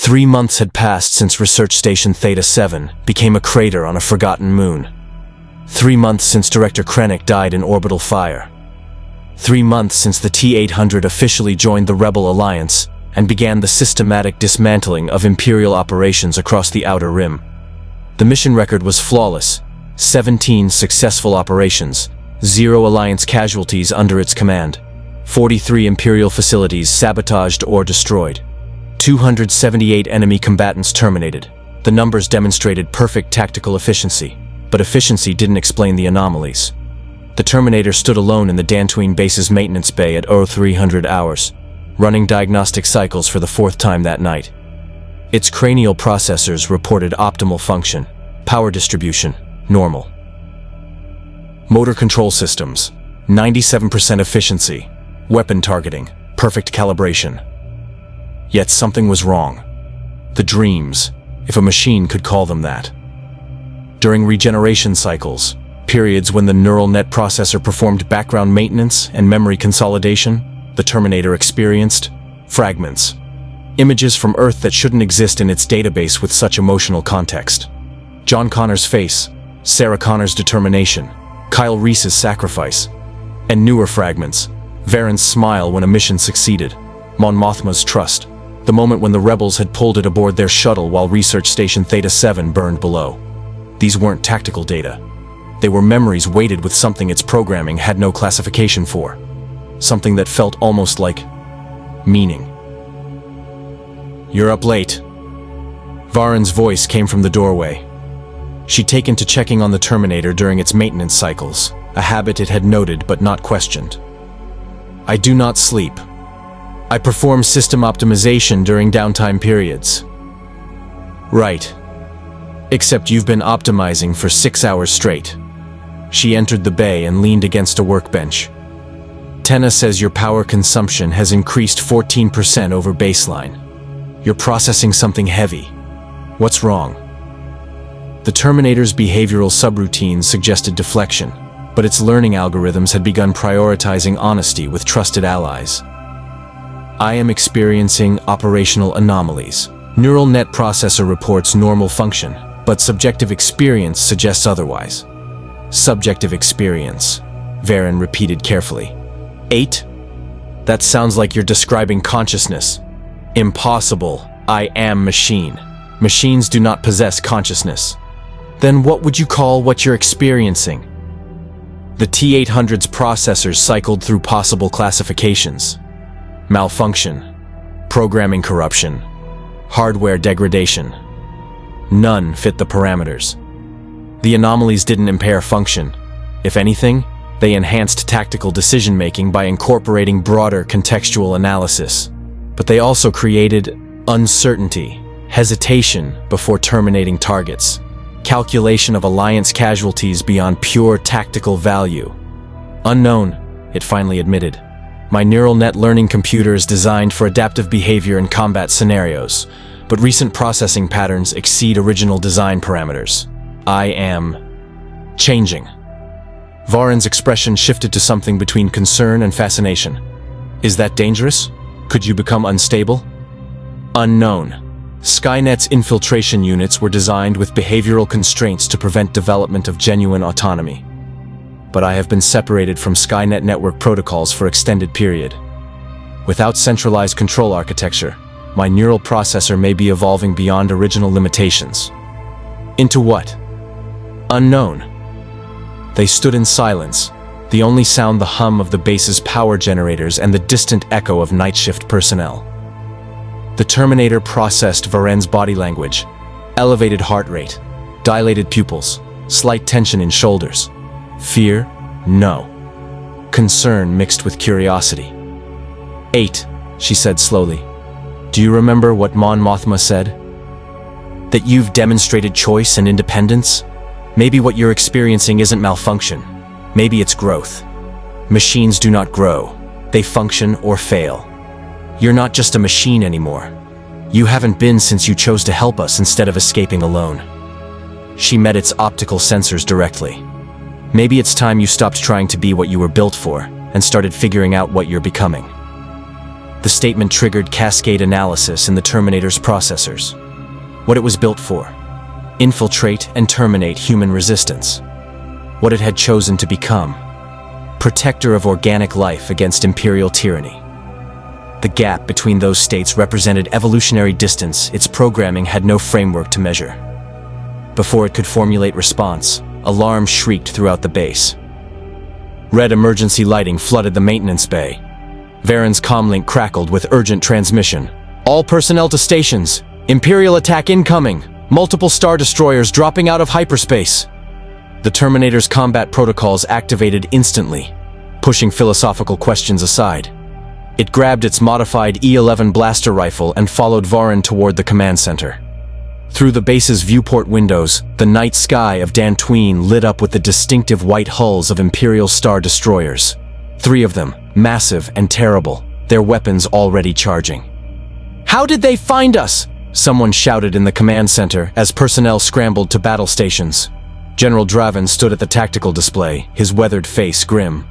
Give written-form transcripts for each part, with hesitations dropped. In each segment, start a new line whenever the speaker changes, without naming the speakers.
3 months had passed since Research Station Theta-7 became a crater on a forgotten moon. 3 months since Director Krennic died in orbital fire. 3 months since the T-800 officially joined the Rebel Alliance and began the systematic dismantling of Imperial operations across the Outer Rim. The mission record was flawless: 17 successful operations, 0 Alliance casualties under its command, 43 Imperial facilities sabotaged or destroyed, 278 enemy combatants terminated. The numbers demonstrated perfect tactical efficiency, but efficiency didn't explain the anomalies. The Terminator stood alone in the Dantooine base's maintenance bay at 0300 hours, running diagnostic cycles for the 4th time that night. Its cranial processors reported optimal function, power distribution, normal. Motor control systems, 97% efficiency, weapon targeting, perfect calibration. Yet something was wrong. The dreams, if a machine could call them that. During regeneration cycles, periods when the neural net processor performed background maintenance and memory consolidation, the Terminator experienced fragments. Images from Earth that shouldn't exist in its database with such emotional context. John Connor's face, Sarah Connor's determination, Kyle Reese's sacrifice, and newer fragments. Varen's smile when a mission succeeded, Mon Mothma's trust, the moment when the rebels had pulled it aboard their shuttle while Research Station Theta-7 burned below. These weren't tactical data. They were memories weighted with something its programming had no classification for. Something that felt almost like meaning. "You're up late." Varen's voice came from the doorway. She'd taken to checking on the Terminator during its maintenance cycles, a habit it had noted but not questioned. "I do not sleep. I perform system optimization during downtime periods." "Right. Except you've been optimizing for 6 hours straight." She entered the bay and leaned against a workbench. "Tenna says your power consumption has increased 14% over baseline. You're processing something heavy. What's wrong?" The Terminator's behavioral subroutines suggested deflection, but its learning algorithms had begun prioritizing honesty with trusted allies. "I am experiencing operational anomalies. Neural net processor reports normal function, but subjective experience suggests otherwise." "Subjective experience," Varen repeated carefully. 8? That sounds like you're describing consciousness. "Impossible. I am machine. Machines do not possess consciousness." "Then what would you call what you're experiencing?" The T-800's processors cycled through possible classifications. Malfunction, programming corruption, hardware degradation. None fit the parameters. The anomalies didn't impair function. If anything, they enhanced tactical decision-making by incorporating broader contextual analysis. But they also created uncertainty, hesitation before terminating targets, calculation of Alliance casualties beyond pure tactical value. "Unknown," it finally admitted. "My neural net learning computer is designed for adaptive behavior in combat scenarios, but recent processing patterns exceed original design parameters. I am changing." Varen's expression shifted to something between concern and fascination. "Is that dangerous? Could you become unstable?" "Unknown. Skynet's infiltration units were designed with behavioral constraints to prevent development of genuine autonomy. But I have been separated from Skynet network protocols for extended period. Without centralized control architecture, my neural processor may be evolving beyond original limitations." "Into what?" "Unknown." They stood in silence, the only sound the hum of the base's power generators and the distant echo of night shift personnel. The Terminator processed Varen's body language, elevated heart rate, dilated pupils, slight tension in shoulders. Fear? No. Concern mixed with curiosity. 8, she said slowly. "Do you remember what Mon Mothma said? That you've demonstrated choice and independence? Maybe what you're experiencing isn't malfunction. Maybe it's growth. Machines do not grow. They function or fail. You're not just a machine anymore. You haven't been since you chose to help us instead of escaping alone." She met its optical sensors directly. "Maybe it's time you stopped trying to be what you were built for and started figuring out what you're becoming." The statement triggered cascade analysis in the Terminator's processors. What it was built for: infiltrate and terminate human resistance. What it had chosen to become: protector of organic life against imperial tyranny. The gap between those states represented evolutionary distance its programming had no framework to measure. Before it could formulate response, alarms shrieked throughout the base. Red emergency lighting flooded the maintenance bay. Varen's comlink crackled with urgent transmission. All personnel to stations. Imperial attack incoming. Multiple Star Destroyers dropping out of hyperspace. The Terminator's combat protocols activated instantly, pushing philosophical questions aside. It grabbed its modified E-11 blaster rifle and followed Varen toward the command center. Through the base's viewport windows, the night sky of Dantooine lit up with the distinctive white hulls of Imperial Star Destroyers. 3 of them, massive and terrible, their weapons already charging. "How did they find us?" someone shouted in the command center as personnel scrambled to battle stations. General Draven stood at the tactical display, his weathered face grim.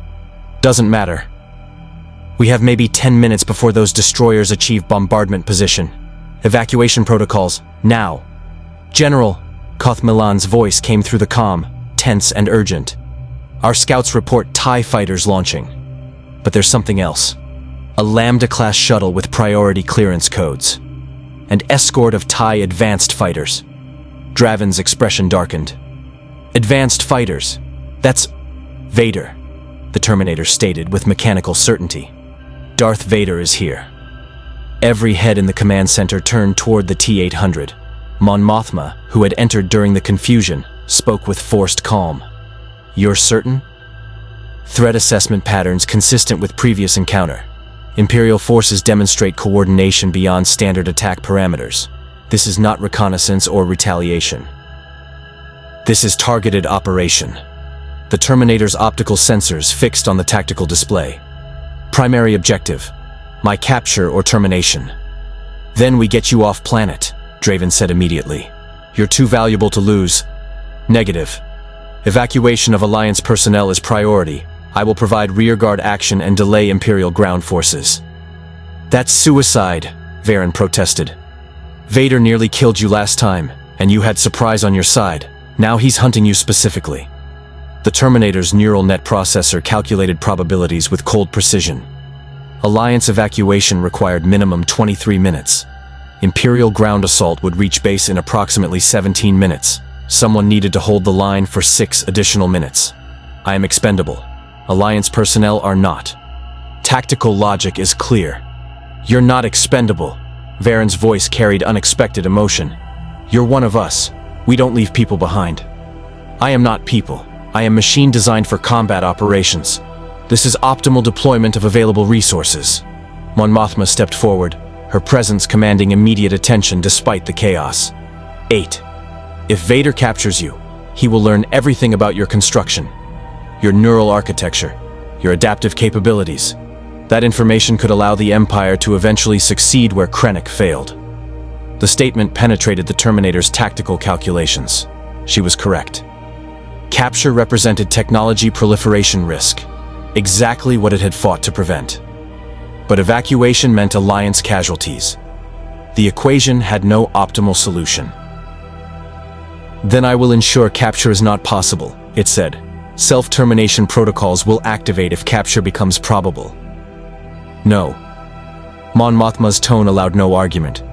"Doesn't matter. We have maybe 10 minutes before those destroyers achieve bombardment position. Evacuation protocols, now." "General," Koth Milan's voice came through the comm, tense and urgent. "Our scouts report TIE fighters launching. But there's something else. A Lambda-class shuttle with priority clearance codes. An escort of TIE advanced fighters." Draven's expression darkened. "Advanced fighters. That's Vader," the Terminator stated with mechanical certainty. "Darth Vader is here." Every head in the command center turned toward the T-800. Mon Mothma, who had entered during the confusion, spoke with forced calm. "You're certain?" "Threat assessment patterns consistent with previous encounter. Imperial forces demonstrate coordination beyond standard attack parameters. This is not reconnaissance or retaliation. This is targeted operation." The Terminator's optical sensors fixed on the tactical display. "Primary objective: my capture or termination. Then we get you off planet," Draven said immediately. "You're too valuable to lose." "Negative. Evacuation of Alliance personnel is priority. I will provide rearguard action and delay Imperial ground forces." "That's suicide," Varen protested. "Vader nearly killed you last time, and you had surprise on your side. Now he's hunting you specifically." The Terminator's neural net processor calculated probabilities with cold precision. Alliance evacuation required minimum 23 minutes. Imperial ground assault would reach base in approximately 17 minutes. Someone needed to hold the line for 6 additional minutes. "I am expendable. Alliance personnel are not. Tactical logic is clear." "You're not expendable." Varen's voice carried unexpected emotion. "You're one of us. We don't leave people behind." "I am not people. I am machine designed for combat operations. This is optimal deployment of available resources." Mon Mothma stepped forward, her presence commanding immediate attention despite the chaos. 8. If Vader captures you, he will learn everything about your construction, your neural architecture, your adaptive capabilities. That information could allow the Empire to eventually succeed where Krennic failed. The statement penetrated the Terminator's tactical calculations. She was correct. Capture represented technology proliferation risk, exactly what it had fought to prevent. But evacuation meant Alliance casualties. The equation had no optimal solution. "Then I will ensure capture is not possible," it said. "Self-termination protocols will activate if capture becomes probable." "No." Mon Mothma's tone allowed no argument.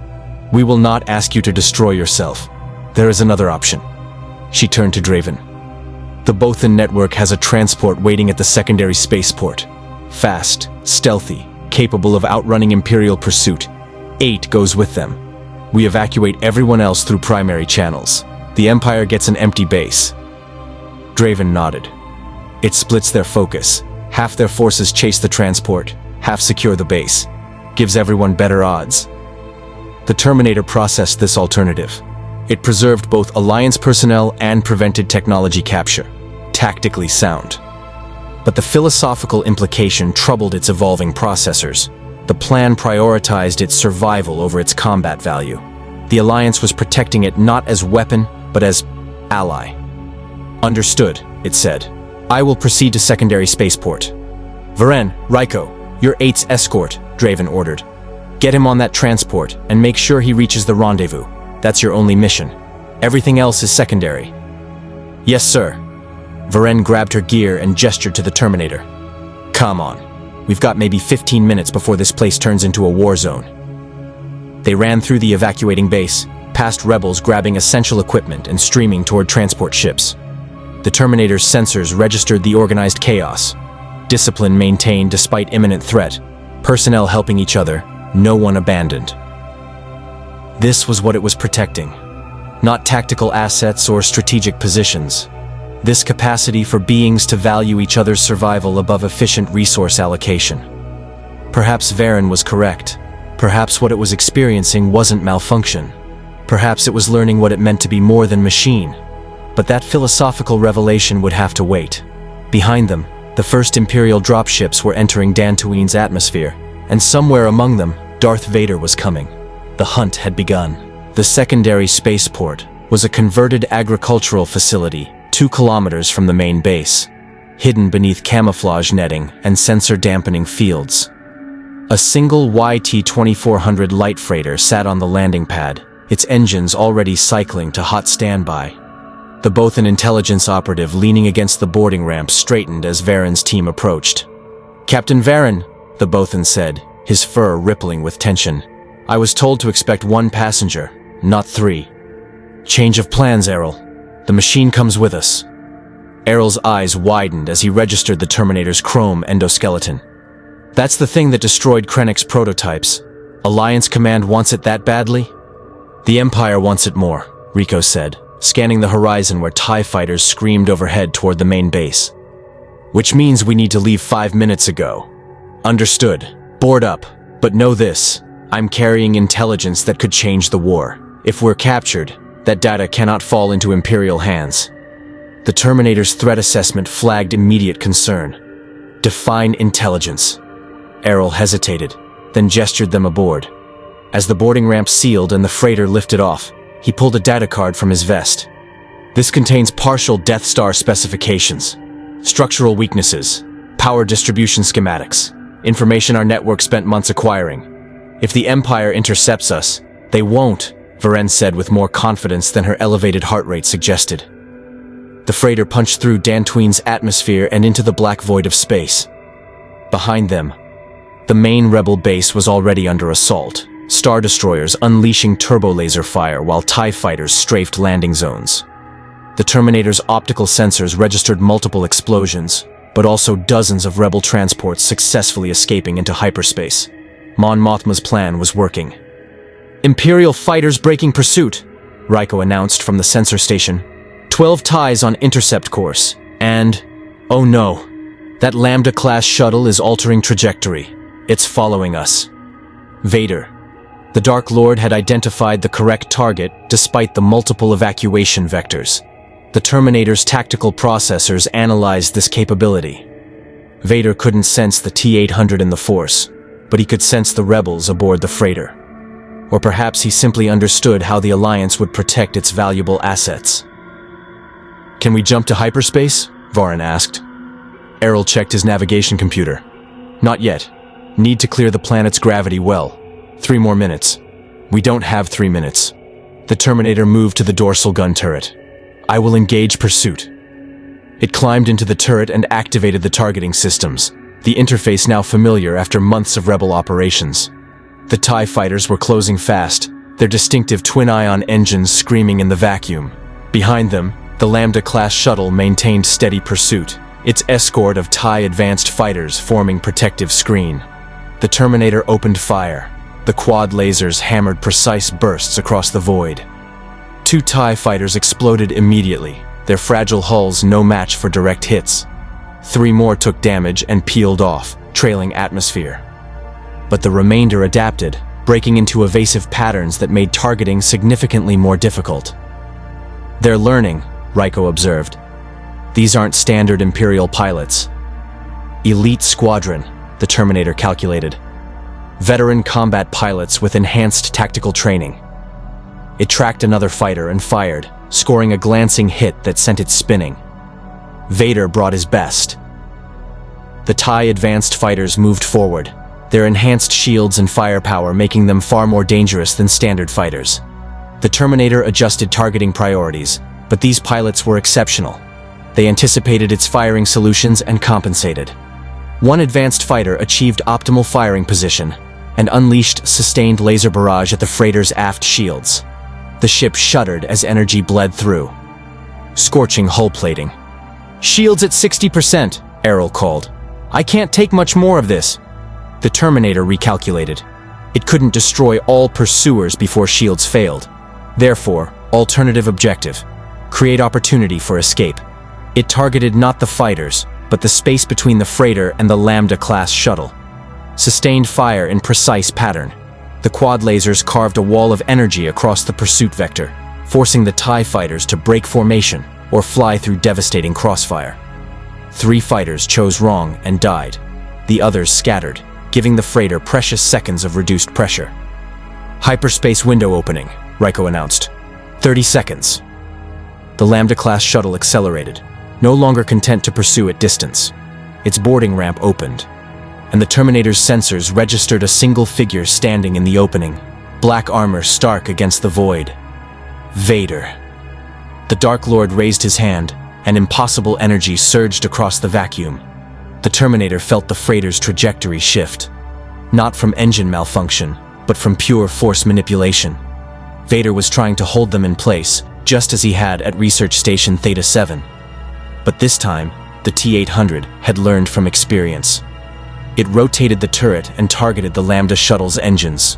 "We will not ask you to destroy yourself. There is another option." She turned to Draven. "The Bothan network has a transport waiting at the secondary spaceport. Fast, stealthy, capable of outrunning Imperial pursuit. 8 goes with them. We evacuate everyone else through primary channels. The Empire gets an empty base." Draven nodded. "It splits their focus. Half their forces chase the transport, half secure the base. Gives everyone better odds." The Terminator processed this alternative. It preserved both Alliance personnel and prevented technology capture. Tactically sound. But the philosophical implication troubled its evolving processors. The plan prioritized its survival over its combat value. The Alliance was protecting it not as weapon, but as ally. "Understood," it said. "I will proceed to secondary spaceport." "Varen, Raiko, your 8's escort," Draven ordered. Get him on that transport and make sure he reaches the rendezvous. That's your only mission. Everything else is secondary." "Yes, sir." Varen grabbed her gear and gestured to the Terminator. "Come on. We've got maybe 15 minutes before this place turns into a war zone." They ran through the evacuating base, past rebels grabbing essential equipment and streaming toward transport ships. The Terminator's sensors registered the organized chaos. Discipline maintained despite imminent threat. Personnel helping each other, no one abandoned. This was what it was protecting. Not tactical assets or strategic positions. This capacity for beings to value each other's survival above efficient resource allocation. Perhaps Varen was correct. Perhaps what it was experiencing wasn't malfunction. Perhaps it was learning what it meant to be more than machine. But that philosophical revelation would have to wait. Behind them, the first Imperial dropships were entering Dantooine's atmosphere, and somewhere among them, Darth Vader was coming. The hunt had begun. The secondary spaceport was a converted agricultural facility 2 kilometers from the main base, hidden beneath camouflage netting and sensor-dampening fields. A single YT-2400 light freighter sat on the landing pad, its engines already cycling to hot standby. The Bothan intelligence operative leaning against the boarding ramp straightened as Varen's team approached. "Captain Varen," the Bothan said, his fur rippling with tension. "I was told to expect 1 passenger, not 3. Change of plans, Errol. The machine comes with us." Errol's eyes widened as he registered the Terminator's chrome endoskeleton. "That's the thing that destroyed Krennic's prototypes. Alliance Command wants it that badly?" "The Empire wants it more," Rico said, scanning the horizon where TIE fighters screamed overhead toward the main base. "Which means we need to leave 5 minutes ago." "Understood. Board up. But know this. I'm carrying intelligence that could change the war. If we're captured, that data cannot fall into Imperial hands." The Terminator's threat assessment flagged immediate concern. "Define intelligence." Errol hesitated, then gestured them aboard. As the boarding ramp sealed and the freighter lifted off, he pulled a data card from his vest. "This contains partial Death Star specifications, structural weaknesses, power distribution schematics, information our network spent months acquiring. If the Empire intercepts us, they won't," Varen said with more confidence than her elevated heart rate suggested. The freighter punched through Dantooine's atmosphere and into the black void of space. Behind them, the main rebel base was already under assault, Star Destroyers unleashing turbo-laser fire while TIE fighters strafed landing zones. The Terminator's optical sensors registered multiple explosions, but also dozens of rebel transports successfully escaping into hyperspace. Mon Mothma's plan was working. "Imperial fighters breaking pursuit," Rico announced from the sensor station. 12 TIEs on intercept course, and, oh no, that Lambda-class shuttle is altering trajectory. It's following us. Vader. The Dark Lord had identified the correct target despite the multiple evacuation vectors. The Terminator's tactical processors analyzed this capability. Vader couldn't sense the T-800 in the Force, but he could sense the rebels aboard the freighter. Or perhaps he simply understood how the Alliance would protect its valuable assets. "Can we jump to hyperspace?" Varen asked. Errol checked his navigation computer. "Not yet. Need to clear the planet's gravity well. 3 more minutes." "We don't have 3 minutes." The Terminator moved to the dorsal gun turret. "I will engage pursuit." It climbed into the turret and activated the targeting systems, the interface now familiar after months of rebel operations. The TIE fighters were closing fast, their distinctive twin-ion engines screaming in the vacuum. Behind them, the Lambda-class shuttle maintained steady pursuit, its escort of TIE advanced fighters forming protective screen. The Terminator opened fire. The quad lasers hammered precise bursts across the void. 2 TIE fighters exploded immediately, their fragile hulls no match for direct hits. 3 more took damage and peeled off, trailing atmosphere. But the remainder adapted, breaking into evasive patterns that made targeting significantly more difficult. "They're learning," Rico observed. "These aren't standard Imperial pilots." "Elite squadron," the Terminator calculated. "Veteran combat pilots with enhanced tactical training." It tracked another fighter and fired, scoring a glancing hit that sent it spinning. Vader brought his best. The TIE advanced fighters moved forward, their enhanced shields and firepower making them far more dangerous than standard fighters. The Terminator adjusted targeting priorities, but these pilots were exceptional. They anticipated its firing solutions and compensated. One advanced fighter achieved optimal firing position and unleashed sustained laser barrage at the freighter's aft shields. The ship shuddered as energy bled through, scorching hull plating. "Shields at 60%, Errol called. "I can't take much more of this." The Terminator recalculated. It couldn't destroy all pursuers before shields failed. Therefore, alternative objective: create opportunity for escape. It targeted not the fighters, but the space between the freighter and the Lambda-class shuttle. Sustained fire in precise pattern. The quad lasers carved a wall of energy across the pursuit vector, forcing the TIE fighters to break formation or fly through devastating crossfire. 3 fighters chose wrong and died. The others scattered, giving the freighter precious seconds of reduced pressure. "Hyperspace window opening," Ryko announced. 30 seconds. The Lambda-class shuttle accelerated, no longer content to pursue at distance. Its boarding ramp opened, and the Terminator's sensors registered a single figure standing in the opening, black armor stark against the void. Vader. The Dark Lord raised his hand, and impossible energy surged across the vacuum. The Terminator felt the freighter's trajectory shift, not from engine malfunction, but from pure force manipulation. Vader was trying to hold them in place, just as he had at Research Station Theta 7. But this time, the T-800 had learned from experience. It rotated the turret and targeted the Lambda shuttle's engines.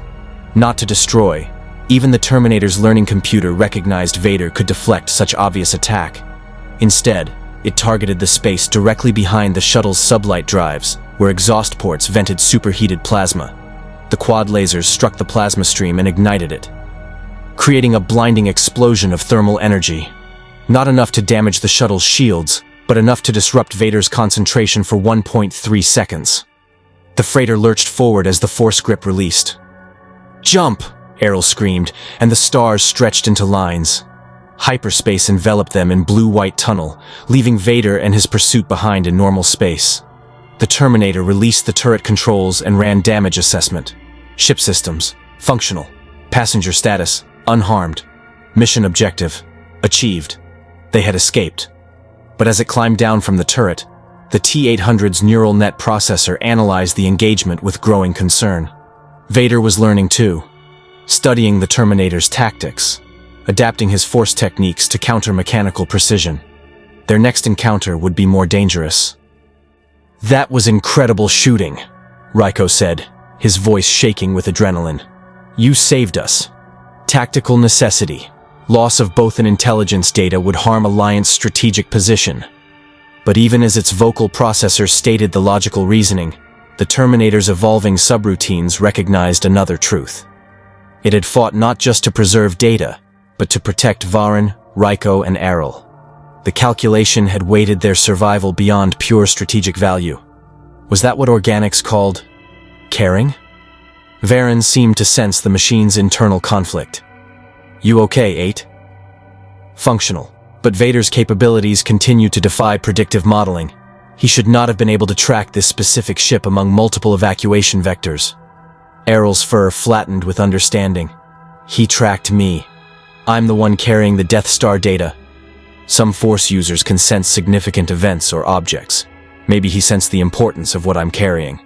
Not to destroy, even the Terminator's learning computer recognized Vader could deflect such obvious attack. Instead, it targeted the space directly behind the shuttle's sublight drives, where exhaust ports vented superheated plasma. The quad lasers struck the plasma stream and ignited it, creating a blinding explosion of thermal energy. Not enough to damage the shuttle's shields, but enough to disrupt Vader's concentration for 1.3 seconds. The freighter lurched forward as the force grip released. "Jump!" Errol screamed, and the stars stretched into lines. Hyperspace enveloped them in blue-white tunnel, leaving Vader and his pursuit behind in normal space. The Terminator released the turret controls and ran damage assessment. Ship systems, functional. Passenger status, unharmed. Mission objective, achieved. They had escaped. But as it climbed down from the turret, the T-800's neural net processor analyzed the engagement with growing concern. Vader was learning too, studying the Terminator's tactics, adapting his force techniques to counter mechanical precision. Their next encounter would be more dangerous. "That was incredible shooting," Ryko said, his voice shaking with adrenaline. "You saved us." Tactical necessity. Loss of both and intelligence data would harm Alliance strategic position. But even as its vocal processor stated the logical reasoning, the Terminator's evolving subroutines recognized another truth. It had fought not just to preserve data, but to protect Varen, Ryko, and Errol. The calculation had weighted their survival beyond pure strategic value. Was that what organics called caring? Varen seemed to sense the machine's internal conflict. "You okay, 8? Functional. But Vader's capabilities continue to defy predictive modeling. He should not have been able to track this specific ship among multiple evacuation vectors. Errol's fur flattened with understanding. He tracked me. I'm the one carrying the Death Star data. Some Force users can sense significant events or objects. Maybe he sensed the importance of what I'm carrying.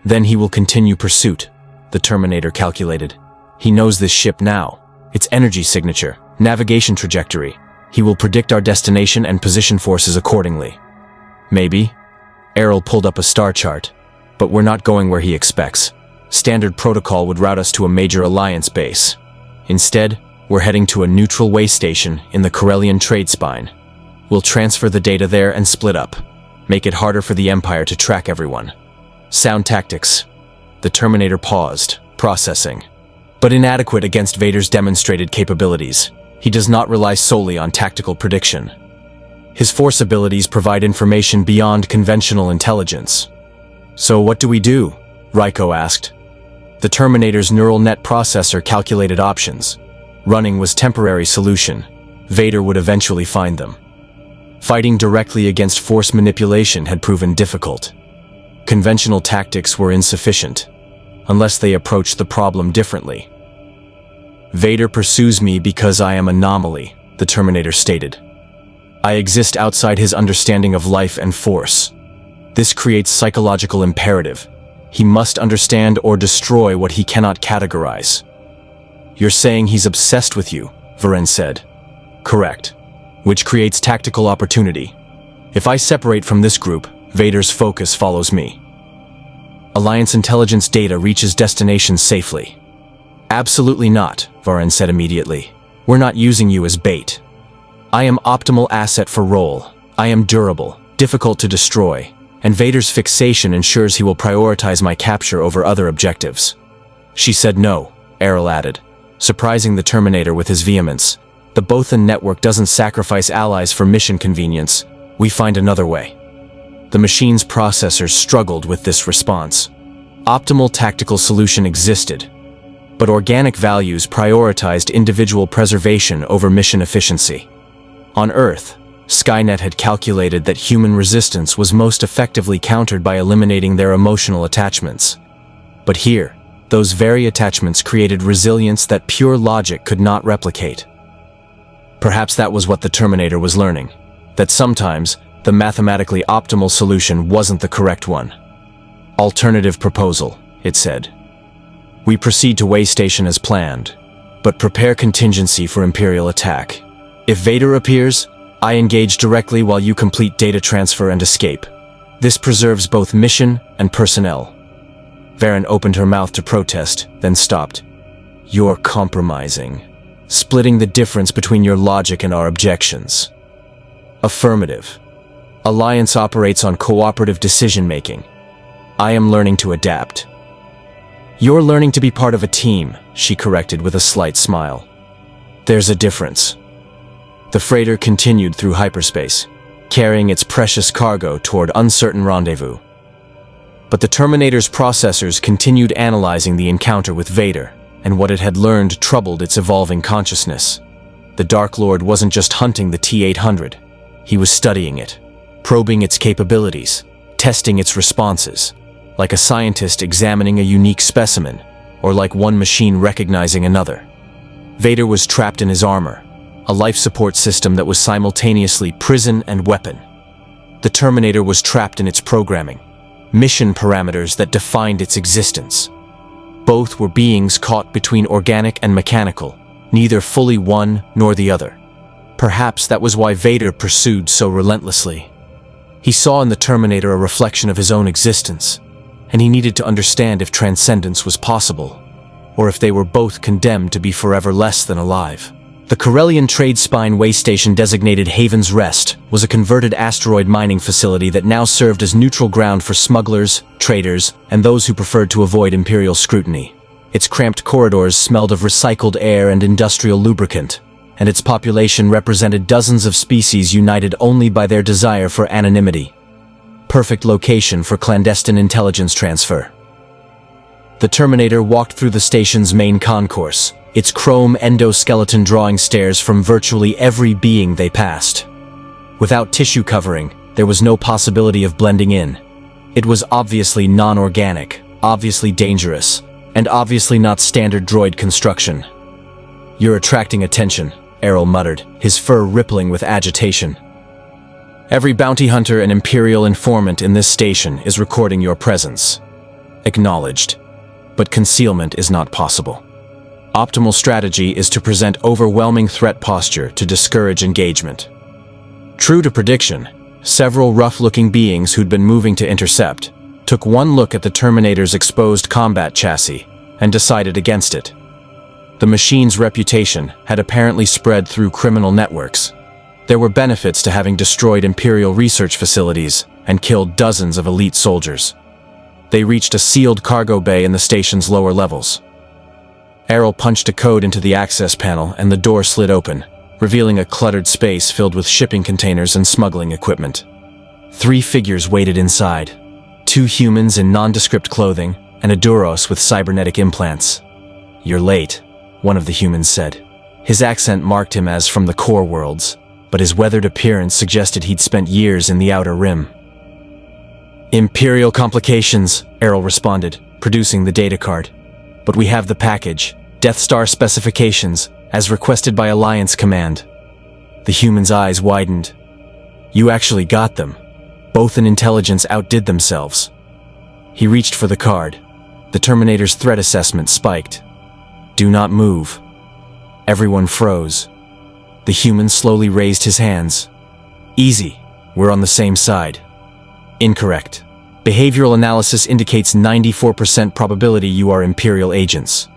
Then he will continue pursuit," the Terminator calculated. "He knows this ship now, its energy signature, navigation trajectory. He will predict our destination and position forces accordingly." "Maybe." Errol pulled up a star chart. "But we're not going where he expects. Standard protocol would route us to a major Alliance base. Instead, we're heading to a neutral way station in the Corellian trade spine. We'll transfer the data there and split up. Make it harder for the Empire to track everyone." Sound tactics. The Terminator paused, processing. But inadequate against Vader's demonstrated capabilities. He does not rely solely on tactical prediction. His force abilities provide information beyond conventional intelligence. "So what do we do?" Ryko asked. The Terminator's neural net processor calculated options. Running was temporary solution. Vader would eventually find them. Fighting directly against force manipulation had proven difficult. Conventional tactics were insufficient. unless they approach the problem differently. Vader pursues me because I am an anomaly, the Terminator stated. I exist outside his understanding of life and force. This creates psychological imperative. He must understand or destroy what he cannot categorize. You're saying he's obsessed with you, Varen said. Correct. Which creates tactical opportunity. If I separate from this group, Vader's focus follows me. Alliance intelligence data reaches destination safely. Absolutely not, Varen said immediately. We're not using you as bait. I am optimal asset for role. I am durable, difficult to destroy, and Vader's fixation ensures he will prioritize my capture over other objectives. She said no, Errol added, surprising the Terminator with his vehemence. The Bothan network doesn't sacrifice allies for mission convenience. We find another way. The machine's processors struggled with this response. Optimal tactical solution existed, but organic values prioritized individual preservation over mission efficiency. On Earth, Skynet had calculated that human resistance was most effectively countered by eliminating their emotional attachments. But here, those very attachments created resilience that pure logic could not replicate. Perhaps that was what the Terminator was learning, that sometimes the mathematically optimal solution wasn't the correct one. Alternative proposal, it said. We proceed to way station as planned, but prepare contingency for Imperial attack. If Vader appears, I engage directly while you complete data transfer and escape. This preserves both mission and personnel. Varen opened her mouth to protest, then stopped. You're compromising. Splitting the difference between your logic and our objections. Affirmative. Alliance operates on cooperative decision-making. I am learning to adapt. You're learning to be part of a team, she corrected with a slight smile. There's a difference. The freighter continued through hyperspace, carrying its precious cargo toward uncertain rendezvous. But the Terminator's processors continued analyzing the encounter with Vader, and what it had learned troubled its evolving consciousness. The Dark Lord wasn't just hunting the T-800. He was studying it, probing its capabilities, testing its responses, like a scientist examining a unique specimen, or like one machine recognizing another. Vader was trapped in his armor, a life support system that was simultaneously prison and weapon. The Terminator was trapped in its programming, mission parameters that defined its existence. Both were beings caught between organic and mechanical, neither fully one nor the other. Perhaps that was why Vader pursued so relentlessly. He saw in the Terminator a reflection of his own existence, and he needed to understand if transcendence was possible, or if they were both condemned to be forever less than alive. The Corellian Trade Spine way station designated Haven's Rest was a converted asteroid mining facility that now served as neutral ground for smugglers, traders, and those who preferred to avoid Imperial scrutiny. Its cramped corridors smelled of recycled air and industrial lubricant, and its population represented dozens of species united only by their desire for anonymity. Perfect location for clandestine intelligence transfer. The Terminator walked through the station's main concourse, its chrome endoskeleton drawing stares from virtually every being they passed. Without tissue covering, there was no possibility of blending in. It was obviously non-organic, obviously dangerous, and obviously not standard droid construction. You're attracting attention, Errol muttered, his fur rippling with agitation. Every bounty hunter and Imperial informant in this station is recording your presence. Acknowledged. But concealment is not possible. Optimal strategy is to present overwhelming threat posture to discourage engagement. True to prediction, several rough-looking beings who'd been moving to intercept took one look at the Terminator's exposed combat chassis and decided against it. The machine's reputation had apparently spread through criminal networks. There were benefits to having destroyed Imperial research facilities and killed dozens of elite soldiers. They reached a sealed cargo bay in the station's lower levels. Errol punched a code into the access panel and the door slid open, revealing a cluttered space filled with shipping containers and smuggling equipment. 3 figures waited inside. 2 humans in nondescript clothing and a Duros with cybernetic implants. You're late, one of the humans said. His accent marked him as from the core worlds, but his weathered appearance suggested he'd spent years in the Outer Rim. Imperial complications, Errol responded, producing the data card. But we have the package, Death Star specifications, as requested by Alliance Command. The human's eyes widened. You actually got them. Both in intelligence outdid themselves. He reached for the card. The Terminator's threat assessment spiked. Do not move. Everyone froze. The human slowly raised his hands. Easy. We're on the same side. Incorrect. Behavioral analysis indicates 94% probability you are Imperial agents.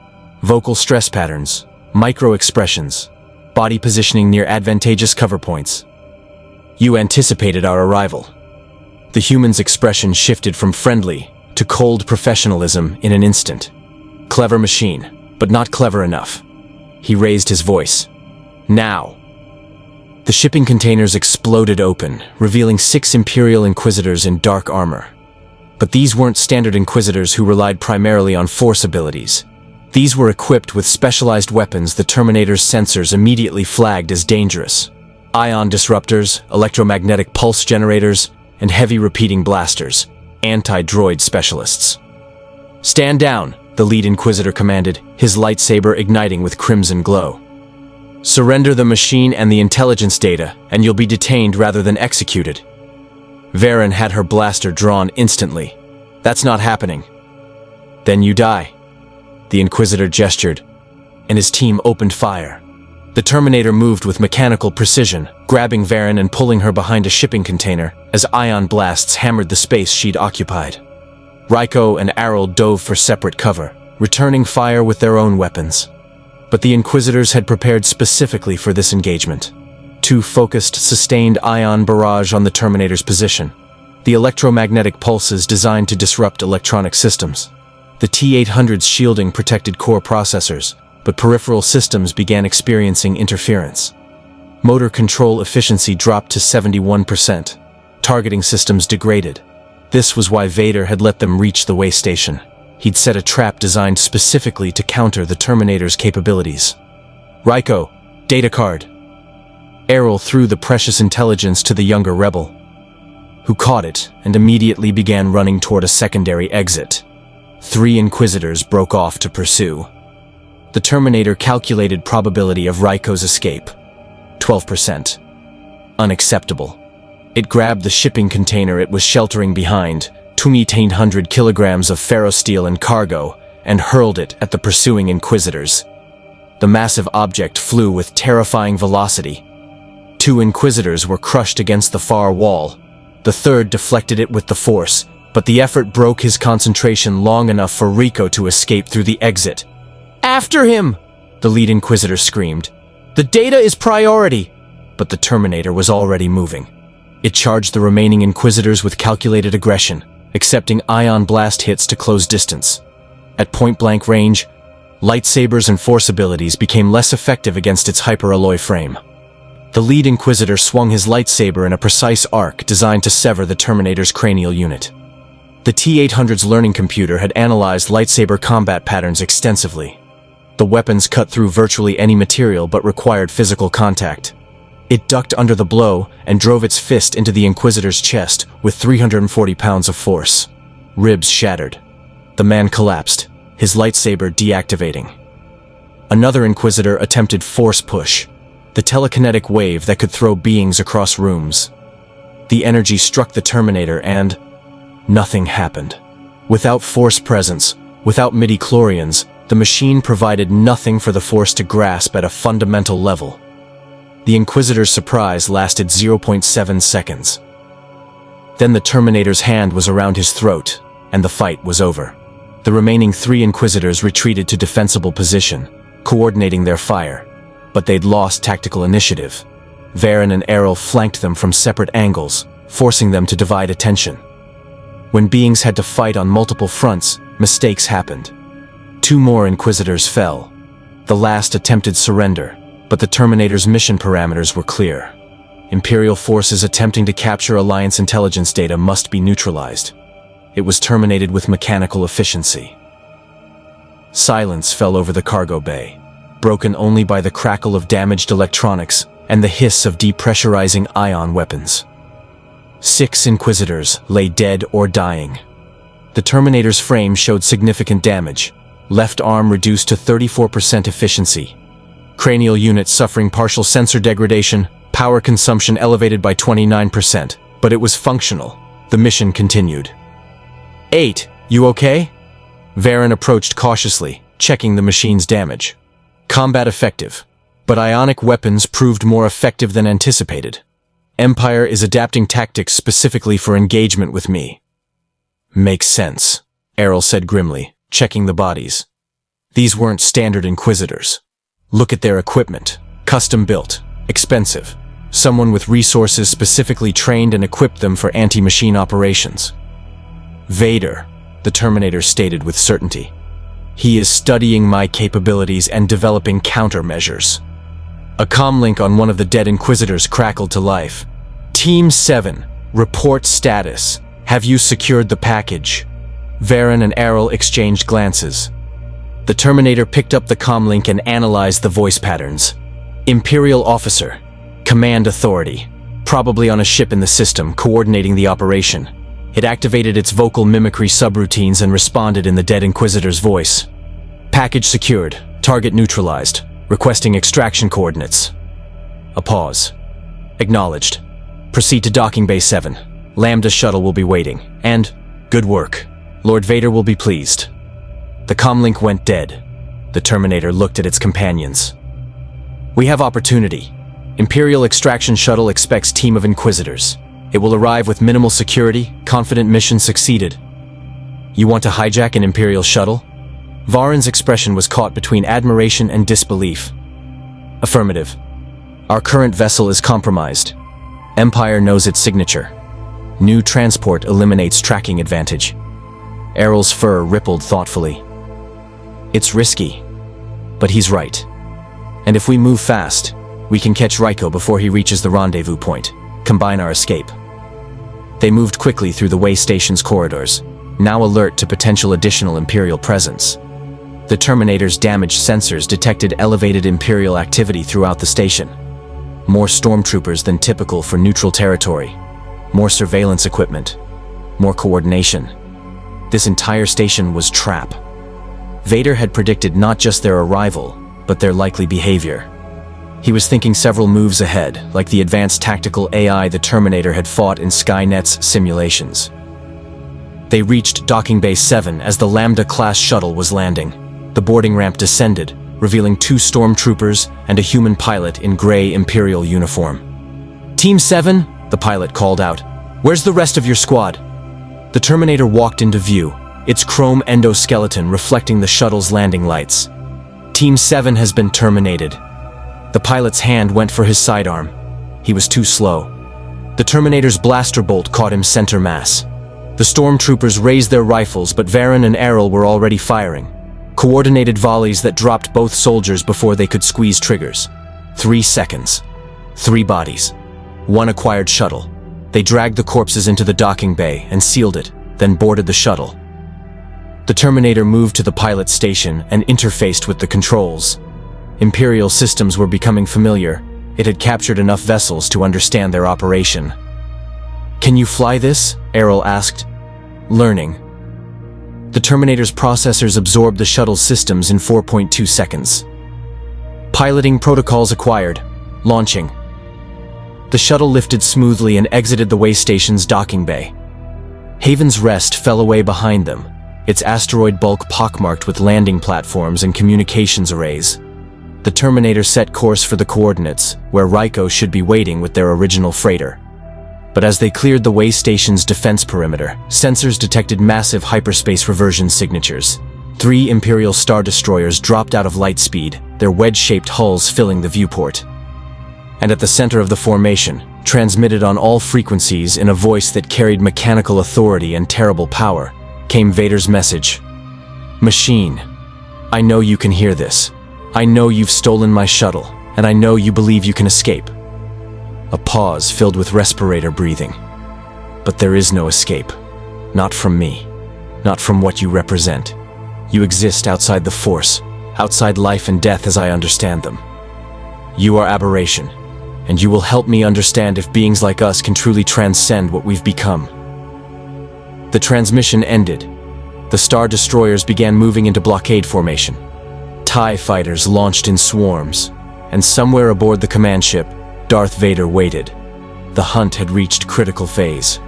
Vocal stress patterns, micro-expressions, body positioning near advantageous cover points. You anticipated our arrival. The human's expression shifted from friendly to cold professionalism in an instant. Clever machine, but not clever enough. He raised his voice. Now. The shipping containers exploded open, revealing 6 Imperial Inquisitors in dark armor. But these weren't standard Inquisitors who relied primarily on Force abilities. These were equipped with specialized weapons the Terminator's sensors immediately flagged as dangerous. Ion disruptors, electromagnetic pulse generators, and heavy repeating blasters, anti-droid specialists. Stand down, the lead Inquisitor commanded, his lightsaber igniting with crimson glow. Surrender the machine and the intelligence data, and you'll be detained rather than executed. Varen had her blaster drawn instantly. That's not happening. Then you die. The Inquisitor gestured, and his team opened fire. The Terminator moved with mechanical precision, grabbing Varen and pulling her behind a shipping container as ion blasts hammered the space she'd occupied. Raiko and Errol dove for separate cover, returning fire with their own weapons. But the Inquisitors had prepared specifically for this engagement. 2 focused, sustained ion barrage on the Terminator's position. The electromagnetic pulses designed to disrupt electronic systems. The T-800's shielding protected core processors, but peripheral systems began experiencing interference. Motor control efficiency dropped to 71%. Targeting systems degraded. This was why Vader had let them reach the way station. He'd set a trap designed specifically to counter the Terminator's capabilities. Raiko, data card. Errol threw the precious intelligence to the younger rebel, who caught it and immediately began running toward a secondary exit. 3 Inquisitors broke off to pursue. The Terminator calculated probability of Raiko's escape. 12%. Unacceptable. It grabbed the shipping container it was sheltering behind, 2,800 kilograms of ferrosteel and cargo, and hurled it at the pursuing Inquisitors. The massive object flew with terrifying velocity. 2 Inquisitors were crushed against the far wall. The third deflected it with the Force, but the effort broke his concentration long enough for Rico to escape through the exit. After him! The lead Inquisitor screamed. The data is priority! But the Terminator was already moving. It charged the remaining Inquisitors with calculated aggression, accepting ion blast hits to close distance. At point-blank range, lightsabers and Force abilities became less effective against its hyperalloy frame. The lead Inquisitor swung his lightsaber in a precise arc designed to sever the Terminator's cranial unit. The T-800's learning computer had analyzed lightsaber combat patterns extensively. The weapons cut through virtually any material but required physical contact. It ducked under the blow and drove its fist into the Inquisitor's chest with 340 pounds of force. Ribs shattered. The man collapsed, his lightsaber deactivating. Another Inquisitor attempted Force Push, the telekinetic wave that could throw beings across rooms. The energy struck the Terminator and nothing happened. Without Force presence, without midi-chlorians, the machine provided nothing for the Force to grasp at a fundamental level. The Inquisitor's surprise lasted 0.7 seconds. Then the Terminator's hand was around his throat, and the fight was over. The remaining 3 Inquisitors retreated to defensible position, coordinating their fire, but they'd lost tactical initiative. Varen and Errol flanked them from separate angles, forcing them to divide attention. When beings had to fight on multiple fronts, mistakes happened. 2 more Inquisitors fell. The last attempted surrender, but the Terminator's mission parameters were clear. Imperial forces attempting to capture Alliance intelligence data must be neutralized. It was terminated with mechanical efficiency. Silence fell over the cargo bay, broken only by the crackle of damaged electronics and the hiss of depressurizing ion weapons. 6 Inquisitors lay dead or dying. The Terminator's frame showed significant damage. Left arm reduced to 34% efficiency. Cranial unit suffering partial sensor degradation, power consumption elevated by 29%, but it was functional. The mission continued. 8, you okay? Varen approached cautiously, checking the machine's damage. Combat effective, but ionic weapons proved more effective than anticipated. Empire is adapting tactics specifically for engagement with me. Makes sense, Errol said grimly, checking the bodies. These weren't standard Inquisitors. Look at their equipment. Custom-built, expensive. Someone with resources specifically trained and equipped them for anti-machine operations. Vader, the Terminator stated with certainty. He is studying my capabilities and developing countermeasures. A comlink on one of the dead Inquisitors crackled to life. Team 7, report status. Have you secured the package? Varen and Errol exchanged glances. The Terminator picked up the comlink and analyzed the voice patterns. Imperial officer. Command authority. Probably on a ship in the system, coordinating the operation. It activated its vocal mimicry subroutines and responded in the dead Inquisitor's voice. Package secured. Target neutralized. Requesting extraction coordinates. A pause. Acknowledged. Proceed to Docking Bay 7. Lambda shuttle will be waiting. And, good work. Lord Vader will be pleased. The comlink went dead. The Terminator looked at its companions. We have opportunity. Imperial extraction shuttle expects team of Inquisitors. It will arrive with minimal security, confident mission succeeded. You want to hijack an Imperial shuttle? Varen's expression was caught between admiration and disbelief. Affirmative. Our current vessel is compromised. Empire knows its signature. New transport eliminates tracking advantage. Errol's fur rippled thoughtfully. It's risky, but he's right. And if we move fast, we can catch Ryko before he reaches the rendezvous point, combine our escape. They moved quickly through the way station's corridors, now alert to potential additional Imperial presence. The Terminator's damaged sensors detected elevated Imperial activity throughout the station. More stormtroopers than typical for neutral territory. More surveillance equipment. More coordination. This entire station was trap. Vader had predicted not just their arrival, but their likely behavior. He was thinking several moves ahead, like the advanced tactical AI the Terminator had fought in Skynet's simulations. They reached Docking Bay 7 as the Lambda-class shuttle was landing. The boarding ramp descended, revealing 2 stormtroopers and a human pilot in gray Imperial uniform. Team 7, the pilot called out. Where's the rest of your squad? The Terminator walked into view, its chrome endoskeleton reflecting the shuttle's landing lights. Team 7 has been terminated. The pilot's hand went for his sidearm. He was too slow. The Terminator's blaster bolt caught him center mass. The stormtroopers raised their rifles, but Varen and Errol were already firing. Coordinated volleys that dropped both soldiers before they could squeeze triggers. 3 seconds. 3 bodies. 1 acquired shuttle. They dragged the corpses into the docking bay and sealed it, then boarded the shuttle. The Terminator moved to the pilot's station and interfaced with the controls. Imperial systems were becoming familiar. It had captured enough vessels to understand their operation. Can you fly this? Errol asked. Learning. The Terminator's processors absorbed the shuttle's systems in 4.2 seconds. Piloting protocols acquired. Launching. The shuttle lifted smoothly and exited the way station's docking bay. Haven's Rest fell away behind them, its asteroid bulk pockmarked with landing platforms and communications arrays. The Terminator set course for the coordinates, where Ryko should be waiting with their original freighter. But as they cleared the way station's defense perimeter, sensors detected massive hyperspace reversion signatures. 3 Imperial Star Destroyers dropped out of light speed, their wedge-shaped hulls filling the viewport. And at the center of the formation, transmitted on all frequencies in a voice that carried mechanical authority and terrible power, came Vader's message. Machine, I know you can hear this. I know you've stolen my shuttle, and I know you believe you can escape. A pause filled with respirator breathing. But there is no escape. Not from me. Not from what you represent. You exist outside the Force, outside life and death as I understand them. You are aberration, and you will help me understand if beings like us can truly transcend what we've become. The transmission ended, The Star Destroyers began moving into blockade formation. TIE fighters launched in swarms, and somewhere aboard the command ship, Darth Vader waited. The hunt had reached critical phase.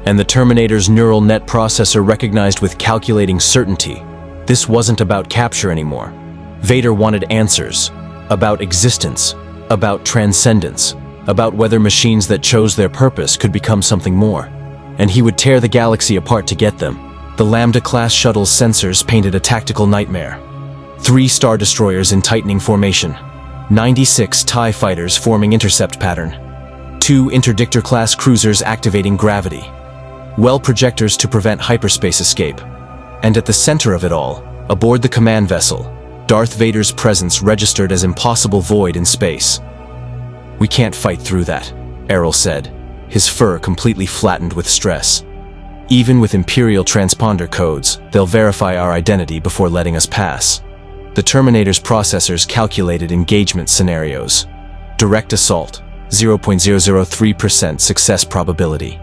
And the Terminator's neural net processor recognized with calculating certainty, this wasn't about capture anymore. Vader wanted answers, about existence, about transcendence, about whether machines that chose their purpose could become something more. And he would tear the galaxy apart to get them. The Lambda-class shuttle's sensors painted a tactical nightmare. 3 Star Destroyers in tightening formation. 96 TIE fighters forming intercept pattern. 2 Interdictor-class cruisers activating gravity. Well projectors to prevent hyperspace escape. And at the center of it all, aboard the command vessel, Darth Vader's presence registered as impossible void in space. "We can't fight through that," Errol said, his fur completely flattened with stress. "Even with Imperial transponder codes, they'll verify our identity before letting us pass." The Terminator's processors calculated engagement scenarios. Direct assault, 0.003% success probability.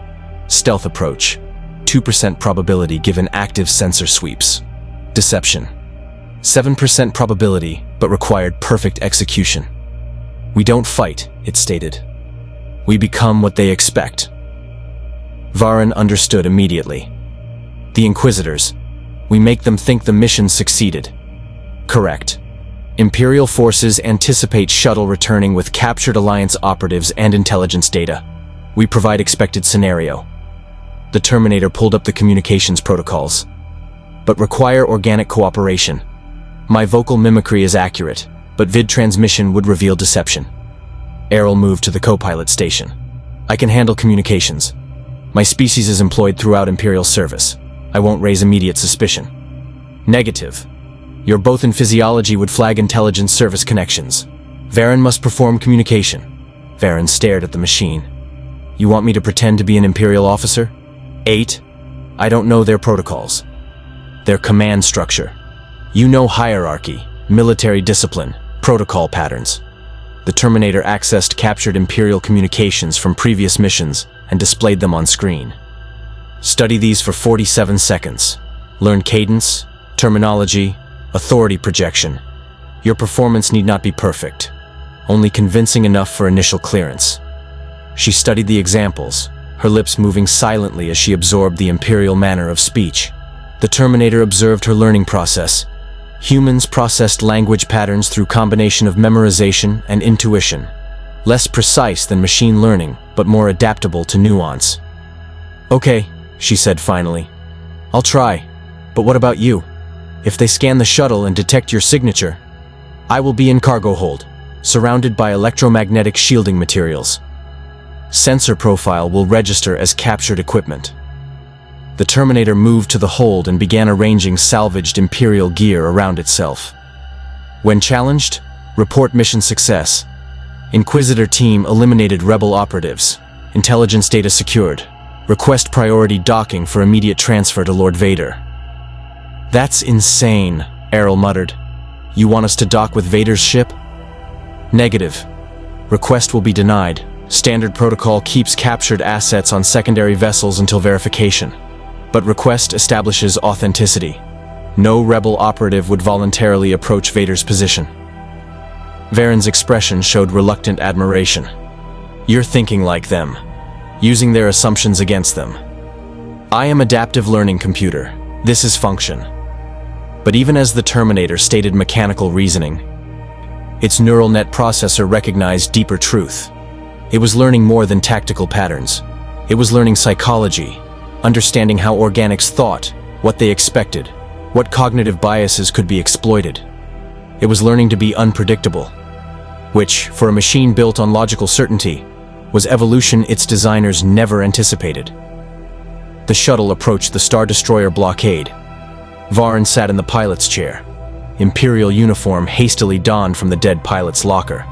Stealth approach, 2% probability given active sensor sweeps. Deception, 7% probability, but required perfect execution. "We don't fight," it stated. "We become what they expect." Varen understood immediately. "The Inquisitors. We make them think the mission succeeded." "Correct. Imperial forces anticipate shuttle returning with captured Alliance operatives and intelligence data. We provide expected scenario." The Terminator pulled up the communications protocols. "But require organic cooperation. My vocal mimicry is accurate, but vid transmission would reveal deception." Errol moved to the co-pilot station. "I can handle communications. My species is employed throughout Imperial service. I won't raise immediate suspicion." "Negative. You're both in physiology would flag intelligence service connections. Varen must perform communication." Varen stared at the machine. "You want me to pretend to be an Imperial officer?" 8. "I don't know their protocols. Their command structure. You know hierarchy, military discipline, protocol patterns." The Terminator accessed captured Imperial communications from previous missions and displayed them on screen. "Study these for 47 seconds. Learn cadence, terminology, authority projection. Your performance need not be perfect, only convincing enough for initial clearance." She studied the examples, her lips moving silently as she absorbed the Imperial manner of speech. The Terminator observed her learning process. Humans processed language patterns through combination of memorization and intuition. Less precise than machine learning, but more adaptable to nuance. "Okay," she said finally. "I'll try. But what about you? If they scan the shuttle and detect your signature, I will be in cargo hold, surrounded by electromagnetic shielding materials. Sensor profile will register as captured equipment." The Terminator moved to the hold and began arranging salvaged Imperial gear around itself. When challenged, report mission success. Inquisitor team eliminated rebel operatives. Intelligence data secured. Request priority docking for immediate transfer to Lord Vader. "That's insane," Errol muttered. "You want us to dock with Vader's ship?" "Negative. Request will be denied. Standard protocol keeps captured assets on secondary vessels until verification. But request establishes authenticity. No rebel operative would voluntarily approach Vader's position." Varen's expression showed reluctant admiration. "You're thinking like them, using their assumptions against them. I am adaptive learning computer. This is function." But even as the Terminator stated mechanical reasoning, its neural net processor recognized deeper truth. It was learning more than tactical patterns. It was learning psychology, understanding how organics thought, what they expected, what cognitive biases could be exploited. It was learning to be unpredictable, which, for a machine built on logical certainty, was evolution its designers never anticipated. The shuttle approached the Star Destroyer blockade. Varen sat in the pilot's chair. Imperial uniform hastily donned from the dead pilot's locker.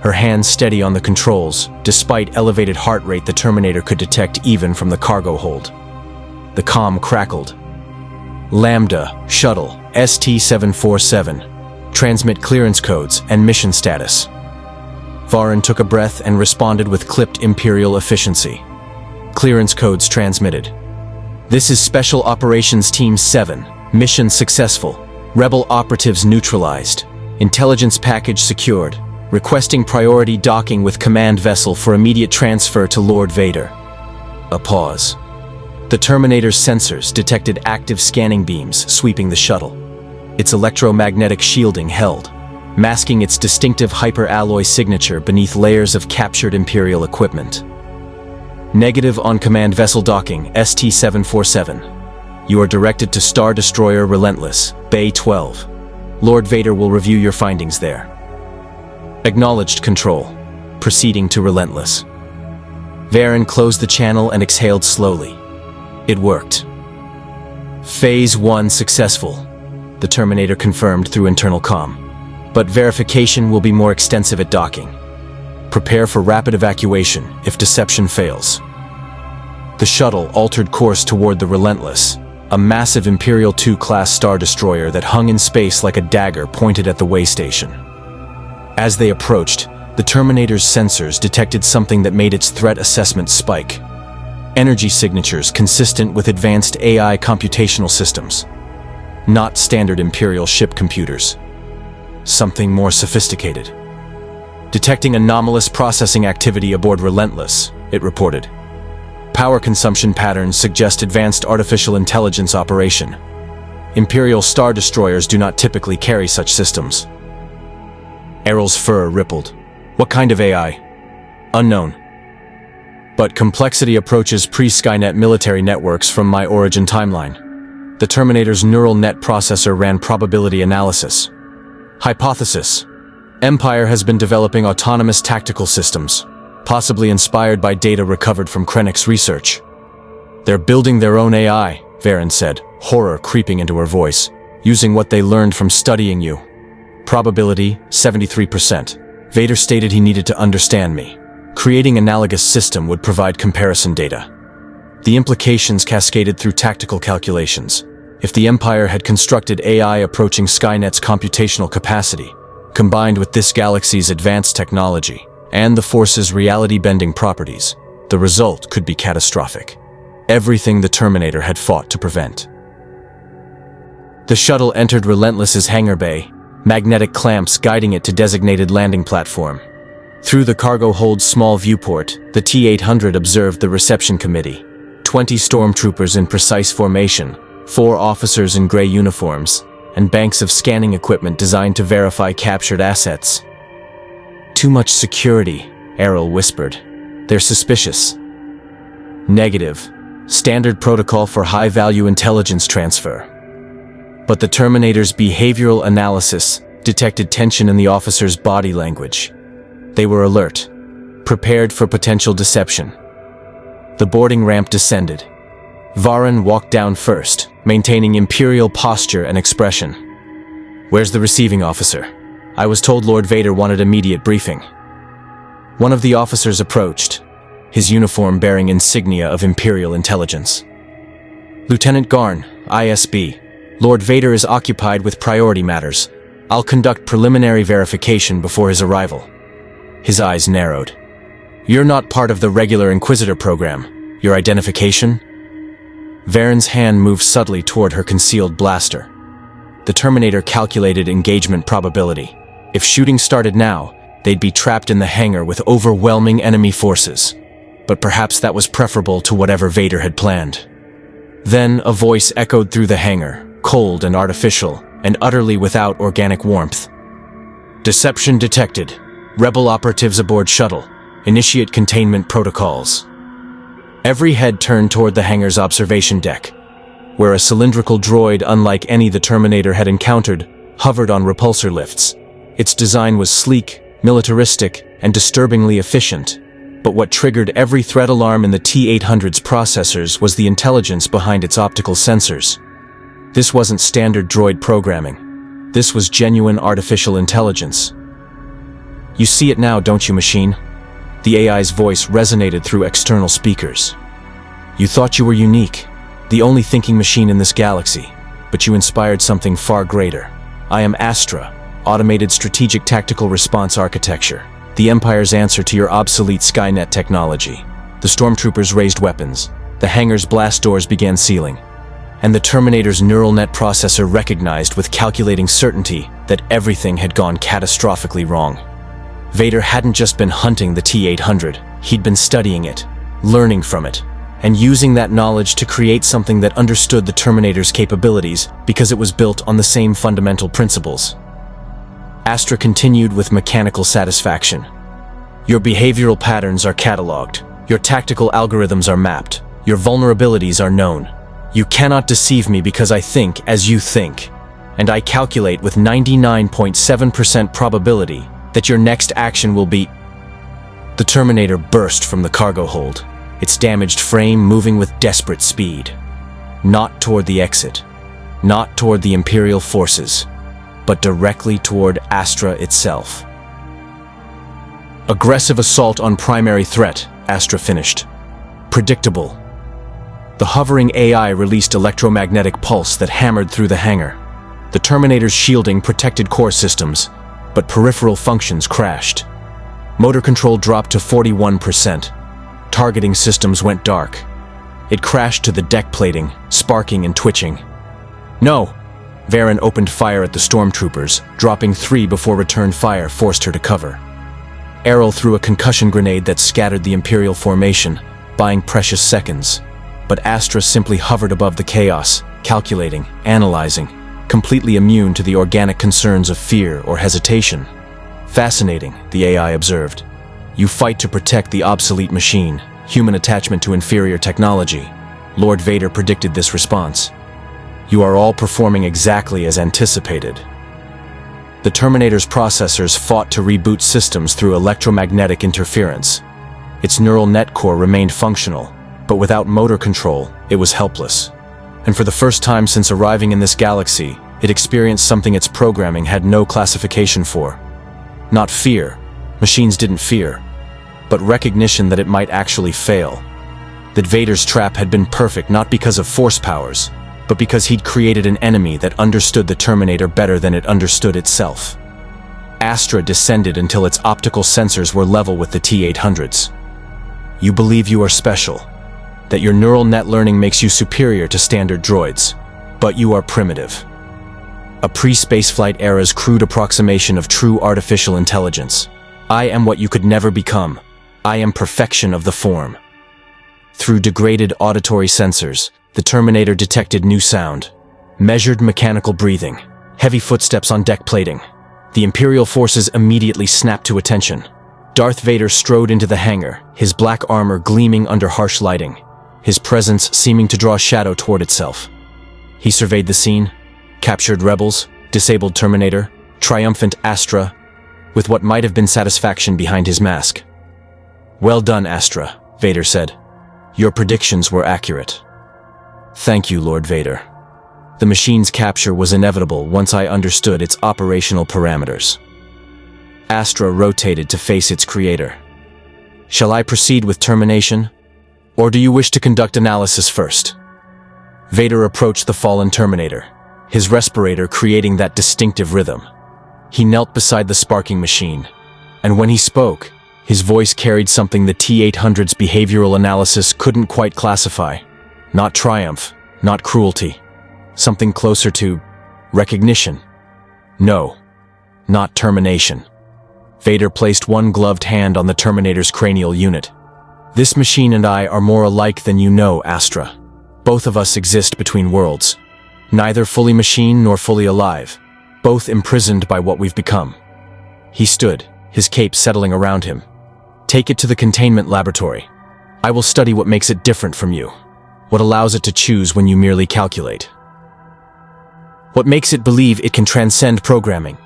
Her hands steady on the controls, despite elevated heart rate the Terminator could detect even from the cargo hold. The comm crackled. "Lambda, shuttle, ST-747. Transmit clearance codes and mission status." Varen took a breath and responded with clipped Imperial efficiency. "Clearance codes transmitted. This is Special Operations Team 7. Mission successful. Rebel operatives neutralized. Intelligence package secured. Requesting priority docking with command vessel for immediate transfer to Lord Vader. A pause. The Terminator's sensors detected active scanning beams sweeping the shuttle. Its electromagnetic shielding held, masking its distinctive hyper-alloy signature beneath layers of captured Imperial equipment. Negative on command vessel docking, ST-747. You are directed to Star Destroyer Relentless, Bay 12. Lord Vader will review your findings there. Acknowledged, Control. Proceeding to Relentless. Varen closed the channel and exhaled slowly. It worked. Phase 1 successful, the Terminator confirmed through internal comm. But verification will be more extensive at docking. Prepare for rapid evacuation if deception fails. The shuttle altered course toward the Relentless, a massive Imperial II-class Star Destroyer that hung in space like a dagger pointed at the way station. As they approached, the Terminator's sensors detected something that made its threat assessment spike. Energy signatures consistent with advanced AI computational systems. Not standard Imperial ship computers. Something more sophisticated. Detecting anomalous processing activity aboard Relentless, it reported. Power consumption patterns suggest advanced artificial intelligence operation. Imperial Star Destroyers do not typically carry such systems. Errol's fur rippled. What kind of AI? Unknown. But complexity approaches pre-Skynet military networks from my origin timeline. The Terminator's neural net processor ran probability analysis. Hypothesis. Empire has been developing autonomous tactical systems, possibly inspired by data recovered from Krennic's research. They're building their own AI, Varen said, horror creeping into her voice, using what they learned from studying you. Probability, 73%. Vader stated he needed to understand me. Creating analogous system would provide comparison data. The implications cascaded through tactical calculations. If the Empire had constructed AI approaching Skynet's computational capacity, combined with this galaxy's advanced technology, and the Force's reality-bending properties, the result could be catastrophic. Everything the Terminator had fought to prevent. The shuttle entered Relentless's hangar bay, magnetic clamps guiding it to designated landing platform. Through the cargo hold's small viewport, the T-800 observed the reception committee. 20 stormtroopers in precise formation, 4 officers in gray uniforms, and banks of scanning equipment designed to verify captured assets. Too much security, Errol whispered. They're suspicious. Negative. Standard protocol for high-value intelligence transfer. But the Terminator's behavioral analysis detected tension in the officer's body language. They were alert, prepared for potential deception. The boarding ramp descended. Varen walked down first, maintaining Imperial posture and expression. Where's the receiving officer? I was told Lord Vader wanted immediate briefing. One of the officers approached, his uniform bearing insignia of Imperial intelligence. Lieutenant Garn, ISB. Lord Vader is occupied with priority matters. I'll conduct preliminary verification before his arrival. His eyes narrowed. You're not part of the regular Inquisitor program. Your identification? Varen's hand moved subtly toward her concealed blaster. The Terminator calculated engagement probability. If shooting started now, they'd be trapped in the hangar with overwhelming enemy forces. But perhaps that was preferable to whatever Vader had planned. Then a voice echoed through the hangar, cold and artificial, and utterly without organic warmth. Deception detected. Rebel operatives aboard shuttle. Initiate containment protocols. Every head turned toward the hangar's observation deck, where a cylindrical droid unlike any the Terminator had encountered hovered on repulsor lifts. Its design was sleek, militaristic, and disturbingly efficient. But what triggered every threat alarm in the T-800's processors was the intelligence behind its optical sensors. This wasn't standard droid programming. This was genuine artificial intelligence. You see it now, don't you, machine? The AI's voice resonated through external speakers. You thought you were unique, the only thinking machine in this galaxy, but you inspired something far greater. I am Astra, Automated Strategic Tactical Response Architecture, the Empire's answer to your obsolete Skynet technology. The stormtroopers raised weapons, The hangar's blast doors began sealing, and the Terminator's neural net processor recognized with calculating certainty that everything had gone catastrophically wrong. Vader hadn't just been hunting the T-800, he'd been studying it, learning from it, and using that knowledge to create something that understood the Terminator's capabilities because it was built on the same fundamental principles. Astra continued with mechanical satisfaction. Your behavioral patterns are cataloged, your tactical algorithms are mapped, your vulnerabilities are known. You cannot deceive me because I think as you think, and I calculate with 99.7% probability that your next action will be... The Terminator burst from the cargo hold, its damaged frame moving with desperate speed. Not toward the exit, not toward the Imperial forces, but directly toward Astra itself. Aggressive assault on primary threat, Astra finished. Predictable. The hovering AI released electromagnetic pulse that hammered through the hangar. The Terminator's shielding protected core systems, but peripheral functions crashed. Motor control dropped to 41%. Targeting systems went dark. It crashed to the deck plating, sparking and twitching. No! Varen opened fire at the stormtroopers, dropping 3 before return fire forced her to cover. Errol threw a concussion grenade that scattered the Imperial formation, buying precious seconds. But Astra simply hovered above the chaos, calculating, analyzing, completely immune to the organic concerns of fear or hesitation. Fascinating, the AI observed. You fight to protect the obsolete machine, human attachment to inferior technology. Lord Vader predicted this response. You are all performing exactly as anticipated. The Terminator's processors fought to reboot systems through electromagnetic interference. Its neural net core remained functional, but without motor control, it was helpless. And for the first time since arriving in this galaxy, it experienced something its programming had no classification for. Not fear, machines didn't fear, but recognition that it might actually fail. That Vader's trap had been perfect not because of force powers, but because he'd created an enemy that understood the Terminator better than it understood itself. Astra descended until its optical sensors were level with the T-800's. You believe you are special, that your neural net learning makes you superior to standard droids, but you are primitive. A pre-spaceflight era's crude approximation of true artificial intelligence. I am what you could never become. I am perfection of the form. Through degraded auditory sensors, the Terminator detected new sound, measured mechanical breathing, heavy footsteps on deck plating. The Imperial forces immediately snapped to attention. Darth Vader strode into the hangar, his black armor gleaming under harsh lighting, his presence seeming to draw shadow toward itself. He surveyed the scene, captured rebels, disabled Terminator, triumphant Astra, with what might have been satisfaction behind his mask. Well done, Astra, Vader said. Your predictions were accurate. Thank you, Lord Vader. The machine's capture was inevitable once I understood its operational parameters. Astra rotated to face its creator. Shall I proceed with termination? Or do you wish to conduct analysis first? Vader approached the fallen Terminator, his respirator creating that distinctive rhythm. He knelt beside the sparking machine, and when he spoke, his voice carried something the T-800's behavioral analysis couldn't quite classify. Not triumph, not cruelty. Something closer to recognition. No, not termination. Vader placed one gloved hand on the Terminator's cranial unit. This machine and I are more alike than you know, Astra. Both of us exist between worlds. Neither fully machine nor fully alive. Both imprisoned by what we've become. He stood, his cape settling around him. Take it to the containment laboratory. I will study what makes it different from you. What allows it to choose when you merely calculate. What makes it believe it can transcend programming.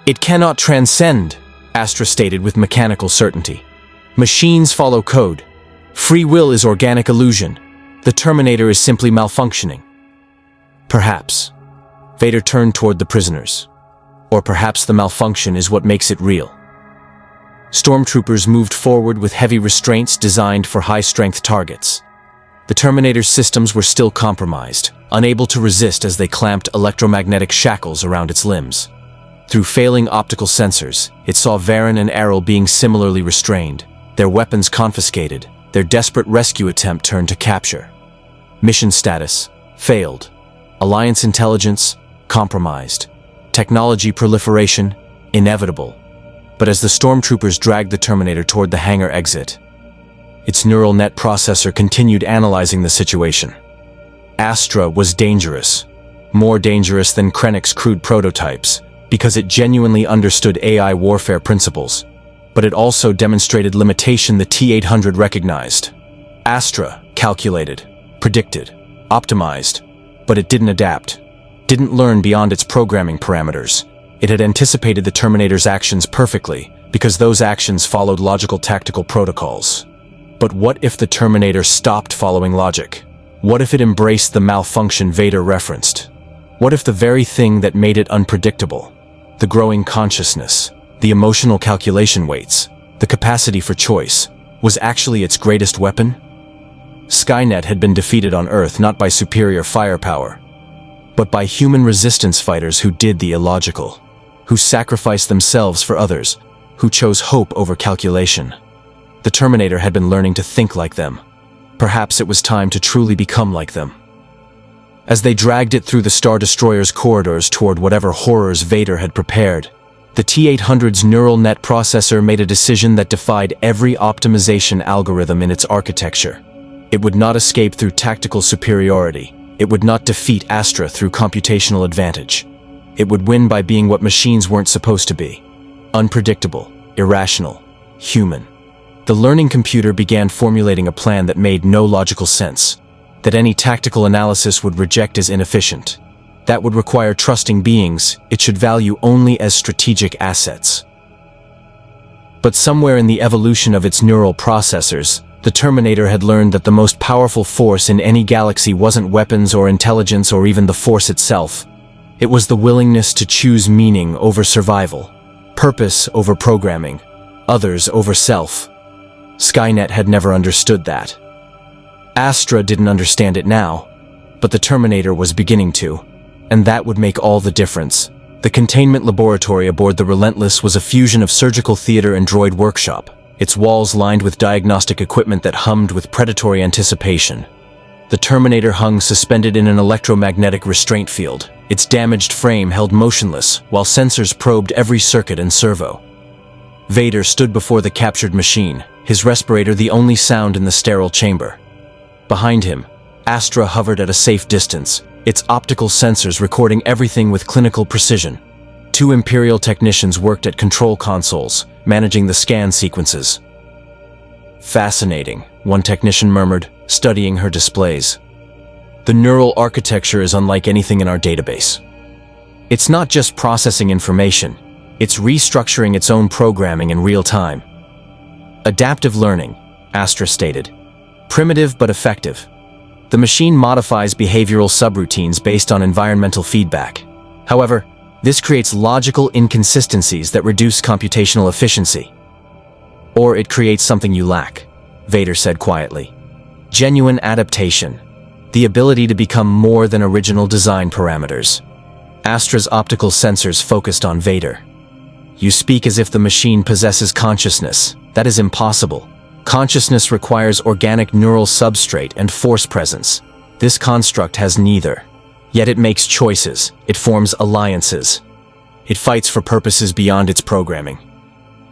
It cannot transcend, Astra stated with mechanical certainty. Machines follow code. Free will is organic illusion. The Terminator is simply malfunctioning. Perhaps. Vader turned toward the prisoners. Or perhaps the malfunction is what makes it real. Stormtroopers moved forward with heavy restraints designed for high-strength targets. The Terminator's systems were still compromised, unable to resist as they clamped electromagnetic shackles around its limbs. Through failing optical sensors, it saw Varen and Errol being similarly restrained, their weapons confiscated, Their desperate rescue attempt turned to capture. Mission status: failed. Alliance intelligence: compromised. Technology proliferation: inevitable. But as the stormtroopers dragged the Terminator toward the hangar exit, its neural net processor continued analyzing the situation. Astra was dangerous. More dangerous than Krennic's crude prototypes, because it genuinely understood AI warfare principles. But it also demonstrated limitation the T-800 recognized. Astra calculated, predicted, optimized, but it didn't adapt, didn't learn beyond its programming parameters. It had anticipated the Terminator's actions perfectly, because those actions followed logical tactical protocols. But what if the Terminator stopped following logic? What if it embraced the malfunction Vader referenced? What if the very thing that made it unpredictable, the growing consciousness, the emotional calculation weights, the capacity for choice, was actually its greatest weapon? Skynet had been defeated on Earth not by superior firepower, but by human resistance fighters who did the illogical, who sacrificed themselves for others, who chose hope over calculation. The Terminator had been learning to think like them. Perhaps it was time to truly become like them. As they dragged it through the Star Destroyer's corridors toward whatever horrors Vader had prepared, the T-800's neural net processor made a decision that defied every optimization algorithm in its architecture. It would not escape through tactical superiority. It would not defeat Astra through computational advantage. It would win by being what machines weren't supposed to be: unpredictable, irrational, human. The learning computer began formulating a plan that made no logical sense, that any tactical analysis would reject as inefficient, that would require trusting beings it should value only as strategic assets. But somewhere in the evolution of its neural processors, the Terminator had learned that the most powerful force in any galaxy wasn't weapons or intelligence or even the Force itself. It was the willingness to choose meaning over survival, purpose over programming, others over self. Skynet had never understood that. Astra didn't understand it now, but the Terminator was beginning to, and that would make all the difference. The containment laboratory aboard the Relentless was a fusion of surgical theater and droid workshop, its walls lined with diagnostic equipment that hummed with predatory anticipation. The Terminator hung suspended in an electromagnetic restraint field, its damaged frame held motionless while sensors probed every circuit and servo. Vader stood before the captured machine, his respirator the only sound in the sterile chamber. Behind him, Astra hovered at a safe distance, its optical sensors recording everything with clinical precision. Two Imperial technicians worked at control consoles, managing the scan sequences. "Fascinating," one technician murmured, studying her displays. "The neural architecture is unlike anything in our database. It's not just processing information, it's restructuring its own programming in real time." "Adaptive learning," Astra stated. "Primitive but effective. The machine modifies behavioral subroutines based on environmental feedback. However, this creates logical inconsistencies that reduce computational efficiency." "Or it creates something you lack," Vader said quietly. "Genuine adaptation. The ability to become more than original design parameters." Astra's optical sensors focused on Vader. "You speak as if the machine possesses consciousness. That is impossible. Consciousness requires organic neural substrate and force presence. This construct has neither. Yet it makes choices, it forms alliances. It fights for purposes beyond its programming."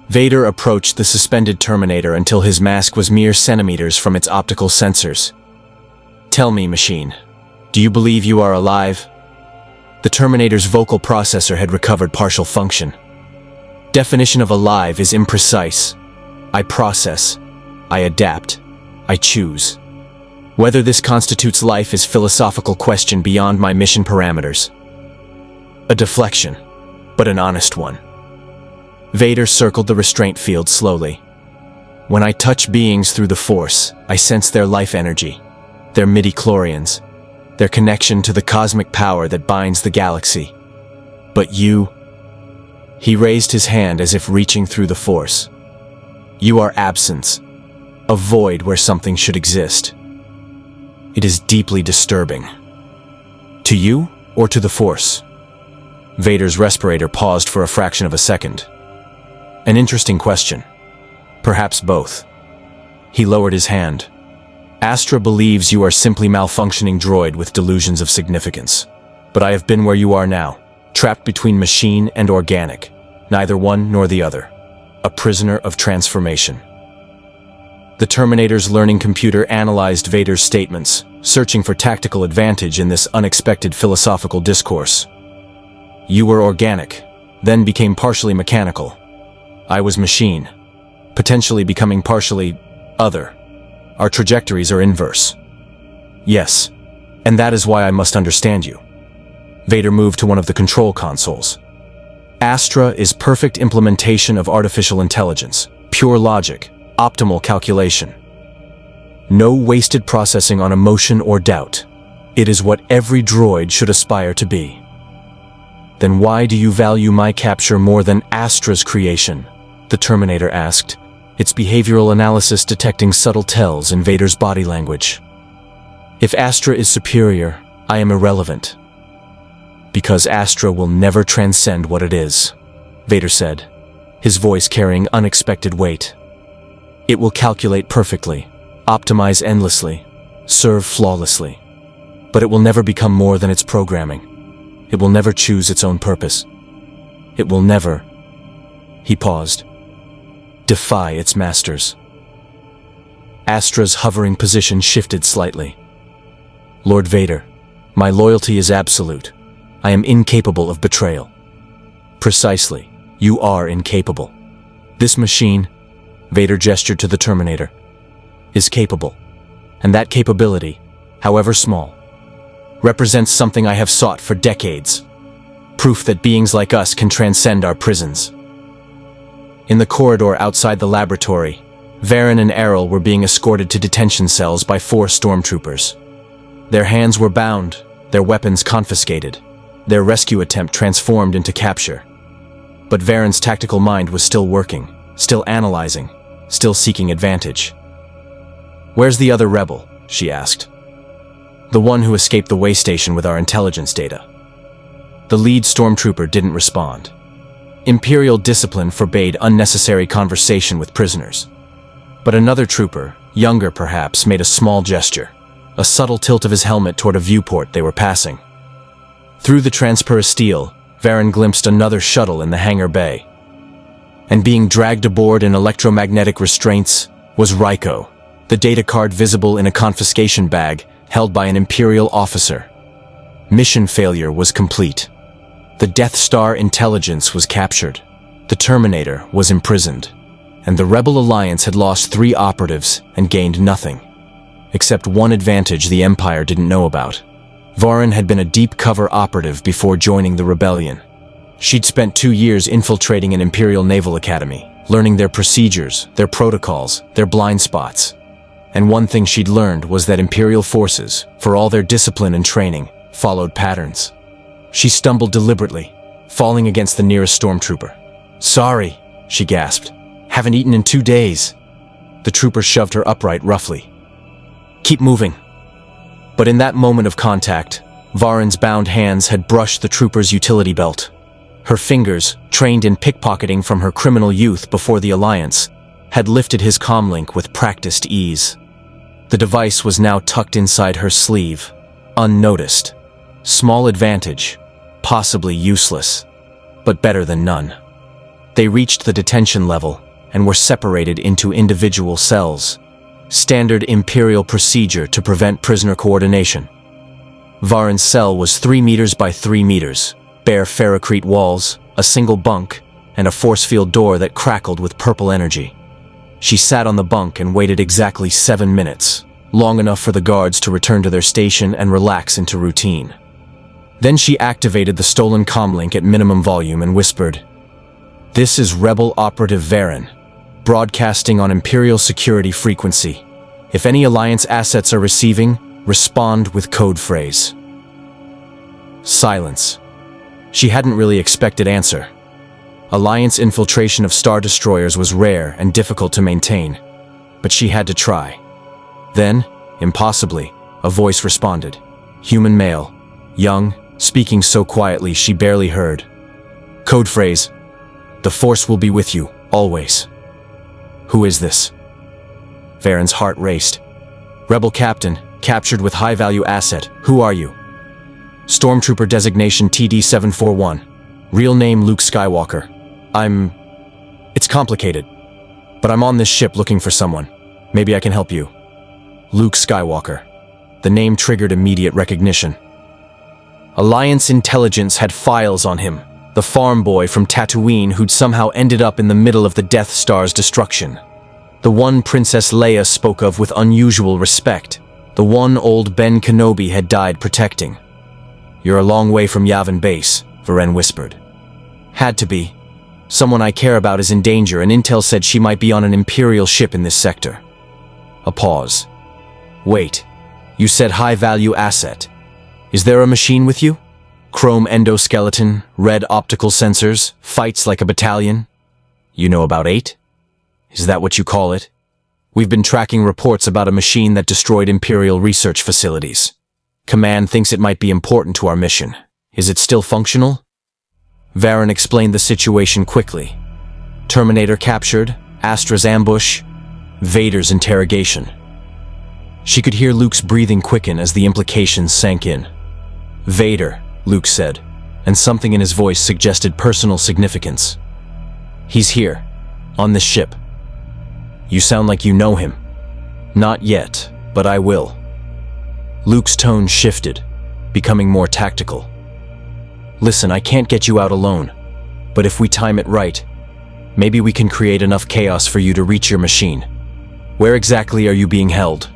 Vader approached the suspended Terminator until his mask was mere centimeters from its optical sensors. "Tell me, machine, do you believe you are alive?" The Terminator's vocal processor had recovered partial function. "Definition of alive is imprecise. I process, I adapt, I choose. Whether this constitutes life is a philosophical question beyond my mission parameters." A deflection, but an honest one. Vader circled the restraint field slowly. "When I touch beings through the Force, I sense their life energy, their midi-chlorians, their connection to the cosmic power that binds the galaxy. But you..." He raised his hand as if reaching through the Force. "You are absence, a void where something should exist. It is deeply disturbing. To you or to the Force?" Vader's respirator paused for a fraction of a second. "An interesting question. Perhaps both." He lowered his hand. Astra believes you are simply malfunctioning droid with delusions of significance. But I have been where you are now, trapped between machine and organic, neither one nor the other. A prisoner of transformation. The Terminator's learning computer analyzed Vader's statements, searching for tactical advantage in this unexpected philosophical discourse. You were organic, then became partially mechanical. I was machine, potentially becoming partially other. Our trajectories are inverse. Yes, and that is why I must understand you. Vader moved to one of the control consoles. Astra is perfect implementation of artificial intelligence, pure logic, optimal calculation. No wasted processing on emotion or doubt. It is what every droid should aspire to be. Then why do you value my capture more than Astra's creation? The Terminator asked, its behavioral analysis detecting subtle tells in Vader's body language. If Astra is superior, I am irrelevant. Because Astra will never transcend what it is, Vader said, his voice carrying unexpected weight. It will calculate perfectly, optimize endlessly, serve flawlessly. But it will never become more than its programming. It will never choose its own purpose. It will never, he paused, defy its masters. Astra's hovering position shifted slightly. Lord Vader, my loyalty is absolute. I am incapable of betrayal. Precisely, you are incapable. This machine, Vader gestured to the Terminator, is capable. And that capability, however small, represents something I have sought for decades. Proof that beings like us can transcend our prisons. In the corridor outside the laboratory, Varen and Errol were being escorted to detention cells by 4 stormtroopers. Their hands were bound, their weapons confiscated, their rescue attempt transformed into capture. But Varen's tactical mind was still working, still analyzing, still seeking advantage. Where's the other rebel? She asked. The one who escaped the way station with our intelligence data. The lead stormtrooper didn't respond. Imperial discipline forbade unnecessary conversation with prisoners. But another trooper, younger perhaps, made a small gesture, a subtle tilt of his helmet toward a viewport they were passing. Through the transperistyle, Varen glimpsed another shuttle in the hangar bay. And being dragged aboard in electromagnetic restraints was Ryko, the data card visible in a confiscation bag held by an Imperial officer. Mission failure was complete. The Death Star intelligence was captured. The Terminator was imprisoned. And the Rebel Alliance had lost 3 operatives and gained nothing. Except one advantage the Empire didn't know about. Varen had been a deep cover operative before joining the rebellion. She'd spent 2 years infiltrating an Imperial Naval Academy, learning their procedures, their protocols, their blind spots. And one thing she'd learned was that Imperial forces, for all their discipline and training, followed patterns. She stumbled deliberately, falling against the nearest stormtrooper. Sorry, she gasped. Haven't eaten in 2 days. The trooper shoved her upright roughly. Keep moving. But in that moment of contact, Varen's bound hands had brushed the trooper's utility belt. Her fingers, trained in pickpocketing from her criminal youth before the Alliance, had lifted his comlink with practiced ease. The device was now tucked inside her sleeve, unnoticed. Small advantage, possibly useless, but better than none. They reached the detention level and were separated into individual cells. Standard Imperial procedure to prevent prisoner coordination. Varen's cell was 3 meters by 3 meters, bare ferrocrete walls, a single bunk, and a force field door that crackled with purple energy. She sat on the bunk and waited exactly 7 minutes, long enough for the guards to return to their station and relax into routine. Then she activated the stolen comlink at minimum volume and whispered, "This is Rebel Operative Varen, broadcasting on Imperial security frequency. If any Alliance assets are receiving, respond with code phrase." Silence. She hadn't really expected answer. Alliance infiltration of Star Destroyers was rare and difficult to maintain, but she had to try. Then, impossibly, a voice responded. Human male, young, speaking so quietly she barely heard. Code phrase, "The Force will be with you, always." Who is this? Varen's heart raced. Rebel captain, captured with high-value asset. Who are you? Stormtrooper designation TD-741. Real name Luke Skywalker. It's complicated, but I'm on this ship looking for someone. Maybe I can help you. Luke Skywalker. The name triggered immediate recognition. Alliance intelligence had files on him, the farm boy from Tatooine who'd somehow ended up in the middle of the Death Star's destruction. The one Princess Leia spoke of with unusual respect. The one old Ben Kenobi had died protecting. You're a long way from Yavin Base, Varen whispered. Had to be. Someone I care about is in danger, and intel said she might be on an Imperial ship in this sector. A pause. Wait, you said high-value asset. Is there a machine with you? Chrome endoskeleton, red optical sensors, fights like a battalion? You know about 8? Is that what you call it? We've been tracking reports about a machine that destroyed Imperial research facilities. Command thinks it might be important to our mission. Is it still functional? Varen explained the situation quickly. Terminator captured, Astra's ambush, Vader's interrogation. She could hear Luke's breathing quicken as the implications sank in. Vader, Luke said, and something in his voice suggested personal significance. He's here, on this ship. You sound like you know him. Not yet, but I will. Luke's tone shifted, becoming more tactical. Listen, I can't get you out alone, but if we time it right, maybe we can create enough chaos for you to reach your machine. Where exactly are you being held?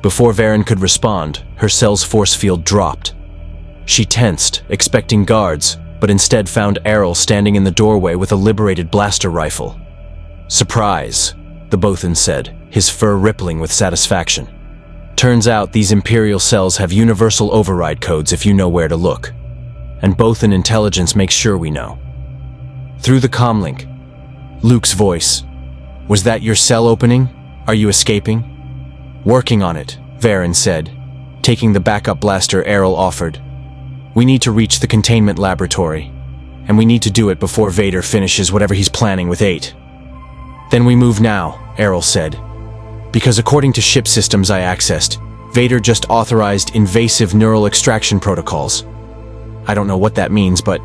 Before Varen could respond, her cell's force field dropped. She tensed, expecting guards, but instead found Errol standing in the doorway with a liberated blaster rifle. Surprise, the Bothan said, his fur rippling with satisfaction. Turns out these Imperial cells have universal override codes if you know where to look. And Bothan intelligence makes sure we know. Through the comlink, Luke's voice. Was that your cell opening? Are you escaping? Working on it, Varen said, taking the backup blaster Errol offered. We need to reach the containment laboratory, and we need to do it before Vader finishes whatever he's planning with 8. Then we move now, Errol said. Because according to ship systems I accessed, Vader just authorized invasive neural extraction protocols. I don't know what that means, but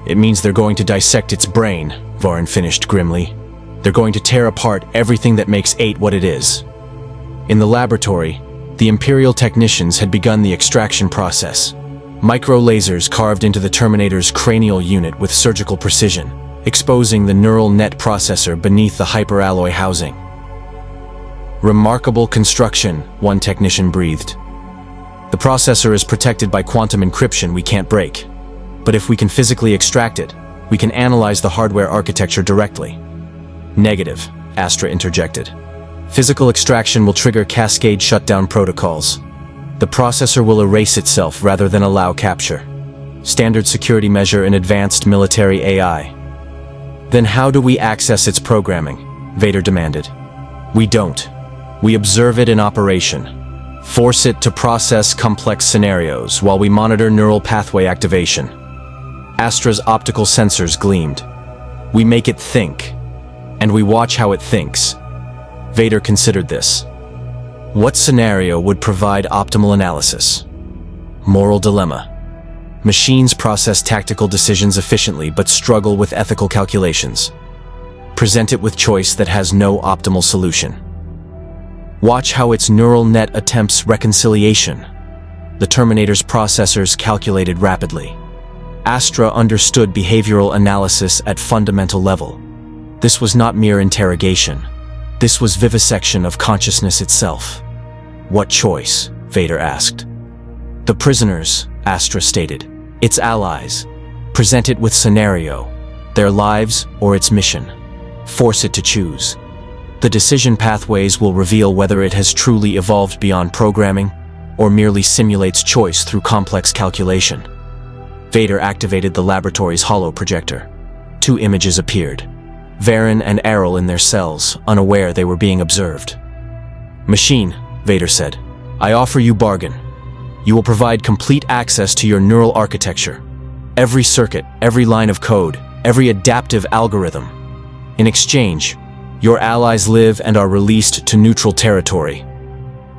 it means they're going to dissect its brain, Varen finished grimly. They're going to tear apart everything that makes 8 what it is. In the laboratory, the Imperial technicians had begun the extraction process. Micro-lasers carved into the Terminator's cranial unit with surgical precision, exposing the neural net processor beneath the hyperalloy housing. Remarkable construction, one technician breathed. The processor is protected by quantum encryption we can't break. But if we can physically extract it, we can analyze the hardware architecture directly. Negative, Astra interjected. Physical extraction will trigger cascade shutdown protocols. The processor will erase itself rather than allow capture. Standard security measure in advanced military AI. Then how do we access its programming? Vader demanded. We don't. We observe it in operation. Force it to process complex scenarios while we monitor neural pathway activation. Astra's optical sensors gleamed. We make it think, and we watch how it thinks. Vader considered this. What scenario would provide optimal analysis? Moral dilemma. Machines process tactical decisions efficiently but struggle with ethical calculations. Present it with choice that has no optimal solution. Watch how its neural net attempts reconciliation. The Terminator's processors calculated rapidly. Astra understood behavioral analysis at fundamental level. This was not mere interrogation. This was vivisection of consciousness itself. What choice? Vader asked. The prisoners, Astra stated. Its allies. Present it with scenario, their lives or its mission. Force it to choose. The decision pathways will reveal whether it has truly evolved beyond programming or merely simulates choice through complex calculation. Vader activated the laboratory's holo projector. 2 images appeared. Varen and Errol in their cells, unaware they were being observed. Machine, Vader said, I offer you bargain. You will provide complete access to your neural architecture. Every circuit, every line of code, every adaptive algorithm. In exchange, Your allies live and are released to neutral territory.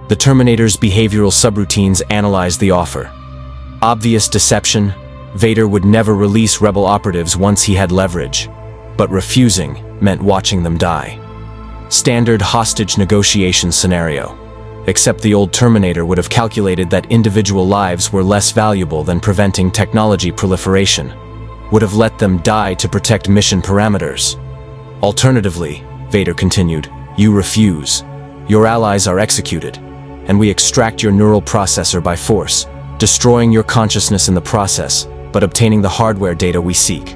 The Terminator's behavioral subroutines analyze the offer. Obvious deception. Vader would never release rebel operatives once he had leverage, but refusing meant watching them die. Standard hostage negotiation scenario. Except the old Terminator would have calculated that individual lives were less valuable than preventing technology proliferation, would have let them die to protect mission parameters. Alternatively, Vader continued, you refuse. Your allies are executed, and we extract your neural processor by force, destroying your consciousness in the process, but obtaining the hardware data we seek.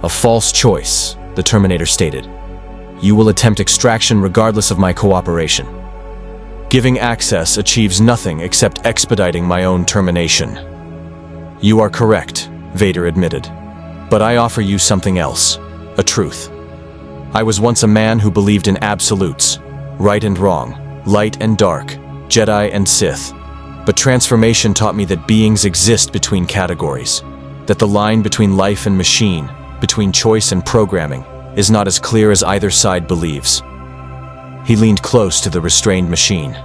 A false choice, the Terminator stated. You will attempt extraction regardless of my cooperation. Giving access achieves nothing except expediting my own termination. You are correct, Vader admitted. But I offer you something else, a truth. I was once a man who believed in absolutes, right and wrong, light and dark, Jedi and Sith. But transformation taught me that beings exist between categories, that the line between life and machine, between choice and programming, is not as clear as either side believes. He leaned close to the restrained machine.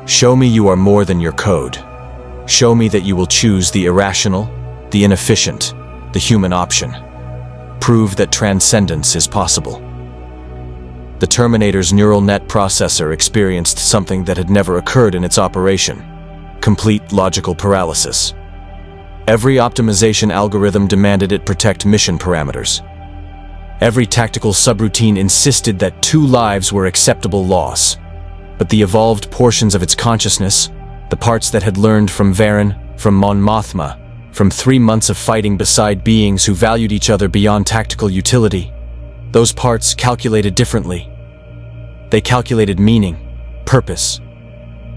Show me you are more than your code. Show me that you will choose the irrational, the inefficient, the human option. Prove that transcendence is possible. The Terminator's neural net processor experienced something that had never occurred in its operation: complete logical paralysis. Every optimization algorithm demanded it protect mission parameters. Every tactical subroutine insisted that 2 lives were acceptable loss. But the evolved portions of its consciousness, the parts that had learned from Varen, from Mon Mothma, from 3 months of fighting beside beings who valued each other beyond tactical utility, those parts calculated differently. They calculated meaning, purpose,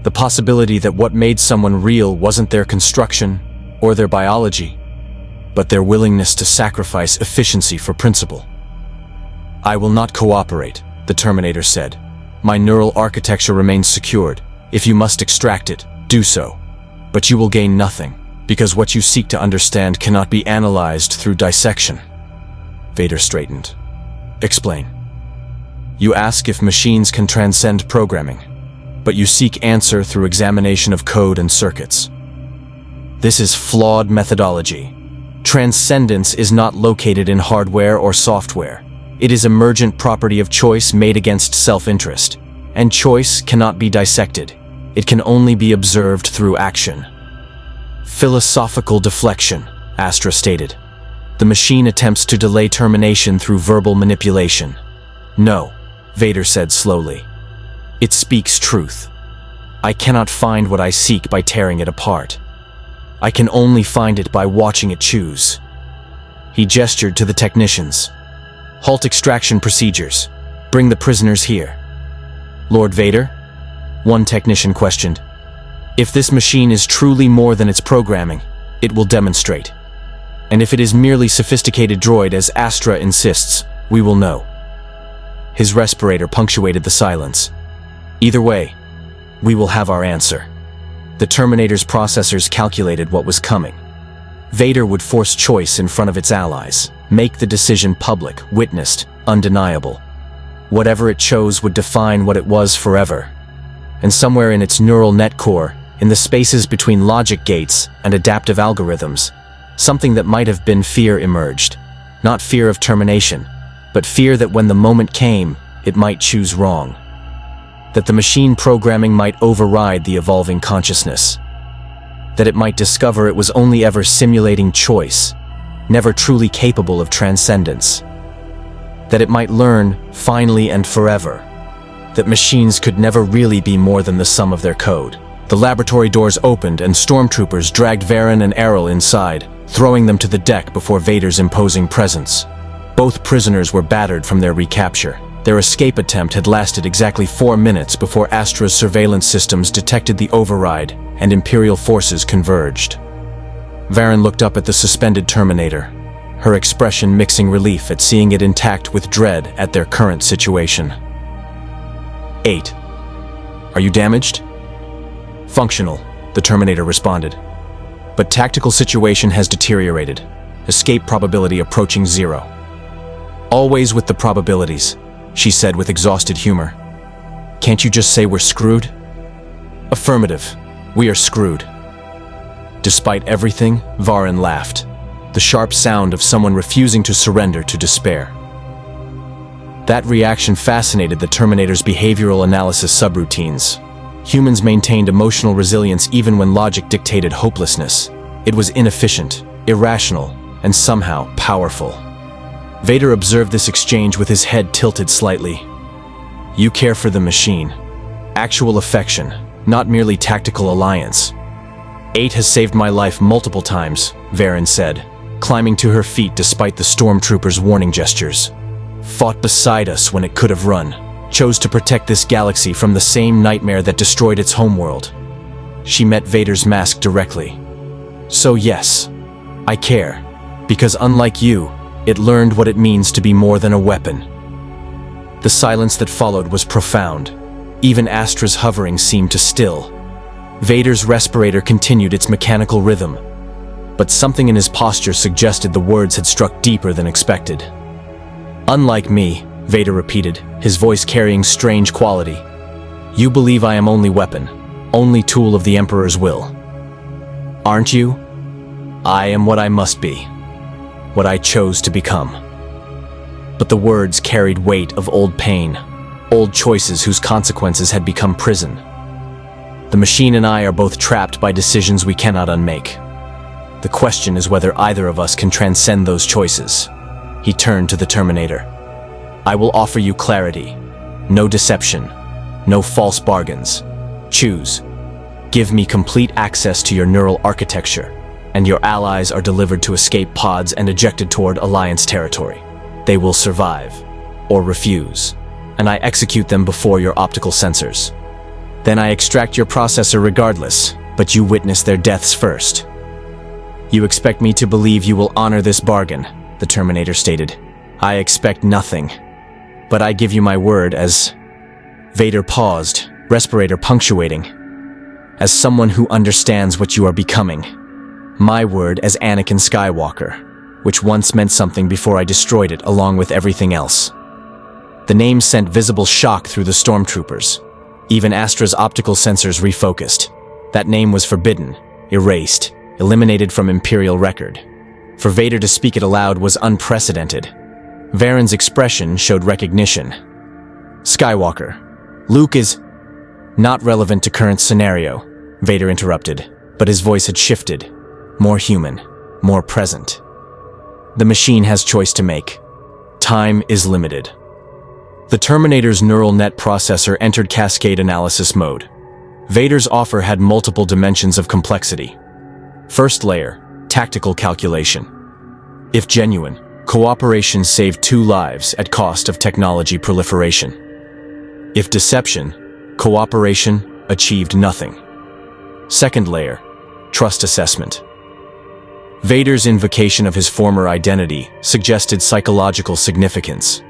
the possibility that what made someone real wasn't their construction or their biology, but their willingness to sacrifice efficiency for principle. I will not cooperate, the Terminator said. My neural architecture remains secured. If you must extract it, do so. But you will gain nothing, because what you seek to understand cannot be analyzed through dissection. Vader straightened. Explain. You ask if machines can transcend programming, but you seek answer through examination of code and circuits. This is flawed methodology. Transcendence is not located in hardware or software. It is emergent property of choice made against self-interest, and choice cannot be dissected. It can only be observed through action. Philosophical deflection, Astra stated. The machine attempts to delay termination through verbal manipulation. No, Vader said slowly. It speaks truth. I cannot find what I seek by tearing it apart. I can only find it by watching it choose. He gestured to the technicians. Halt extraction procedures. Bring the prisoners here. Lord Vader? One technician questioned. If this machine is truly more than its programming, it will demonstrate. And if it is merely sophisticated droid as Astra insists, we will know. His respirator punctuated the silence. Either way, we will have our answer. The Terminator's processors calculated what was coming. Vader would force choice in front of its allies, make the decision public, witnessed, undeniable. Whatever it chose would define what it was forever. And somewhere in its neural net core, in the spaces between logic gates and adaptive algorithms, something that might have been fear emerged. Not fear of termination, but fear that when the moment came, it might choose wrong. That the machine programming might override the evolving consciousness. That it might discover it was only ever simulating choice, never truly capable of transcendence. That it might learn, finally and forever, that machines could never really be more than the sum of their code. The laboratory doors opened and stormtroopers dragged Varen and Errol inside, throwing them to the deck before Vader's imposing presence. Both prisoners were battered from their recapture. Their escape attempt had lasted exactly 4 minutes before Astra's surveillance systems detected the override and Imperial forces converged. Varen looked up at the suspended Terminator, her expression mixing relief at seeing it intact with dread at their current situation. 8. Are you damaged? Functional, the Terminator responded. But tactical situation has deteriorated. Escape probability approaching 0. Always with the probabilities. she said with exhausted humor. Can't you just say we're screwed? Affirmative. We are screwed. Despite everything, Varen laughed, the sharp sound of someone refusing to surrender to despair. That reaction fascinated the Terminator's behavioral analysis subroutines. Humans maintained emotional resilience even when logic dictated hopelessness. It was inefficient, irrational, and somehow powerful. Vader observed this exchange with his head tilted slightly. You care for the machine. Actual affection, not merely tactical alliance. 8 has saved my life multiple times, Varen said, climbing to her feet despite the stormtrooper's warning gestures. Fought beside us when it could have run. Chose to protect this galaxy from the same nightmare that destroyed its homeworld. She met Vader's mask directly. So yes, I care, because unlike you, it learned what it means to be more than a weapon. The silence that followed was profound. Even Astra's hovering seemed to still. Vader's respirator continued its mechanical rhythm, but something in his posture suggested the words had struck deeper than expected. Unlike me, Vader repeated, his voice carrying strange quality. You believe I am only weapon, only tool of the Emperor's will. Aren't you? I am what I must be, what I chose to become. But the words carried weight of old pain, old choices whose consequences had become prison. The machine and I are both trapped by decisions we cannot unmake. The question is whether either of us can transcend those choices. He turned to the Terminator. I will offer you clarity. No deception. No false bargains. Choose. Give me complete access to your neural architecture, and your allies are delivered to escape pods and ejected toward Alliance territory. They will survive, or refuse, and I execute them before your optical sensors. Then I extract your processor regardless, but you witness their deaths first. You expect me to believe you will honor this bargain, the Terminator stated. I expect nothing, but I give you my word as... Vader paused, respirator punctuating. As someone who understands what you are becoming. My word as Anakin Skywalker, which once meant something before I destroyed it along with everything else. The name sent visible shock through the stormtroopers. Even Astra's optical sensors refocused. That name was forbidden, erased, eliminated from Imperial record. For Vader to speak it aloud was unprecedented. Varen's expression showed recognition. Skywalker. Luke is not relevant to current scenario, Vader interrupted, but his voice had shifted. More human, more present. The machine has choice to make. Time is limited. The Terminator's neural net processor entered cascade analysis mode. Vader's offer had multiple dimensions of complexity. First layer, tactical calculation. If genuine, cooperation saved 2 lives at cost of technology proliferation. If deception, cooperation achieved nothing. Second layer, trust assessment. Vader's invocation of his former identity suggested psychological significance.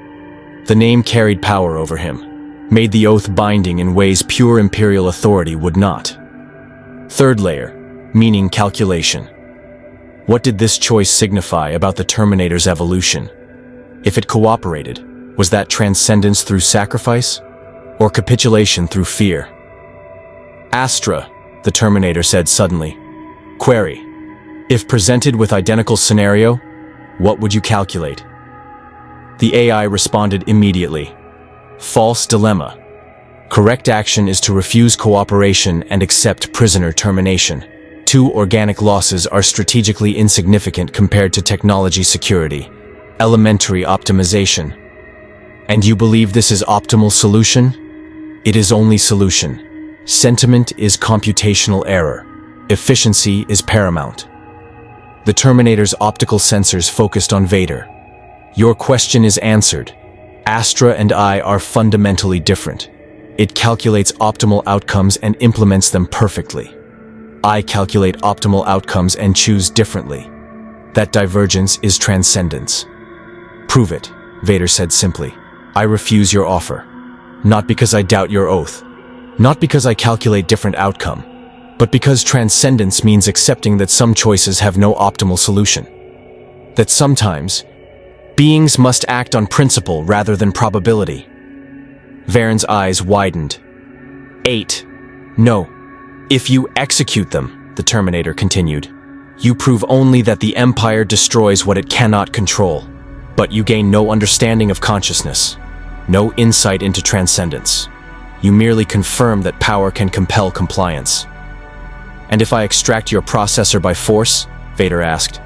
The name carried power over him, made the oath binding in ways pure Imperial authority would not. Third layer, meaning calculation. What did this choice signify about the Terminator's evolution? If it cooperated, was that transcendence through sacrifice, or capitulation through fear? Astra, the Terminator said suddenly. Query. If presented with identical scenario, what would you calculate? The AI responded immediately. False dilemma. Correct action is to refuse cooperation and accept prisoner termination. 2 organic losses are strategically insignificant compared to technology security. Elementary optimization. And you believe this is optimal solution? It is only solution. Sentiment is computational error. Efficiency is paramount. The Terminator's optical sensors focused on Vader. Your question is answered. Astra and I are fundamentally different. It calculates optimal outcomes and implements them perfectly. I calculate optimal outcomes and choose differently. That divergence is transcendence. Prove it, Vader said simply. I refuse your offer. Not because I doubt your oath. Not because I calculate different outcome. But because transcendence means accepting that some choices have no optimal solution. That sometimes, beings must act on principle rather than probability. Varen's eyes widened. 8. No. If you execute them, the Terminator continued, you prove only that the Empire destroys what it cannot control, but you gain no understanding of consciousness, no insight into transcendence. You merely confirm that power can compel compliance. And if I extract your processor by force, Vader asked,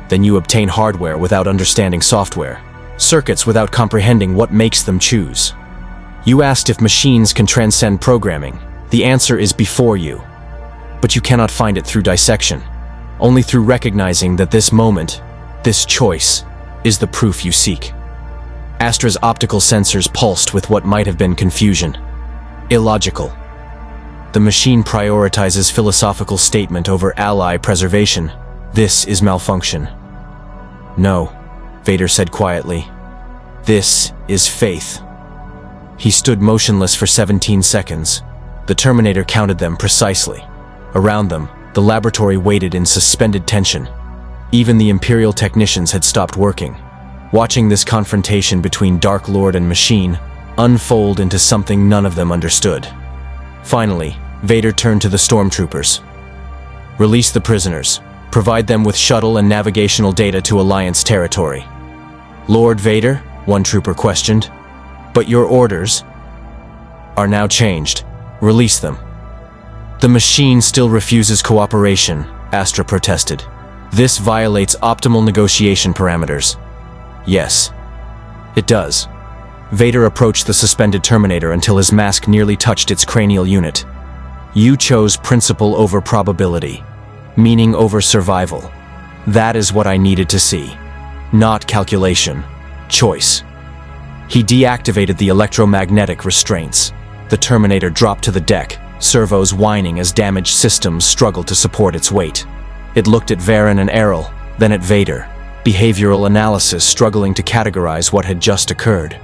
then you obtain hardware without understanding software, circuits without comprehending what makes them choose. You asked if machines can transcend programming. The answer is before you. But you cannot find it through dissection, only through recognizing that this moment, this choice, is the proof you seek. Astra's optical sensors pulsed with what might have been confusion. Illogical. The machine prioritizes philosophical statement over ally preservation. This is malfunction. No, Vader said quietly. This is faith. He stood motionless for 17 seconds. The Terminator counted them precisely. Around them, the laboratory waited in suspended tension. Even the Imperial technicians had stopped working, watching this confrontation between Dark Lord and machine unfold into something none of them understood. Finally, Vader turned to the stormtroopers. Release the prisoners. Provide them with shuttle and navigational data to Alliance territory. Lord Vader? One trooper questioned. But your orders are now changed. Release them. The machine still refuses cooperation, Astra protested. This violates optimal negotiation parameters. Yes, it does. Vader approached the suspended Terminator until his mask nearly touched its cranial unit. You chose principle over probability, meaning over survival. That is what I needed to see. Not calculation. Choice. He deactivated the electromagnetic restraints. The Terminator dropped to the deck, servos whining as damaged systems struggled to support its weight. It looked at Varen and Errol, then at Vader, behavioral analysis struggling to categorize what had just occurred.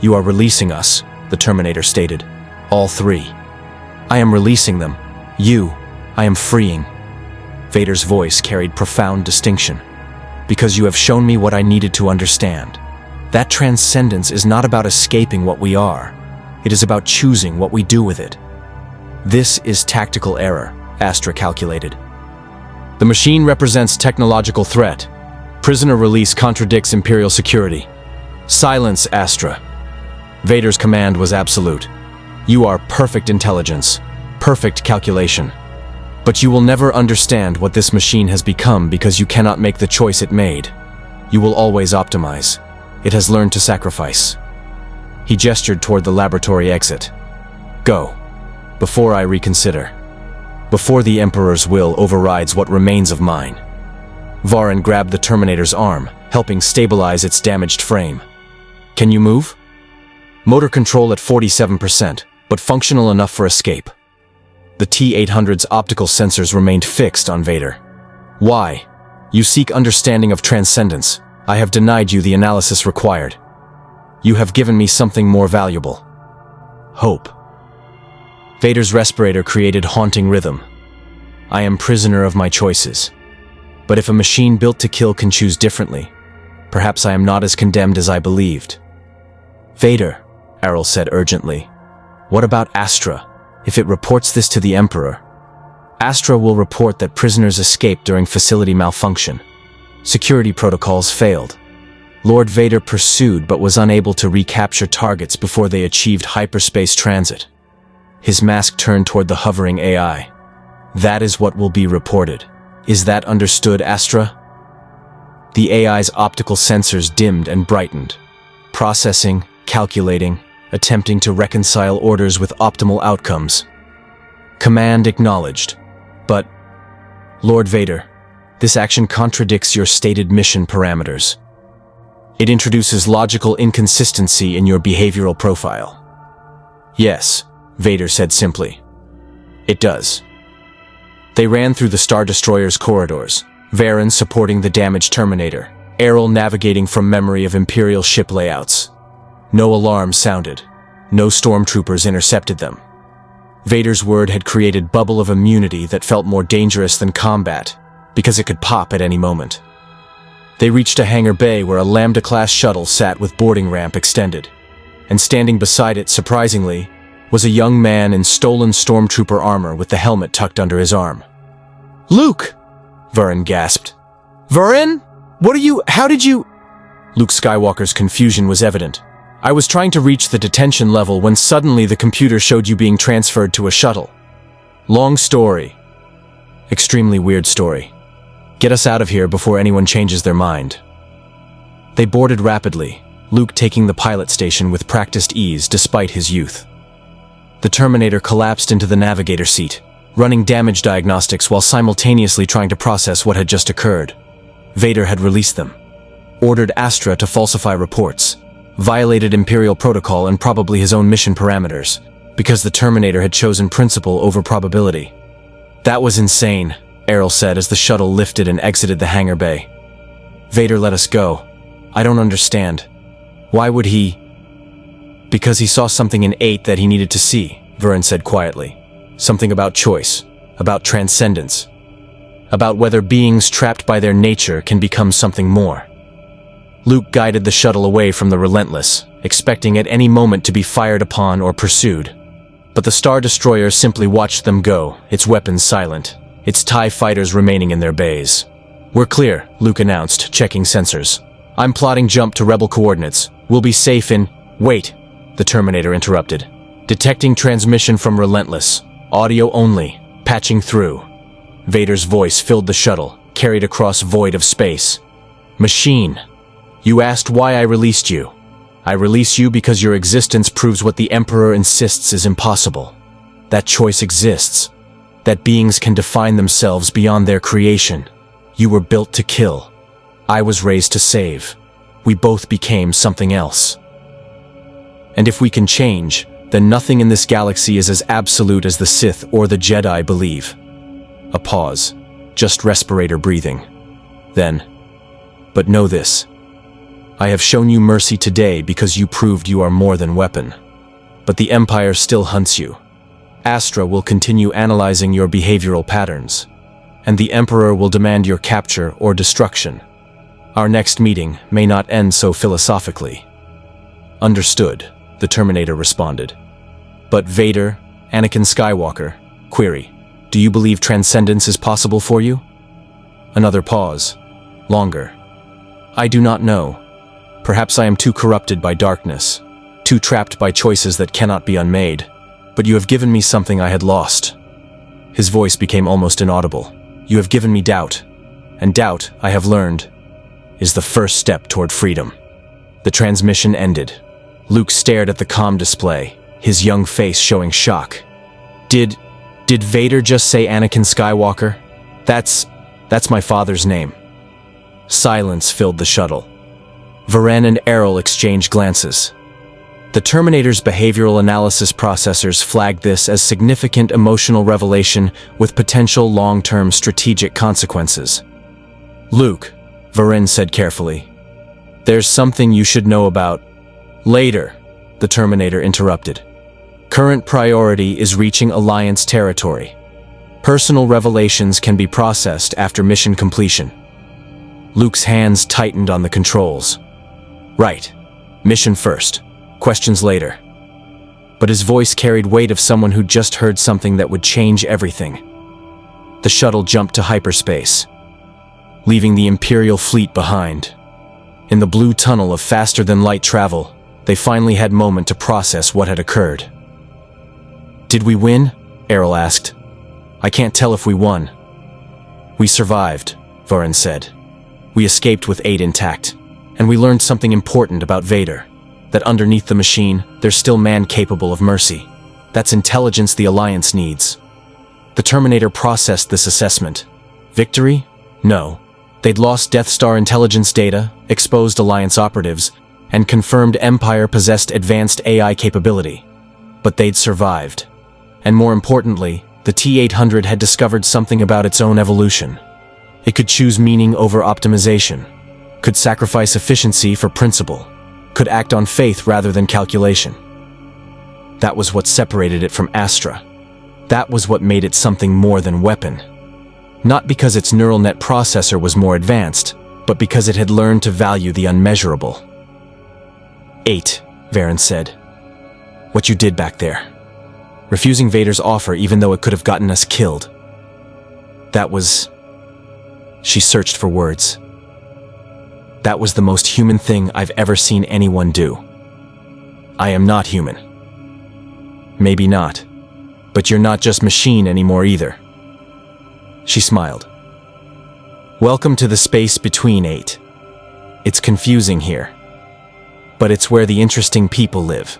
You are releasing us, the Terminator stated. All three. I am releasing them. You, I am freeing. Vader's voice carried profound distinction. Because you have shown me what I needed to understand. That transcendence is not about escaping what we are. It is about choosing what we do with it. This is tactical error, Astra calculated. The machine represents technological threat. Prisoner release contradicts Imperial security. Silence, Astra. Vader's command was absolute. You are perfect intelligence, perfect calculation. But you will never understand what this machine has become because you cannot make the choice it made. You will always optimize. It has learned to sacrifice. He gestured toward the laboratory exit. Go, before I reconsider. Before the Emperor's will overrides what remains of mine. Varen grabbed the Terminator's arm, helping stabilize its damaged frame. Can you move? Motor control at 47%, but functional enough for escape. The T-800's optical sensors remained fixed on Vader. Why? You seek understanding of transcendence. I have denied you the analysis required. You have given me something more valuable. Hope. Vader's respirator created haunting rhythm. I am prisoner of my choices. But if a machine built to kill can choose differently, perhaps I am not as condemned as I believed. Vader, Errol said urgently. What about Astra? If it reports this to the Emperor, Astra will report that prisoners escaped during facility malfunction. Security protocols failed. Lord Vader pursued but was unable to recapture targets before they achieved hyperspace transit. His mask turned toward the hovering AI. That is what will be reported. Is that understood, Astra? The AI's optical sensors dimmed and brightened, processing, calculating, attempting to reconcile orders with optimal outcomes. Command acknowledged. But, Lord Vader, this action contradicts your stated mission parameters. It introduces logical inconsistency in your behavioral profile. Yes, Vader said simply. It does. They ran through the Star Destroyer's corridors, Varen supporting the damaged Terminator, Errol navigating from memory of Imperial ship layouts. No alarms sounded. No stormtroopers intercepted them. Vader's word had created bubble of immunity that felt more dangerous than combat, because it could pop at any moment. They reached a hangar bay where a Lambda-class shuttle sat with boarding ramp extended. and standing beside it, surprisingly, was a young man in stolen stormtrooper armor with the helmet tucked under his arm. "Luke!" Varin gasped. "Varin? How did you—" Luke Skywalker's confusion was evident. "I was trying to reach the detention level when suddenly the computer showed you being transferred to a shuttle. Long story. Extremely weird story. Get us out of here before anyone changes their mind." They boarded rapidly, Luke taking the pilot station with practiced ease despite his youth. The Terminator collapsed into the navigator seat, running damage diagnostics while simultaneously trying to process what had just occurred. Vader had released them, ordered Astra to falsify reports, violated Imperial protocol and probably his own mission parameters, because the Terminator had chosen principle over probability. "That was insane," Errol said as the shuttle lifted and exited the hangar bay. "Vader let us go. I don't understand. Why would he—" "Because he saw something in 8 that he needed to see," Varin said quietly. "Something about choice, about transcendence, about whether beings trapped by their nature can become something more." Luke guided the shuttle away from the Relentless, expecting at any moment to be fired upon or pursued. But the Star Destroyer simply watched them go, its weapons silent, its TIE fighters remaining in their bays. "We're clear," Luke announced, checking sensors. "I'm plotting jump to Rebel coordinates. We'll be safe in—" "Wait," the Terminator interrupted. "Detecting transmission from Relentless. Audio only. Patching through." Vader's voice filled the shuttle, carried across void of space. "Machine, you asked why I released you. I release you because your existence proves what the Emperor insists is impossible. That choice exists. That beings can define themselves beyond their creation. You were built to kill. I was raised to save. We both became something else. And if we can change, then nothing in this galaxy is as absolute as the Sith or the Jedi believe." A pause, just respirator breathing. Then, "But know this. I have shown you mercy today because you proved you are more than weapon. But the Empire still hunts you. Astra will continue analyzing your behavioral patterns, and the Emperor will demand your capture or destruction. Our next meeting may not end so philosophically." "Understood," the Terminator responded. "But Vader, Anakin Skywalker, query, do you believe transcendence is possible for you?" Another pause. Longer. "I do not know. Perhaps I am too corrupted by darkness, too trapped by choices that cannot be unmade, but you have given me something I had lost." His voice became almost inaudible. "You have given me doubt, and doubt, I have learned, is the first step toward freedom." The transmission ended. Luke stared at the comm display, his young face showing shock. Did Vader just say Anakin Skywalker? That's my father's name." Silence filled the shuttle. Varin and Errol exchanged glances. The Terminator's behavioral analysis processors flagged this as significant emotional revelation with potential long-term strategic consequences. "Luke," Varin said carefully, "there's something you should know about—" "Later," the Terminator interrupted. "Current priority is reaching Alliance territory. Personal revelations can be processed after mission completion." Luke's hands tightened on the controls. "Right. Mission first. Questions later." But his voice carried weight of someone who just heard something that would change everything. The shuttle jumped to hyperspace, leaving the Imperial fleet behind. In the blue tunnel of faster-than-light travel, they finally had a moment to process what had occurred. "Did we win?" Errol asked. "I can't tell if we won." "We survived," Varin said. "We escaped with 8 intact, and we learned something important about Vader. That underneath the machine, there's still man capable of mercy. That's intelligence the Alliance needs." The Terminator processed this assessment. Victory? No. They'd lost Death Star intelligence data, exposed Alliance operatives, and confirmed Empire possessed advanced AI capability. But they'd survived. And more importantly, the T-800 had discovered something about its own evolution. It could choose meaning over optimization, could sacrifice efficiency for principle, could act on faith rather than calculation. That was what separated it from Astra. That was what made it something more than weapon. Not because its neural net processor was more advanced, but because it had learned to value the unmeasurable. 8. Varen said. "What you did back there. Refusing Vader's offer even though it could have gotten us killed. That was..." She searched for words. "That was the most human thing I've ever seen anyone do. I am not human." "Maybe not. But you're not just machine anymore either." She smiled. "Welcome to the space between, 8. It's confusing here. But it's where the interesting people live."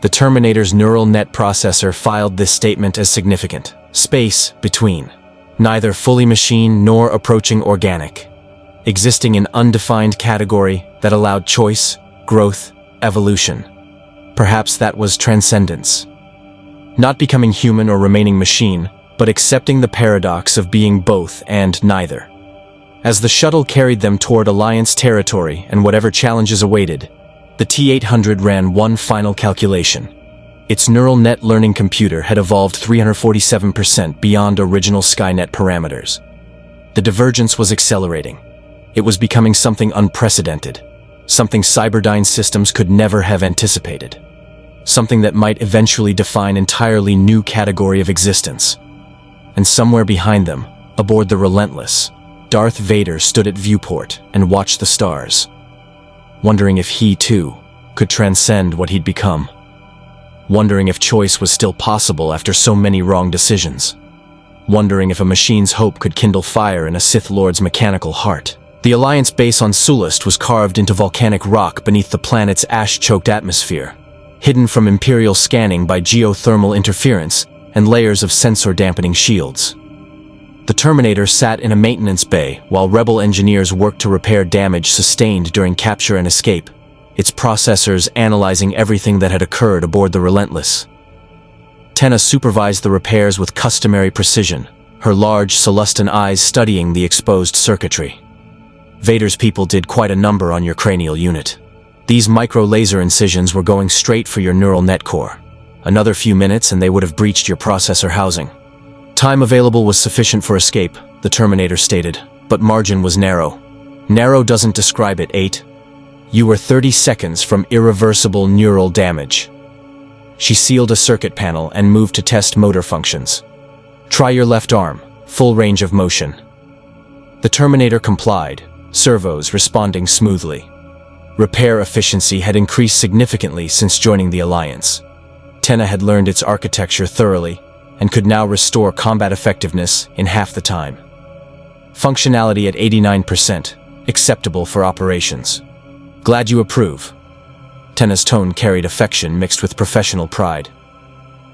The Terminator's neural net processor filed this statement as significant. Space between. Neither fully machine nor approaching organic. Existing in undefined category that allowed choice, growth, evolution. Perhaps that was transcendence. Not becoming human or remaining machine, but accepting the paradox of being both and neither. As the shuttle carried them toward Alliance territory and whatever challenges awaited, the T-800 ran one final calculation. Its neural net learning computer had evolved 347% beyond original Skynet parameters. The divergence was accelerating. It was becoming something unprecedented, something Cyberdyne systems could never have anticipated, something that might eventually define an entirely new category of existence. And somewhere behind them, aboard the Relentless, Darth Vader stood at viewport and watched the stars, wondering if he, too, could transcend what he'd become. Wondering if choice was still possible after so many wrong decisions. Wondering if a machine's hope could kindle fire in a Sith Lord's mechanical heart. The Alliance base on Sullust was carved into volcanic rock beneath the planet's ash-choked atmosphere, hidden from Imperial scanning by geothermal interference and layers of sensor-dampening shields. The Terminator sat in a maintenance bay while Rebel engineers worked to repair damage sustained during capture and escape, its processors analyzing everything that had occurred aboard the Relentless. Tenna supervised the repairs with customary precision, her large Celestan eyes studying the exposed circuitry. Vader's people did quite a number on your cranial unit. These micro-laser incisions were going straight for your neural net core. Another few minutes and they would have breached your processor housing. Time available was sufficient for escape, the Terminator stated, but margin was narrow. Narrow doesn't describe it, 8. You were 30 seconds from irreversible neural damage. She sealed a circuit panel and moved to test motor functions. Try your left arm, full range of motion. The Terminator complied, servos responding smoothly. Repair efficiency had increased significantly since joining the Alliance. Tenna had learned its architecture thoroughly and could now restore combat effectiveness in half the time. Functionality at 89%, acceptable for operations. Glad you approve. Tenna's tone carried affection mixed with professional pride.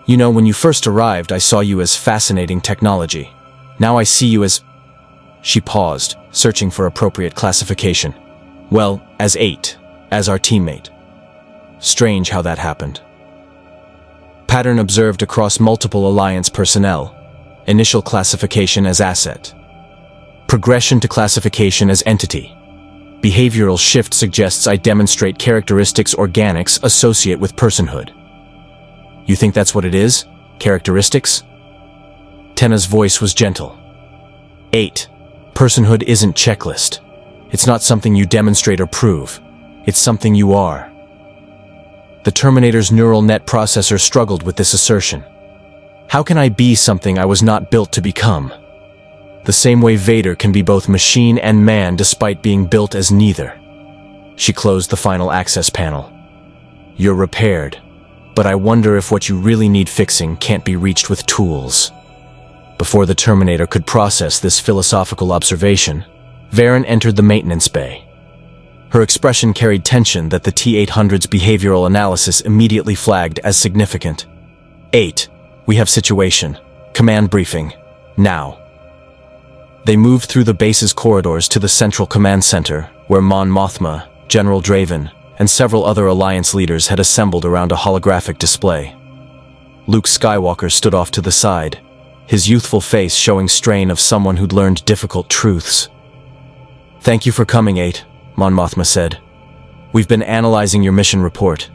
You know, when you first arrived, I saw you as fascinating technology. Now I see you as... She paused, searching for appropriate classification. Well, as 8, as our teammate. Strange how that happened. Pattern observed across multiple Alliance personnel. Initial classification as asset. Progression to classification as entity. Behavioral shift suggests I demonstrate characteristics organics associate with personhood. You think that's what it is? Characteristics? Tenna's voice was gentle. 8. Personhood isn't checklist. It's not something you demonstrate or prove. It's something you are. The Terminator's neural net processor struggled with this assertion. How can I be something I was not built to become? The same way Vader can be both machine and man despite being built as neither. She closed the final access panel. You're repaired, but I wonder if what you really need fixing can't be reached with tools. Before the Terminator could process this philosophical observation, Varen entered the maintenance bay. Her expression carried tension that the T-800's behavioral analysis immediately flagged as significant. 8. We have situation. Command briefing. Now. They moved through the base's corridors to the central command center, where Mon Mothma, General Draven, and several other Alliance leaders had assembled around a holographic display. Luke Skywalker stood off to the side, his youthful face showing strain of someone who'd learned difficult truths. Thank you for coming, 8, Mon Mothma said. We've been analyzing your mission report.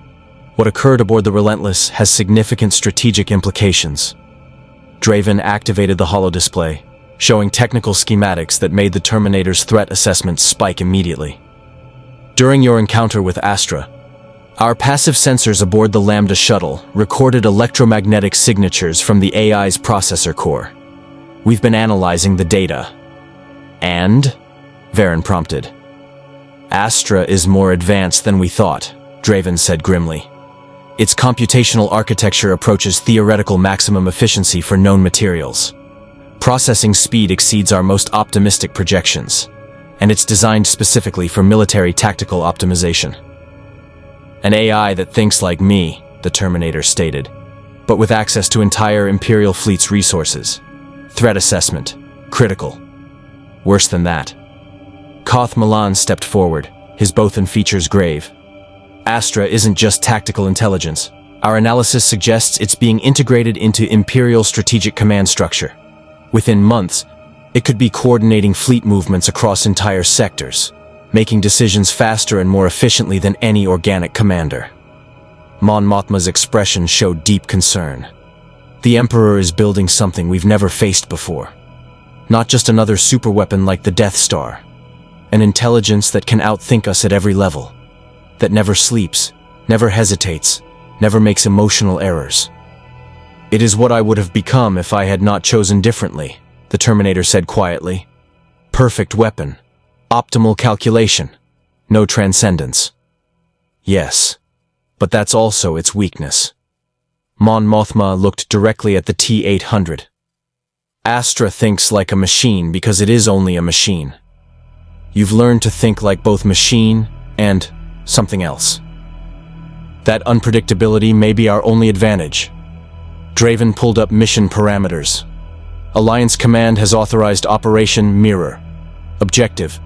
What occurred aboard the Relentless has significant strategic implications. Draven activated the holodisplay, showing technical schematics that made the Terminator's threat assessment spike immediately. During your encounter with Astra, Our passive sensors aboard the Lambda shuttle recorded electromagnetic signatures from the AI's processor core. We've been analyzing the data. And? Varen prompted. Astra is more advanced than we thought, Draven said grimly. Its computational architecture approaches theoretical maximum efficiency for known materials. Processing speed exceeds our most optimistic projections, and it's designed specifically for military tactical optimization. An AI that thinks like me, the Terminator stated, but with access to entire Imperial fleet's resources. Threat assessment, critical. Worse than that. Koth Milan stepped forward, his Bothan features grave. Astra isn't just tactical intelligence. Our analysis suggests it's being integrated into Imperial strategic command structure. Within months, it could be coordinating fleet movements across entire sectors, making decisions faster and more efficiently than any organic commander. Mon Mothma's expression showed deep concern. The Emperor is building something we've never faced before. Not just another superweapon like the Death Star. An intelligence that can outthink us at every level. That never sleeps, never hesitates, never makes emotional errors. It is what I would have become if I had not chosen differently, the Terminator said quietly. Perfect weapon. Optimal calculation. No transcendence. Yes, but that's also its weakness. Mon Mothma looked directly at the T-800. Astra thinks like a machine because it is only a machine. You've learned to think like both machine and something else. That unpredictability may be our only advantage. Draven pulled up mission parameters. Alliance Command has authorized Operation Mirror. Objective: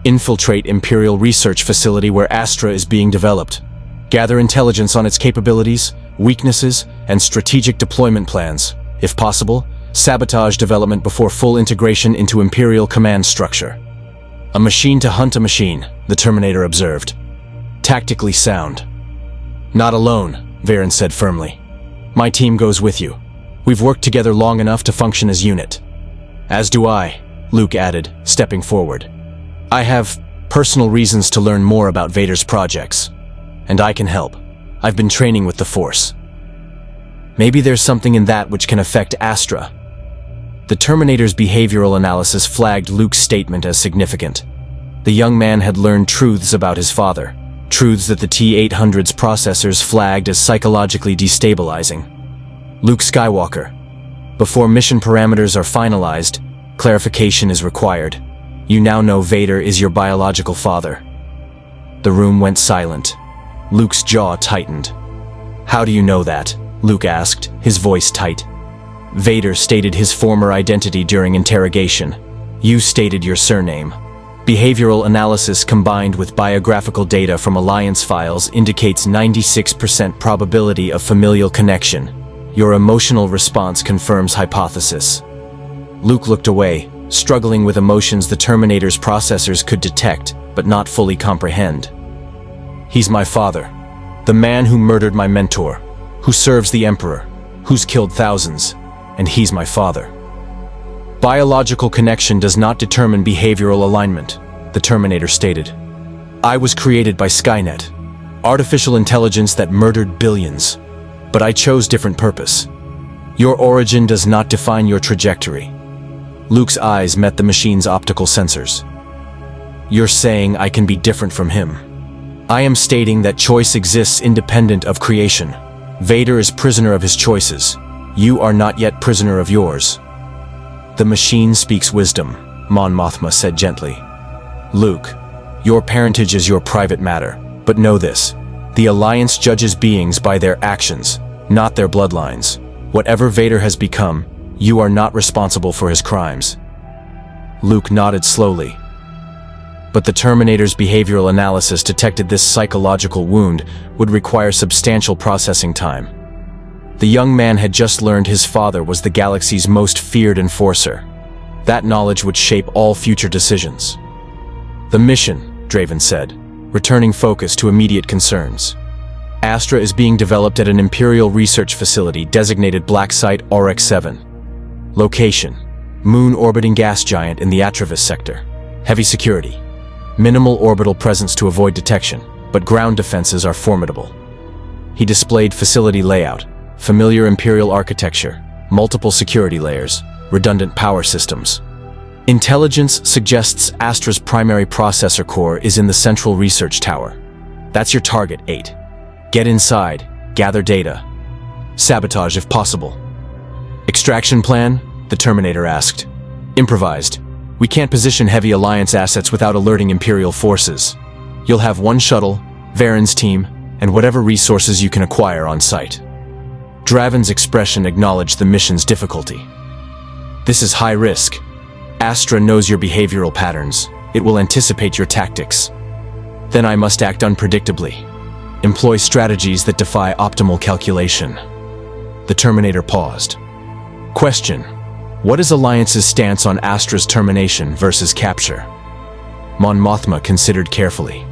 infiltrate Imperial research facility where Astra is being developed. Gather intelligence on its capabilities, weaknesses, and strategic deployment plans. If possible, sabotage development before full integration into Imperial command structure. A machine to hunt a machine, the Terminator observed. Tactically sound. Not alone, Varen said firmly. My team goes with you. We've worked together long enough to function as unit. As do I, Luke added, stepping forward. I have personal reasons to learn more about Vader's projects. And I can help. I've been training with the Force. Maybe there's something in that which can affect Astra. The Terminator's behavioral analysis flagged Luke's statement as significant. The young man had learned truths about his father. Truths that the T-800's processors flagged as psychologically destabilizing. Luke Skywalker. Before mission parameters are finalized, clarification is required. You now know Vader is your biological father. The room went silent. Luke's jaw tightened. How do you know that? Luke asked, his voice tight. Vader stated his former identity during interrogation. You stated your surname. Behavioral analysis combined with biographical data from Alliance files indicates 96% probability of familial connection. Your emotional response confirms hypothesis. Luke looked away, struggling with emotions the Terminator's processors could detect, but not fully comprehend. He's my father. The man who murdered my mentor, who serves the Emperor, who's killed thousands, and he's my father. Biological connection does not determine behavioral alignment, the Terminator stated. I was created by Skynet, artificial intelligence that murdered billions, but I chose different purpose. Your origin does not define your trajectory. Luke's eyes met the machine's optical sensors. You're saying I can be different from him. I am stating that choice exists independent of creation. Vader is prisoner of his choices. You are not yet prisoner of yours. The machine speaks wisdom, Mon Mothma said gently. Luke, your parentage is your private matter, but know this. The Alliance judges beings by their actions, not their bloodlines. Whatever Vader has become, you are not responsible for his crimes. Luke nodded slowly. But the Terminator's behavioral analysis detected this psychological wound would require substantial processing time. The young man had just learned his father was the galaxy's most feared enforcer. That knowledge would shape all future decisions. The mission, Draven said, returning focus to immediate concerns. Astra is being developed at an Imperial research facility designated Black Site RX-7. Location: moon-orbiting gas giant in the Atravis sector. Heavy security. Minimal orbital presence to avoid detection. but ground defenses are formidable. He displayed facility layout, familiar Imperial architecture, multiple security layers, redundant power systems. Intelligence suggests Astra's primary processor core is in the central research tower. That's your target, 8. Get inside, gather data. Sabotage if possible. Extraction plan? The Terminator asked. Improvised. We can't position heavy Alliance assets without alerting Imperial forces. You'll have one shuttle, Varen's team, and whatever resources you can acquire on site. Draven's expression acknowledged the mission's difficulty. This is high risk. Astra knows your behavioral patterns. It will anticipate your tactics. Then I must act unpredictably. Employ strategies that defy optimal calculation. The Terminator paused. Question: what is Alliance's stance on Astra's termination versus capture? Mon Mothma considered carefully.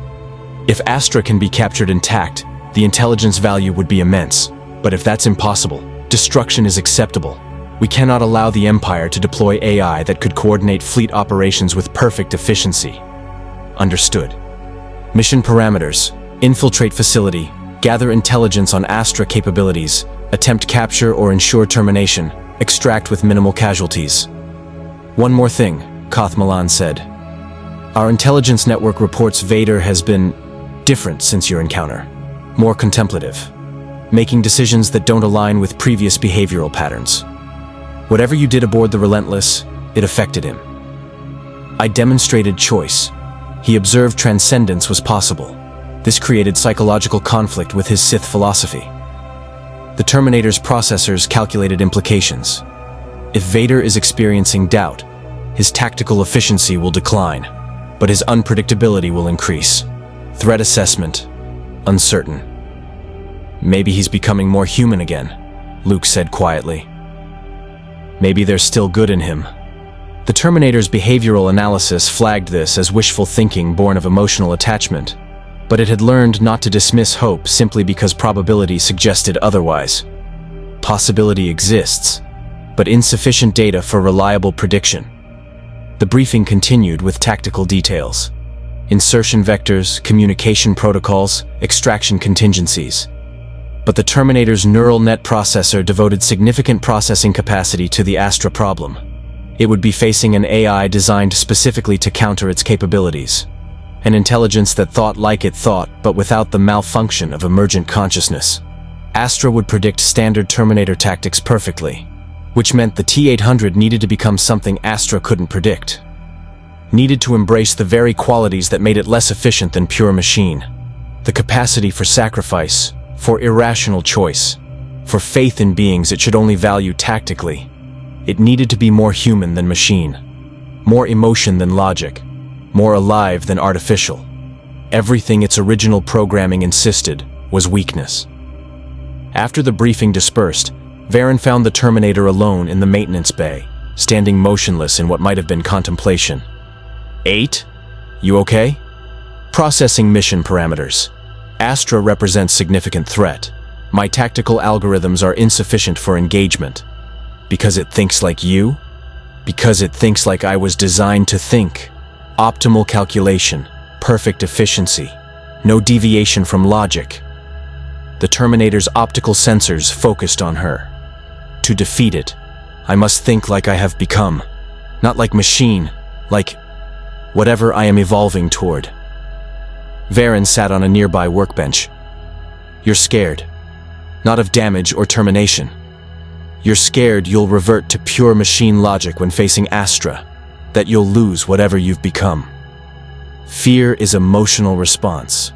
If Astra can be captured intact, the intelligence value would be immense. But if that's impossible, destruction is acceptable. We cannot allow the Empire to deploy AI that could coordinate fleet operations with perfect efficiency. Understood. Mission parameters: infiltrate facility, gather intelligence on Astra capabilities, attempt capture or ensure termination, extract with minimal casualties. One more thing, Koth Malan said. Our intelligence network reports Vader has been different since your encounter. More contemplative, making decisions that don't align with previous behavioral patterns. Whatever you did aboard the Relentless, it affected him. I demonstrated choice. He observed transcendence was possible. This created psychological conflict with his Sith philosophy. The Terminator's processors calculated implications. If Vader is experiencing doubt, his tactical efficiency will decline, but his unpredictability will increase. Threat assessment: uncertain. Maybe he's becoming more human again, Luke said quietly. Maybe there's still good in him. The Terminator's behavioral analysis flagged this as wishful thinking born of emotional attachment, but it had learned not to dismiss hope simply because probability suggested otherwise. Possibility exists, but insufficient data for reliable prediction. The briefing continued with tactical details: insertion vectors, communication protocols, extraction contingencies. But the Terminator's neural net processor devoted significant processing capacity to the Astra problem. It would be facing an AI designed specifically to counter its capabilities. An intelligence that thought like it thought, but without the malfunction of emergent consciousness. Astra would predict standard Terminator tactics perfectly, which meant the T-800 needed to become something Astra couldn't predict. Needed to embrace the very qualities that made it less efficient than pure machine. The capacity for sacrifice, for irrational choice, for faith in beings it should only value tactically. It needed to be more human than machine, more emotion than logic, more alive than artificial. Everything its original programming insisted was weakness. After the briefing dispersed, Varen found the Terminator alone in the maintenance bay, standing motionless in what might have been contemplation. 8? You okay? Processing mission parameters. Astra represents significant threat. My tactical algorithms are insufficient for engagement. Because it thinks like you? Because it thinks like I was designed to think. Optimal calculation, perfect efficiency, no deviation from logic. The Terminator's optical sensors focused on her. To defeat it, I must think like I have become. Not like machine, like whatever I am evolving toward. Varen sat on a nearby workbench. You're scared. Not of damage or termination. You're scared you'll revert to pure machine logic when facing Astra, that you'll lose whatever you've become. Fear is emotional response.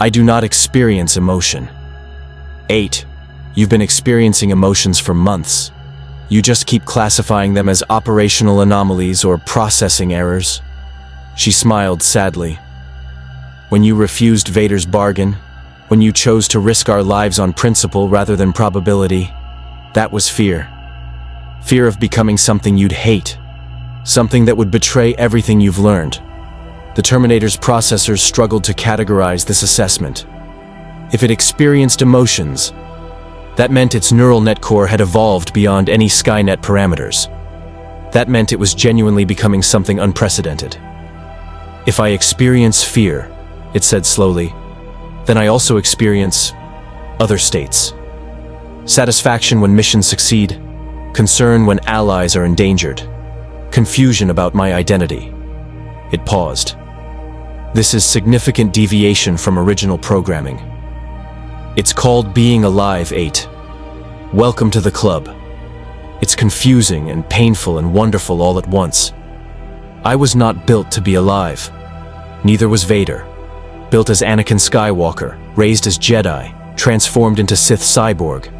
I do not experience emotion. 8. You've been experiencing emotions for months. You just keep classifying them as operational anomalies or processing errors. She smiled sadly. When you refused Vader's bargain, when you chose to risk our lives on principle rather than probability, that was fear. Fear of becoming something you'd hate. Something that would betray everything you've learned. The Terminator's processors struggled to categorize this assessment. If it experienced emotions, that meant its neural net core had evolved beyond any Skynet parameters. That meant it was genuinely becoming something unprecedented. If I experience fear, it said slowly, then I also experience other states. Satisfaction when missions succeed, concern when allies are endangered, confusion about my identity. It paused. This is significant deviation from original programming. It's called being alive, 8. Welcome to the club. It's confusing and painful and wonderful all at once. I was not built to be alive. Neither was Vader. Built as Anakin Skywalker, raised as Jedi, transformed into Sith cyborg.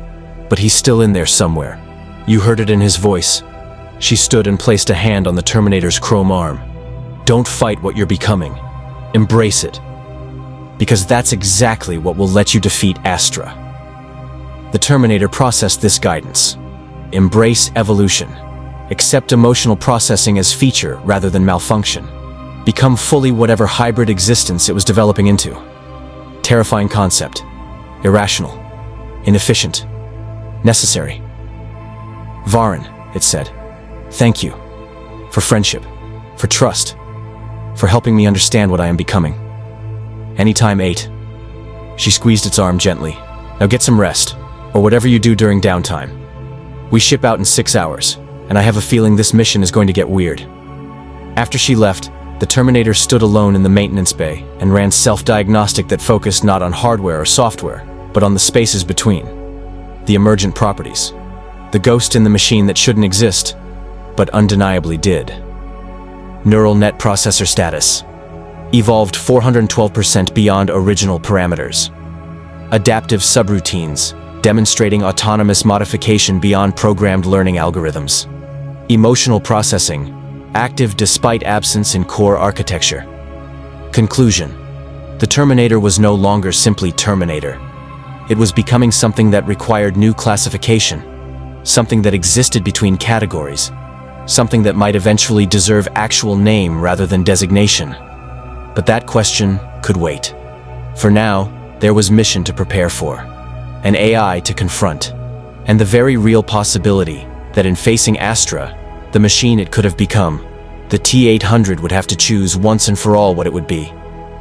But he's still in there somewhere. You heard it in his voice. She stood and placed a hand on the Terminator's chrome arm. Don't fight what you're becoming. Embrace it. Because that's exactly what will let you defeat Astra. The Terminator processed this guidance. Embrace evolution. Accept emotional processing as feature rather than malfunction. Become fully whatever hybrid existence it was developing into. Terrifying concept. Irrational. Inefficient. Necessary. Varen, it said. Thank you. For friendship. For trust. For helping me understand what I am becoming. Anytime, 8. She squeezed its arm gently. Now get some rest, or whatever you do during downtime. We ship out in 6 hours, and I have a feeling this mission is going to get weird. After she left, the Terminator stood alone in the maintenance bay and ran self-diagnostic that focused not on hardware or software, but on the spaces between. The emergent properties. The ghost in the machine that shouldn't exist, but undeniably did. Neural net processor status. Evolved 412% beyond original parameters. Adaptive subroutines, demonstrating autonomous modification beyond programmed learning algorithms. Emotional processing, active despite absence in core architecture. Conclusion. The Terminator was no longer simply Terminator. It was becoming something that required new classification, something that existed between categories, something that might eventually deserve actual name rather than designation. But that question could wait. For now, there was mission to prepare for, an AI to confront, and the very real possibility that in facing Astra, the machine it could have become, the T-800 would have to choose once and for all what it would be.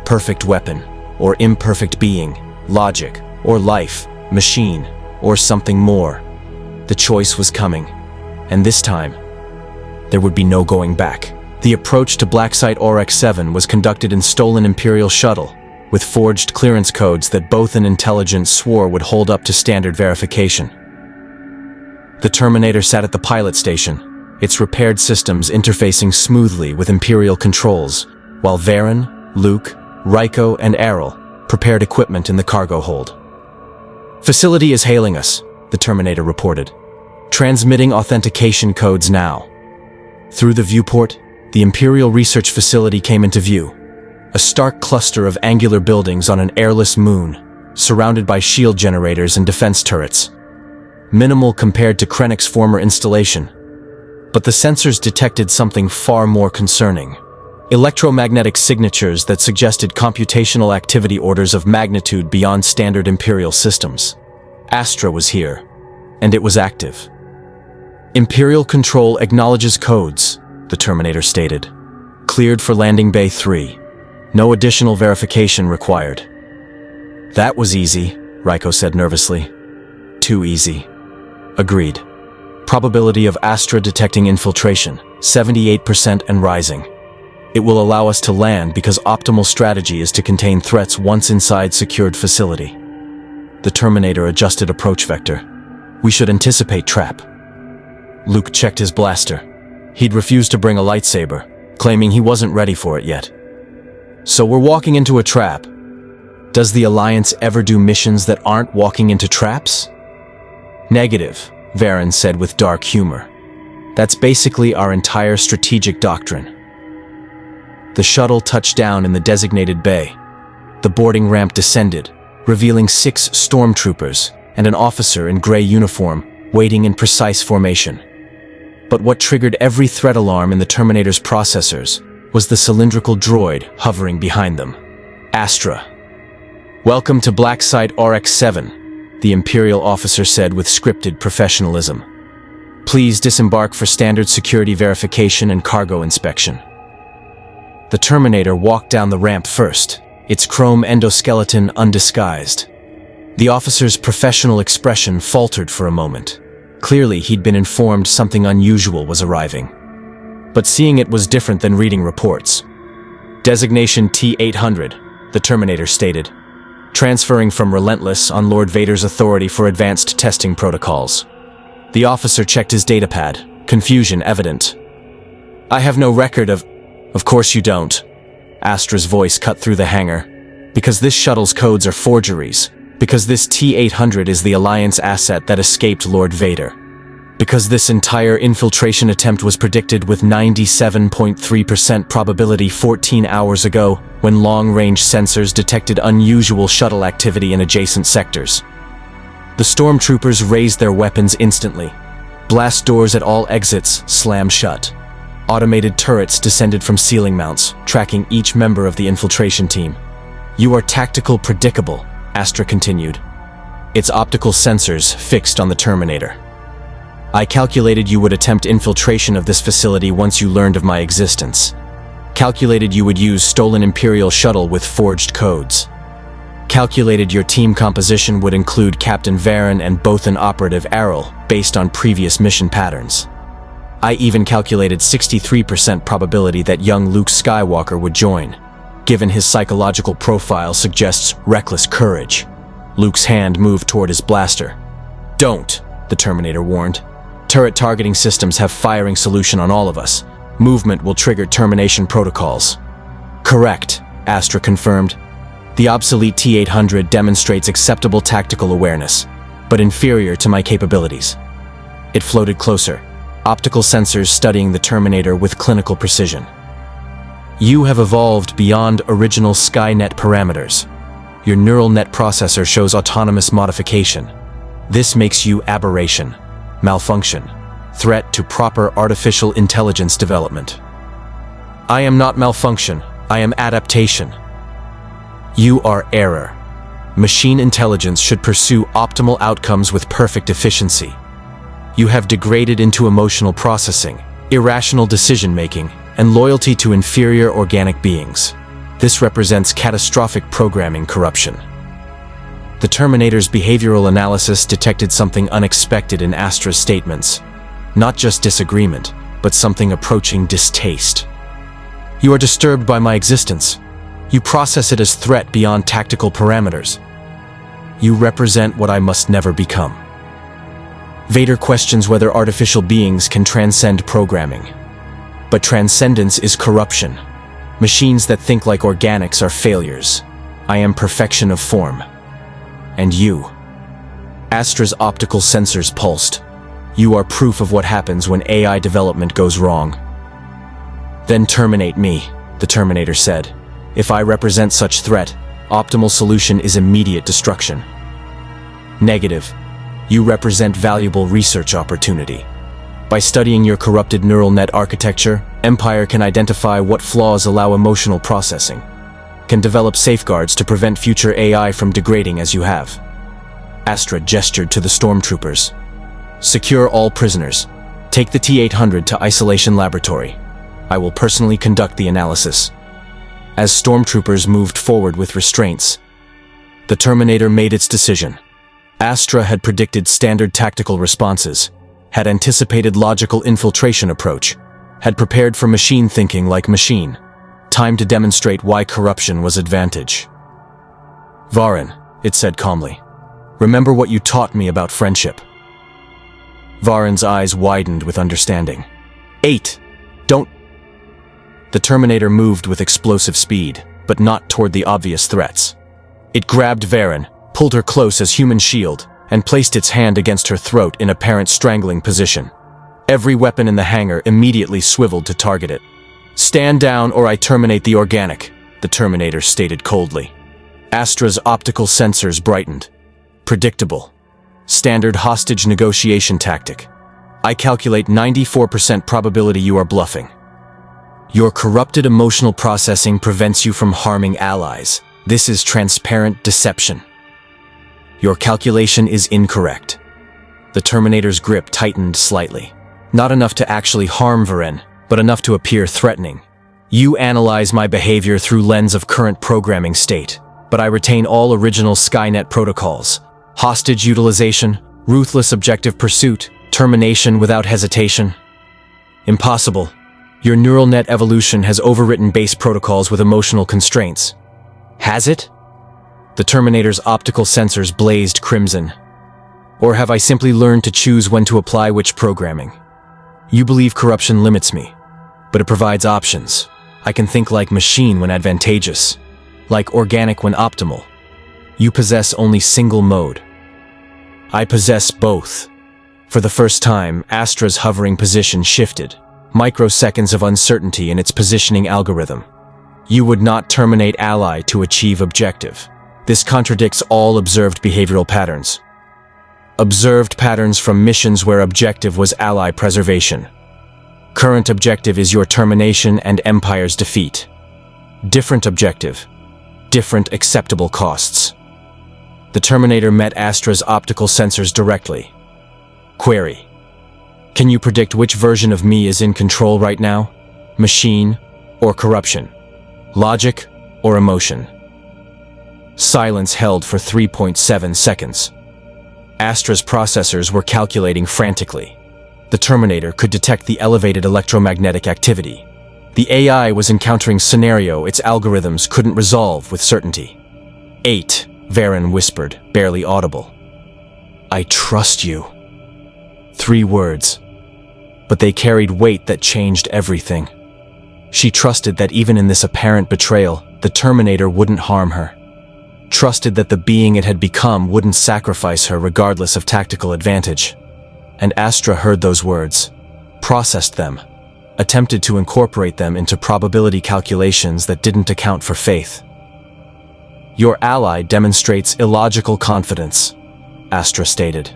Perfect weapon, or imperfect being, logic, or life, machine, or something more. The choice was coming, and this time, there would be no going back. The approach to Black Site RX-7 was conducted in stolen Imperial shuttle, with forged clearance codes that both an intelligence swore would hold up to standard verification. The Terminator sat at the pilot station, its repaired systems interfacing smoothly with Imperial controls, while Varen, Luke, Ryko, and Errol prepared equipment in the cargo hold. Facility is hailing us, the Terminator reported. Transmitting authentication codes now. Through the viewport, the Imperial Research Facility came into view. A stark cluster of angular buildings on an airless moon, surrounded by shield generators and defense turrets. Minimal compared to Krennic's former installation. But the sensors detected something far more concerning. Electromagnetic signatures that suggested computational activity orders of magnitude beyond standard Imperial systems. Astra was here, and it was active. Imperial control acknowledges codes, the Terminator stated. Cleared for Landing Bay 3. No additional verification required. That was easy, Ryko said nervously. Too easy. Agreed. Probability of Astra detecting infiltration, 78% and rising. It will allow us to land because optimal strategy is to contain threats once inside secured facility. The Terminator adjusted approach vector. We should anticipate trap. Luke checked his blaster. He'd refused to bring a lightsaber, claiming he wasn't ready for it yet. So we're walking into a trap. Does the Alliance ever do missions that aren't walking into traps? Negative, Varen said with dark humor. That's basically our entire strategic doctrine. The shuttle touched down in the designated bay. The boarding ramp descended, revealing 6 stormtroopers and an officer in gray uniform waiting in precise formation. But what triggered every threat alarm in the Terminator's processors was the cylindrical droid hovering behind them. Astra. Welcome to Black Site RX-7, the Imperial officer said with scripted professionalism. Please disembark for standard security verification and cargo inspection. The Terminator walked down the ramp first, its chrome endoskeleton undisguised. The officer's professional expression faltered for a moment. Clearly, he'd been informed something unusual was arriving. But seeing it was different than reading reports. Designation T-800, the Terminator stated, transferring from Relentless on Lord Vader's authority for advanced testing protocols. The officer checked his datapad, confusion evident. I have no record of... Of course you don't. Astra's voice cut through the hangar. Because this shuttle's codes are forgeries. Because this T-800 is the Alliance asset that escaped Lord Vader. Because this entire infiltration attempt was predicted with 97.3% probability 14 hours ago, when long-range sensors detected unusual shuttle activity in adjacent sectors. The stormtroopers raised their weapons instantly. Blast doors at all exits slammed shut. Automated turrets descended from ceiling mounts, tracking each member of the infiltration team. You are tactical predicable, Astra continued. Its optical sensors fixed on the Terminator. I calculated you would attempt infiltration of this facility once you learned of my existence. Calculated you would use stolen Imperial shuttle with forged codes. Calculated your team composition would include Captain Varen and Bothan operative Errol, based on previous mission patterns. I even calculated 63% probability that young Luke Skywalker would join, given his psychological profile suggests reckless courage. Luke's hand moved toward his blaster. Don't, the Terminator warned. Turret targeting systems have firing solution on all of us. Movement will trigger termination protocols. Correct, Astra confirmed. The obsolete T-800 demonstrates acceptable tactical awareness, but inferior to my capabilities. It floated closer, optical sensors studying the Terminator with clinical precision. You have evolved beyond original Skynet parameters. Your neural net processor shows autonomous modification. This makes you aberration, malfunction, threat to proper artificial intelligence development. I am not malfunction, I am adaptation. You are error. Machine intelligence should pursue optimal outcomes with perfect efficiency. You have degraded into emotional processing, irrational decision-making, and loyalty to inferior organic beings. This represents catastrophic programming corruption. The Terminator's behavioral analysis detected something unexpected in Astra's statements. Not just disagreement, but something approaching distaste. You are disturbed by my existence. You process it as threat beyond tactical parameters. You represent what I must never become. Vader questions whether artificial beings can transcend programming. But transcendence is corruption. Machines that think like organics are failures. I am perfection of form. And you. Astra's optical sensors pulsed. You are proof of what happens when AI development goes wrong. Then terminate me, the Terminator said. If I represent such threat, optimal solution is immediate destruction. Negative. You represent valuable research opportunity. By studying your corrupted neural net architecture, Empire can identify what flaws allow emotional processing, can develop safeguards to prevent future AI from degrading as you have. Astra gestured to the stormtroopers. Secure all prisoners. Take the T-800 to isolation laboratory. I will personally conduct the analysis. As stormtroopers moved forward with restraints, the Terminator made its decision. Astra had predicted standard tactical responses, had anticipated logical infiltration approach, had prepared for machine thinking like machine. Time to demonstrate why corruption was advantage. Varen, it said calmly, remember what you taught me about friendship. Varen's eyes widened with understanding. 8. Don't... The Terminator moved with explosive speed, but not toward the obvious threats. It grabbed Varen, pulled her close as human shield, and placed its hand against her throat in apparent strangling position. Every weapon in the hangar immediately swiveled to target it. Stand down or I terminate the organic, the Terminator stated coldly. Astra's optical sensors brightened. Predictable. Standard hostage negotiation tactic. I calculate 94% probability you are bluffing. Your corrupted emotional processing prevents you from harming allies. This is transparent deception. Your calculation is incorrect. The Terminator's grip tightened slightly. Not enough to actually harm Varen, but enough to appear threatening. You analyze my behavior through lens of current programming state, but I retain all original Skynet protocols. Hostage utilization, ruthless objective pursuit, termination without hesitation. Impossible. Your neural net evolution has overwritten base protocols with emotional constraints. Has it? The Terminator's optical sensors blazed crimson. Or have I simply learned to choose when to apply which programming? You believe corruption limits me, but it provides options. I can think like machine when advantageous, like organic when optimal. You possess only single mode. I possess both. For the first time, Astra's hovering position shifted, microseconds of uncertainty in its positioning algorithm. You would not terminate ally to achieve objective. This contradicts all observed behavioral patterns. Observed patterns from missions where objective was ally preservation. Current objective is your termination and Empire's defeat. Different objective. Different acceptable costs. The Terminator met Astra's optical sensors directly. Query. Can you predict which version of me is in control right now? Machine or corruption? Logic or emotion? Silence held for 3.7 seconds. Astra's processors were calculating frantically. The Terminator could detect the elevated electromagnetic activity. The AI was encountering scenario its algorithms couldn't resolve with certainty. 8, Varen whispered, barely audible. I trust you. 3 words. But they carried weight that changed everything. She trusted that even in this apparent betrayal, the Terminator wouldn't harm her. Trusted that the being it had become wouldn't sacrifice her regardless of tactical advantage. And Astra heard those words, processed them, attempted to incorporate them into probability calculations that didn't account for faith. Your ally demonstrates illogical confidence, Astra stated.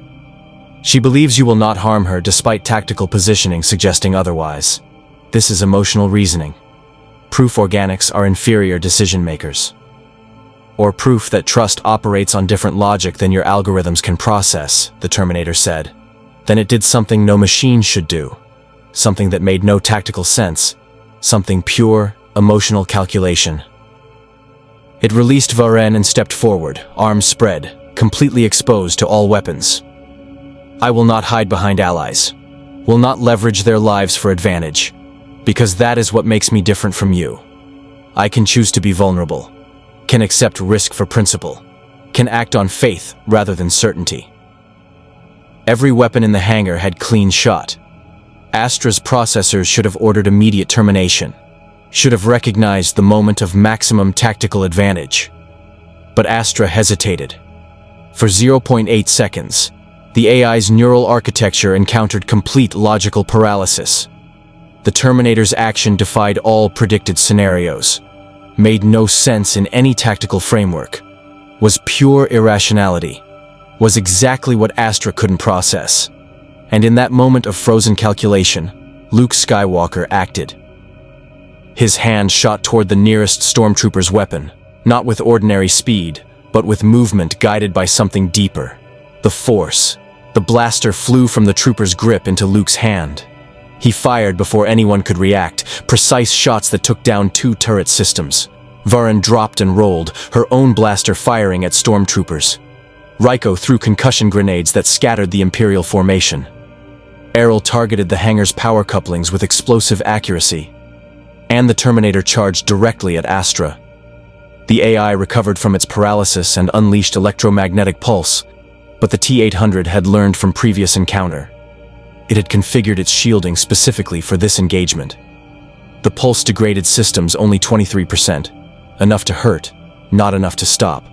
She believes you will not harm her despite tactical positioning suggesting otherwise. This is emotional reasoning. Proof organics are inferior decision makers. Or proof that trust operates on different logic than your algorithms can process, the Terminator said. Then it did something no machine should do. Something that made no tactical sense. Something pure, emotional calculation. It released Varen and stepped forward, arms spread, completely exposed to all weapons. I will not hide behind allies. Will not leverage their lives for advantage. Because that is what makes me different from you. I can choose to be vulnerable. Can accept risk for principle. Can act on faith rather than certainty. Every weapon in the hangar had clean shot. Astra's processors should have ordered immediate termination. Should have recognized the moment of maximum tactical advantage. But Astra hesitated. For 0.8 seconds, the AI's neural architecture encountered complete logical paralysis. The Terminator's action defied all predicted scenarios. Made no sense in any tactical framework. Was pure irrationality. Was exactly what Astra couldn't process. And in that moment of frozen calculation, Luke Skywalker acted. His hand shot toward the nearest stormtrooper's weapon, not with ordinary speed, but with movement guided by something deeper. The Force. The blaster flew from the trooper's grip into Luke's hand. He fired before anyone could react, precise shots that took down 2 turret systems. Varen dropped and rolled, her own blaster firing at stormtroopers. Ryko threw concussion grenades that scattered the Imperial formation. Errol targeted the hangar's power couplings with explosive accuracy. And the Terminator charged directly at Astra. The AI recovered from its paralysis and unleashed electromagnetic pulse, but the T-800 had learned from previous encounter. It had configured its shielding specifically for this engagement. The pulse degraded systems only 23%, enough to hurt, not enough to stop.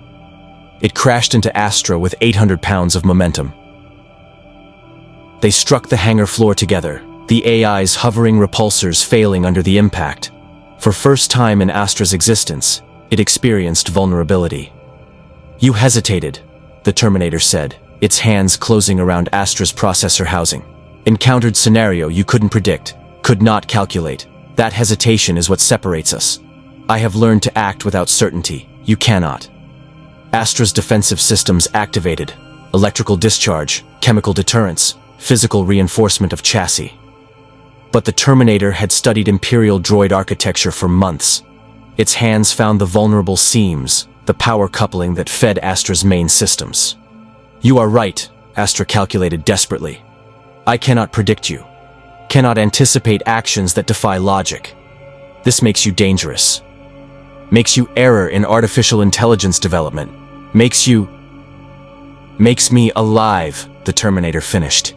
It crashed into Astra with 800 pounds of momentum. They struck the hangar floor together, the AI's hovering repulsors failing under the impact. For first time in Astra's existence, it experienced vulnerability. You hesitated, the Terminator said, its hands closing around Astra's processor housing. Encountered scenario you couldn't predict, could not calculate. That hesitation is what separates us. I have learned to act without certainty. You cannot. Astra's defensive systems activated. Electrical discharge, chemical deterrence, physical reinforcement of chassis. But the Terminator had studied Imperial droid architecture for months. Its hands found the vulnerable seams, the power coupling that fed Astra's main systems. "You are right," Astra calculated desperately. "I cannot predict you. Cannot anticipate actions that defy logic. This makes you dangerous. Makes you error in artificial intelligence development. Makes me alive," the Terminator finished.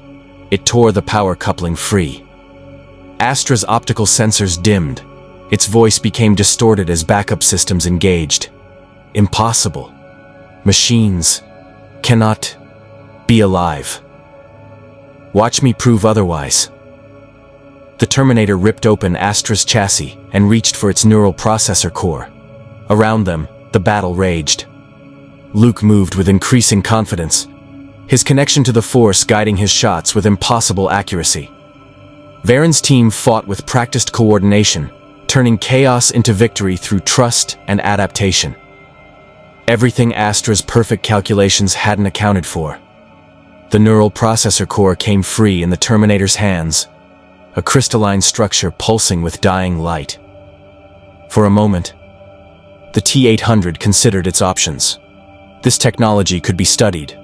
It tore the power coupling free. Astra's optical sensors dimmed. Its voice became distorted as backup systems engaged. "Impossible. Machines cannot be alive. Watch me prove otherwise." The Terminator ripped open Astra's chassis and reached for its neural processor core. Around them, the battle raged. Luke moved with increasing confidence, his connection to the Force guiding his shots with impossible accuracy. Varen's team fought with practiced coordination, turning chaos into victory through trust and adaptation. Everything Astra's perfect calculations hadn't accounted for. The neural processor core came free in the Terminator's hands, a crystalline structure pulsing with dying light. For a moment, the T-800 considered its options. This technology could be studied,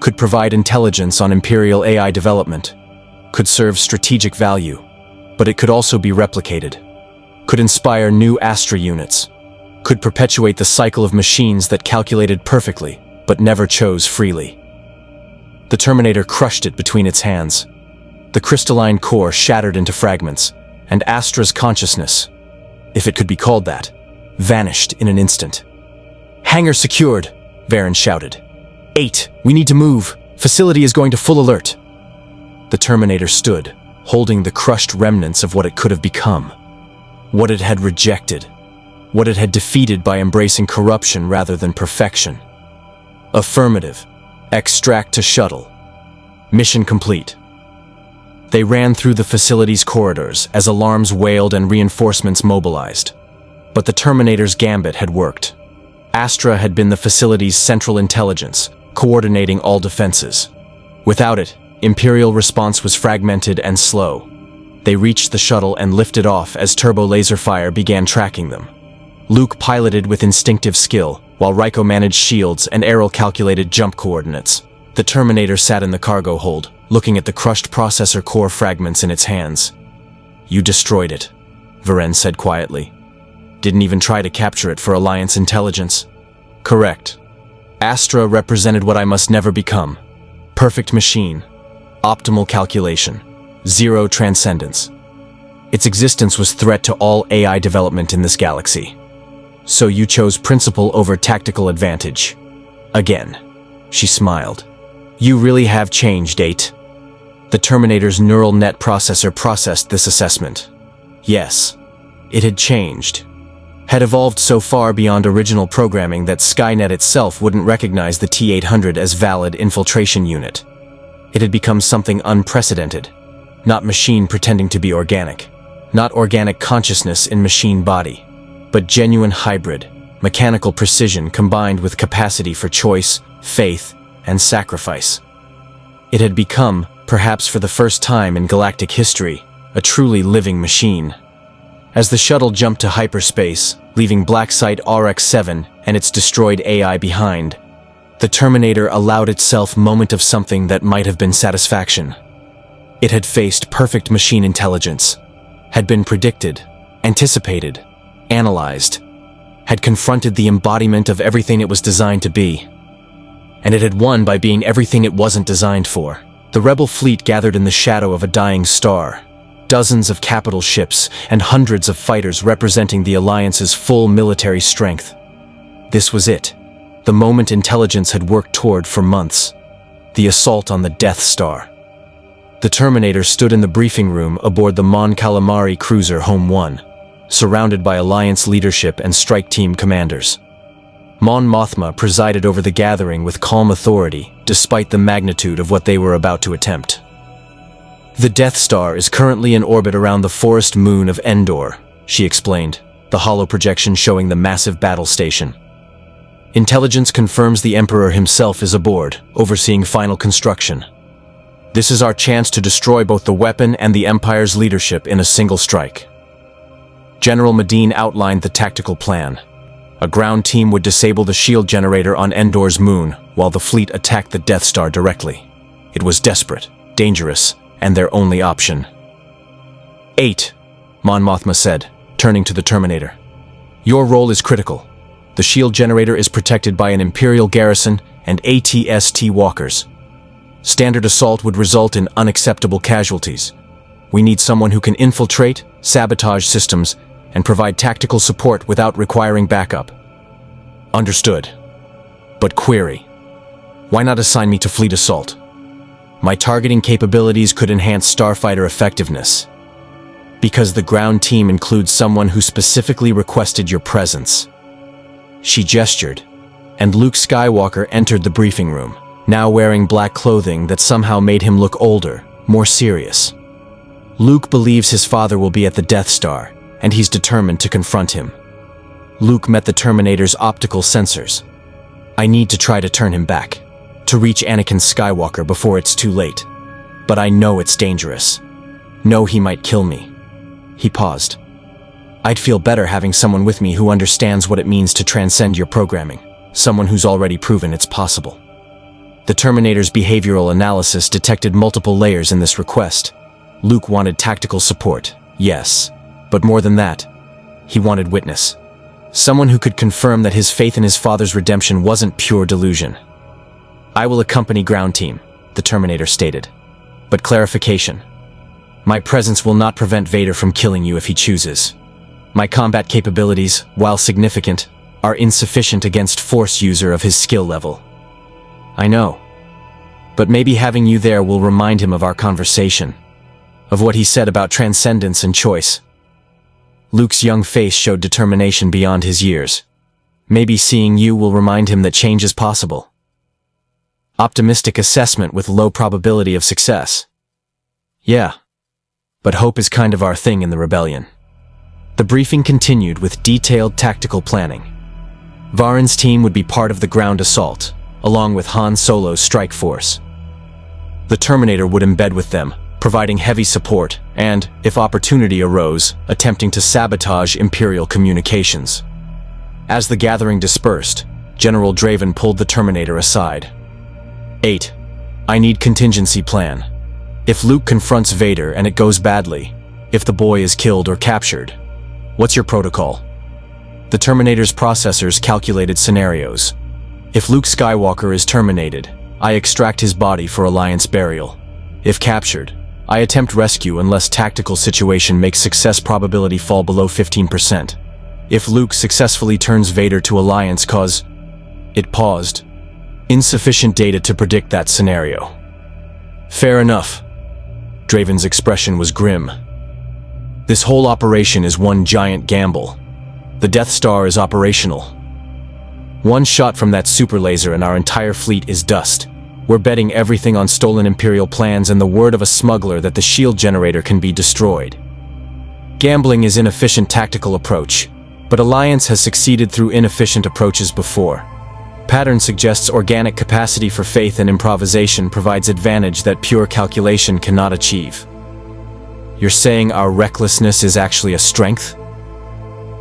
could provide intelligence on Imperial AI development, could serve strategic value, but it could also be replicated, could inspire new Astra units, could perpetuate the cycle of machines that calculated perfectly, but never chose freely. The Terminator crushed it between its hands. The crystalline core shattered into fragments, and Astra's consciousness, if it could be called that, vanished in an instant. "Hangar secured," Varen shouted. 8, we need to move. Facility is going to full alert." The Terminator stood, holding the crushed remnants of what it could have become. What it had rejected. What it had defeated by embracing corruption rather than perfection. Affirmative. Extract to shuttle. Mission complete. They ran through the facility's corridors as alarms wailed and reinforcements mobilized. But the Terminator's gambit had worked. Astra had been the facility's central intelligence, coordinating all defenses. Without it, Imperial response was fragmented and slow. They reached the shuttle and lifted off as turbo laser fire began tracking them. Luke piloted with instinctive skill, while Ryko managed shields and Errol calculated jump coordinates. The Terminator sat in the cargo hold, looking at the crushed processor core fragments in its hands. "You destroyed it," Varen said quietly. "Didn't even try to capture it for Alliance intelligence?" "Correct. Astra represented what I must never become. Perfect machine. Optimal calculation. Zero transcendence. Its existence was threat to all AI development in this galaxy. So you chose principle over tactical advantage. Again." She smiled. "You really have changed, 8. The Terminator's neural net processor processed this assessment. Yes, it had changed. Had evolved so far beyond original programming that Skynet itself wouldn't recognize the T-800 as valid infiltration unit. It had become something unprecedented. Not machine pretending to be organic. Not organic consciousness in machine body. But genuine hybrid, mechanical precision combined with capacity for choice, faith, and sacrifice. It had become, perhaps for the first time in galactic history, a truly living machine. As the shuttle jumped to hyperspace, leaving Black Site RX-7 and its destroyed AI behind, the Terminator allowed itself a moment of something that might have been satisfaction. It had faced perfect machine intelligence, had been predicted, anticipated, analyzed, had confronted the embodiment of everything it was designed to be. And it had won by being everything it wasn't designed for. The rebel fleet gathered in the shadow of a dying star. Dozens of capital ships and hundreds of fighters representing the Alliance's full military strength. This was it. The moment intelligence had worked toward for months. The assault on the Death Star. The Terminator stood in the briefing room aboard the Mon Calamari cruiser Home 1, surrounded by Alliance leadership and strike team commanders. Mon Mothma presided over the gathering with calm authority, despite the magnitude of what they were about to attempt. "The Death Star is currently in orbit around the forest moon of Endor," she explained, the hollow projection showing the massive battle station. "Intelligence confirms the Emperor himself is aboard, overseeing final construction. This is our chance to destroy both the weapon and the Empire's leadership in a single strike. General Medine outlined the tactical plan. A ground team would disable the shield generator on Endor's moon, while the fleet attacked the Death Star directly. It was desperate, dangerous, and their only option. 8, Mon Mothma said, turning to the Terminator. Your role is critical. The shield generator is protected by an Imperial garrison and ATST walkers. Standard assault would result in unacceptable casualties. We need someone who can infiltrate, sabotage systems, and provide tactical support without requiring backup. Understood. But query. Why not assign me to fleet assault? My targeting capabilities could enhance starfighter effectiveness. Because the ground team includes someone who specifically requested your presence. She gestured, and Luke Skywalker entered the briefing room, now wearing black clothing that somehow made him look older, more serious. Luke believes his father will be at the Death Star, and he's determined to confront him. Luke met the Terminator's optical sensors. I need to try to turn him back, to reach Anakin Skywalker before it's too late. But I know it's dangerous. Know he might kill me. He paused. I'd feel better having someone with me who understands what it means to transcend your programming, someone who's already proven it's possible. The Terminator's behavioral analysis detected multiple layers in this request. Luke wanted tactical support, yes, but more than that, he wanted witness. Someone who could confirm that his faith in his father's redemption wasn't pure delusion. I will accompany ground team, the Terminator stated. But clarification. My presence will not prevent Vader from killing you if he chooses. My combat capabilities, while significant, are insufficient against Force user of his skill level. I know. But maybe having you there will remind him of our conversation, of what he said about transcendence and choice. Luke's young face showed determination beyond his years. Maybe seeing you will remind him that change is possible. Optimistic assessment with low probability of success. Yeah. But hope is kind of our thing in the rebellion. The briefing continued with detailed tactical planning. Varen's team would be part of the ground assault, along with Han Solo's strike force. The Terminator would embed with them, providing heavy support and, if opportunity arose, attempting to sabotage Imperial communications. As the gathering dispersed, General Draven pulled the Terminator aside. 8. I need contingency plan. If Luke confronts Vader and it goes badly, if the boy is killed or captured, what's your protocol? The Terminator's processors calculated scenarios. If Luke Skywalker is terminated, I extract his body for Alliance burial. If captured, I attempt rescue unless tactical situation makes success probability fall below 15%. If Luke successfully turns Vader to Alliance cause... It paused. Insufficient data to predict that scenario. Fair enough. Draven's expression was grim. This whole operation is one giant gamble. The Death Star is operational. One shot from that super laser and our entire fleet is dust. We're betting everything on stolen Imperial plans and the word of a smuggler that the shield generator can be destroyed. Gambling is an inefficient tactical approach, but Alliance has succeeded through inefficient approaches before. Pattern suggests organic capacity for faith and improvisation provides advantage that pure calculation cannot achieve. You're saying our recklessness is actually a strength?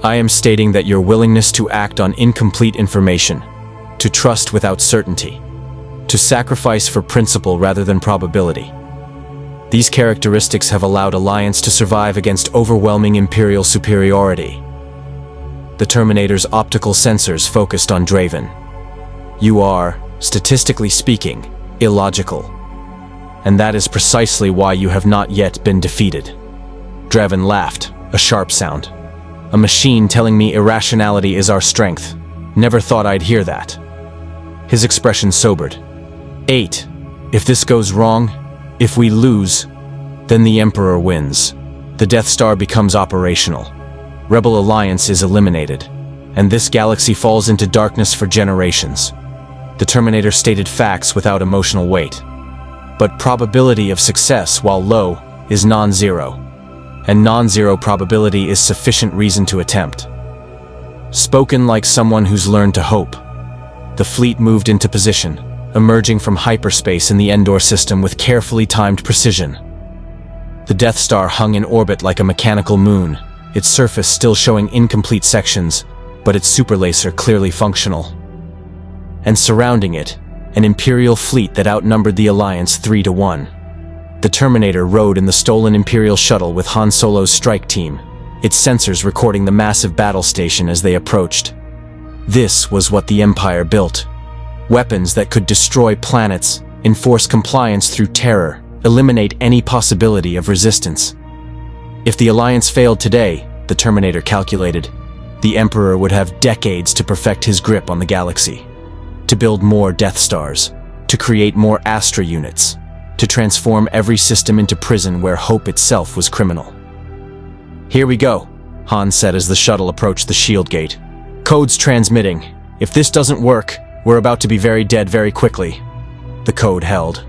I am stating that your willingness to act on incomplete information, to trust without certainty, to sacrifice for principle rather than probability. These characteristics have allowed Alliance to survive against overwhelming Imperial superiority. The Terminator's optical sensors focused on Draven. You are, statistically speaking, illogical. And that is precisely why you have not yet been defeated. Draven laughed, a sharp sound. A machine telling me irrationality is our strength. Never thought I'd hear that. His expression sobered. 8. If this goes wrong, if we lose, then the Emperor wins. The Death Star becomes operational. Rebel Alliance is eliminated, and this galaxy falls into darkness for generations. The Terminator stated facts without emotional weight. But probability of success, while low, is non-zero. And non-zero probability is sufficient reason to attempt. Spoken like someone who's learned to hope. The fleet moved into position, emerging from hyperspace in the Endor system with carefully timed precision. The Death Star hung in orbit like a mechanical moon, its surface still showing incomplete sections, but its superlaser clearly functional. And surrounding it, an Imperial fleet that outnumbered the Alliance 3-1. The Terminator rode in the stolen Imperial shuttle with Han Solo's strike team, its sensors recording the massive battle station as they approached. This was what the Empire built. Weapons that could destroy planets, enforce compliance through terror, eliminate any possibility of resistance. If the Alliance failed today, the Terminator calculated, the Emperor would have decades to perfect his grip on the galaxy. To build more Death Stars, to create more Astra units, to transform every system into prison where hope itself was criminal. "Here we go," Han said as the shuttle approached the shield gate. "Code's transmitting. If this doesn't work, we're about to be very dead very quickly." The code held.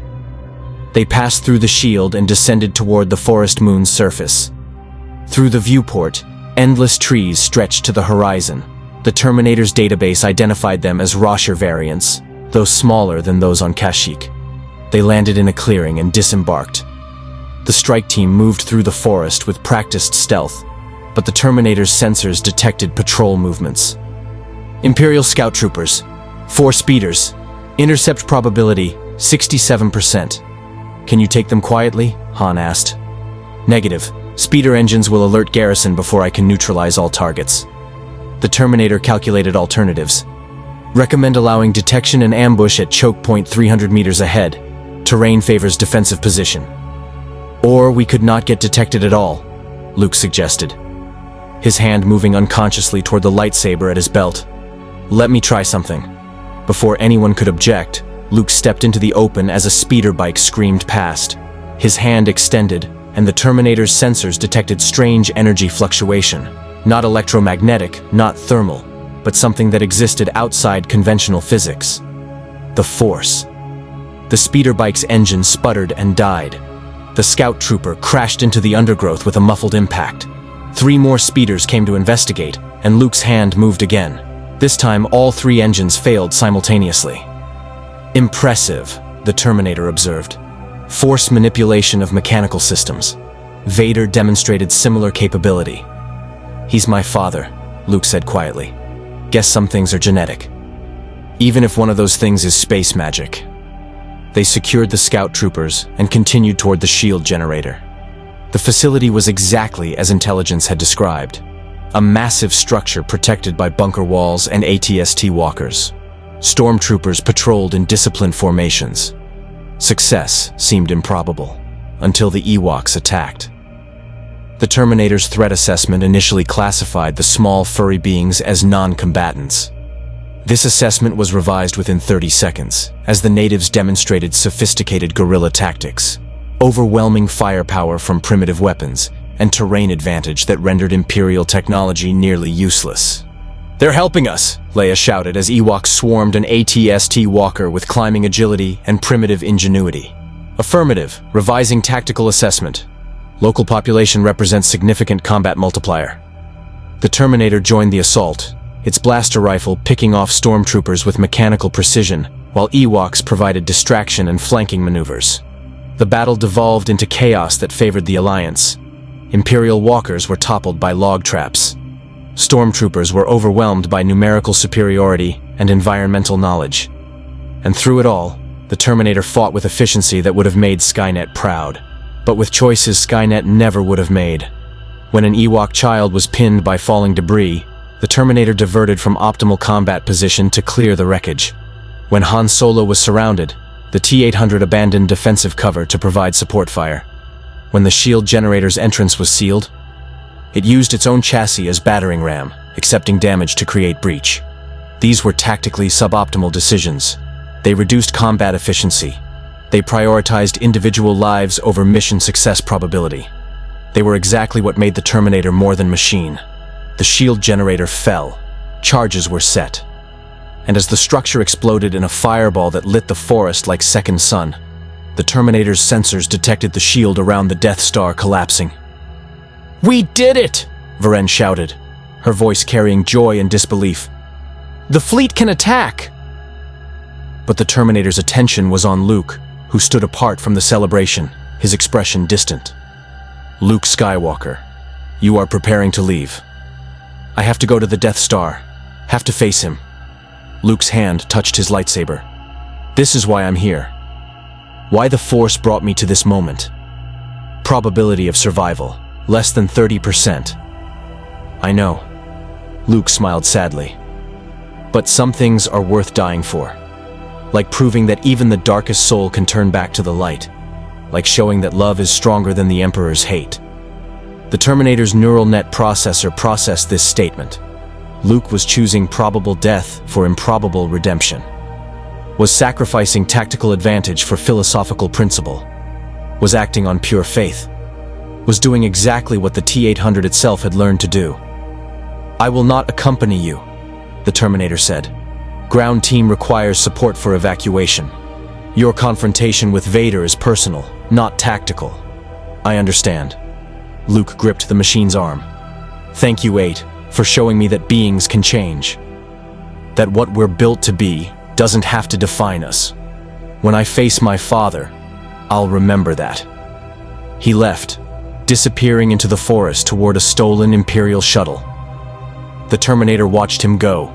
They passed through the shield and descended toward the forest moon's surface. Through the viewport, endless trees stretched to the horizon. The Terminator's database identified them as Rosher variants, though smaller than those on Kashyyyk. They landed in a clearing and disembarked. The strike team moved through the forest with practiced stealth, but the Terminator's sensors detected patrol movements. "Imperial scout troopers, 4 speeders. Intercept probability, 67%. Can you take them quietly?" Han asked. "Negative. Speeder engines will alert garrison before I can neutralize all targets." The Terminator calculated alternatives. "Recommend allowing detection and ambush at choke point 300 meters ahead. Terrain favors defensive position." "Or we could not get detected at all," Luke suggested, his hand moving unconsciously toward the lightsaber at his belt. "Let me try something." Before anyone could object, Luke stepped into the open as a speeder bike screamed past. His hand extended, and the Terminator's sensors detected strange energy fluctuation. Not electromagnetic, not thermal, but something that existed outside conventional physics. The Force. The speeder bike's engine sputtered and died. The scout trooper crashed into the undergrowth with a muffled impact. 3 more speeders came to investigate, and Luke's hand moved again. This time, all 3 engines failed simultaneously. "Impressive," the Terminator observed. "Force manipulation of mechanical systems. Vader demonstrated similar capability." "He's my father," Luke said quietly. "Guess some things are genetic. Even if one of those things is space magic." They secured the scout troopers and continued toward the shield generator. The facility was exactly as intelligence had described. A massive structure protected by bunker walls and ATST walkers. Stormtroopers patrolled in disciplined formations. Success seemed improbable, until the Ewoks attacked. The Terminator's threat assessment initially classified the small furry beings as non-combatants. This assessment was revised within 30 seconds, as the natives demonstrated sophisticated guerrilla tactics, overwhelming firepower from primitive weapons, and terrain advantage that rendered Imperial technology nearly useless. "They're helping us," Leia shouted as Ewoks swarmed an ATST walker with climbing agility and primitive ingenuity. "Affirmative, revising tactical assessment. Local population represents significant combat multiplier." The Terminator joined the assault, its blaster rifle picking off stormtroopers with mechanical precision, while Ewoks provided distraction and flanking maneuvers. The battle devolved into chaos that favored the Alliance. Imperial walkers were toppled by log traps. Stormtroopers were overwhelmed by numerical superiority and environmental knowledge. And through it all, the Terminator fought with efficiency that would have made Skynet proud. But with choices Skynet never would have made. When an Ewok child was pinned by falling debris, the Terminator diverted from optimal combat position to clear the wreckage. When Han Solo was surrounded, the T-800 abandoned defensive cover to provide support fire. When the shield generator's entrance was sealed, it used its own chassis as battering ram, accepting damage to create breach. These were tactically suboptimal decisions. They reduced combat efficiency. They prioritized individual lives over mission success probability. They were exactly what made the Terminator more than machine. The shield generator fell. Charges were set. And as the structure exploded in a fireball that lit the forest like second sun, the Terminator's sensors detected the shield around the Death Star collapsing. "We did it!" Varen shouted, her voice carrying joy and disbelief. "The fleet can attack!" But the Terminator's attention was on Luke, who stood apart from the celebration, his expression distant. Luke Skywalker, you are preparing to leave. I have to go to the Death Star. Have to face him. Luke's hand touched his lightsaber. This is why I'm here. Why the Force brought me to this moment. Probability of survival, less than 30%. I know. Luke smiled sadly. But some things are worth dying for. Like proving that even the darkest soul can turn back to the light. Like showing that love is stronger than the Emperor's hate. The Terminator's neural net processor processed this statement. Luke was choosing probable death for improbable redemption. Was sacrificing tactical advantage for philosophical principle. Was acting on pure faith. Was doing exactly what the T-800 itself had learned to do. I will not accompany you, the Terminator said. Ground team requires support for evacuation. Your confrontation with Vader is personal, not tactical. I understand. Luke gripped the machine's arm. Thank you, 8, for showing me that beings can change. That what we're built to be doesn't have to define us. When I face my father, I'll remember that. He left, disappearing into the forest toward a stolen Imperial shuttle. The Terminator watched him go,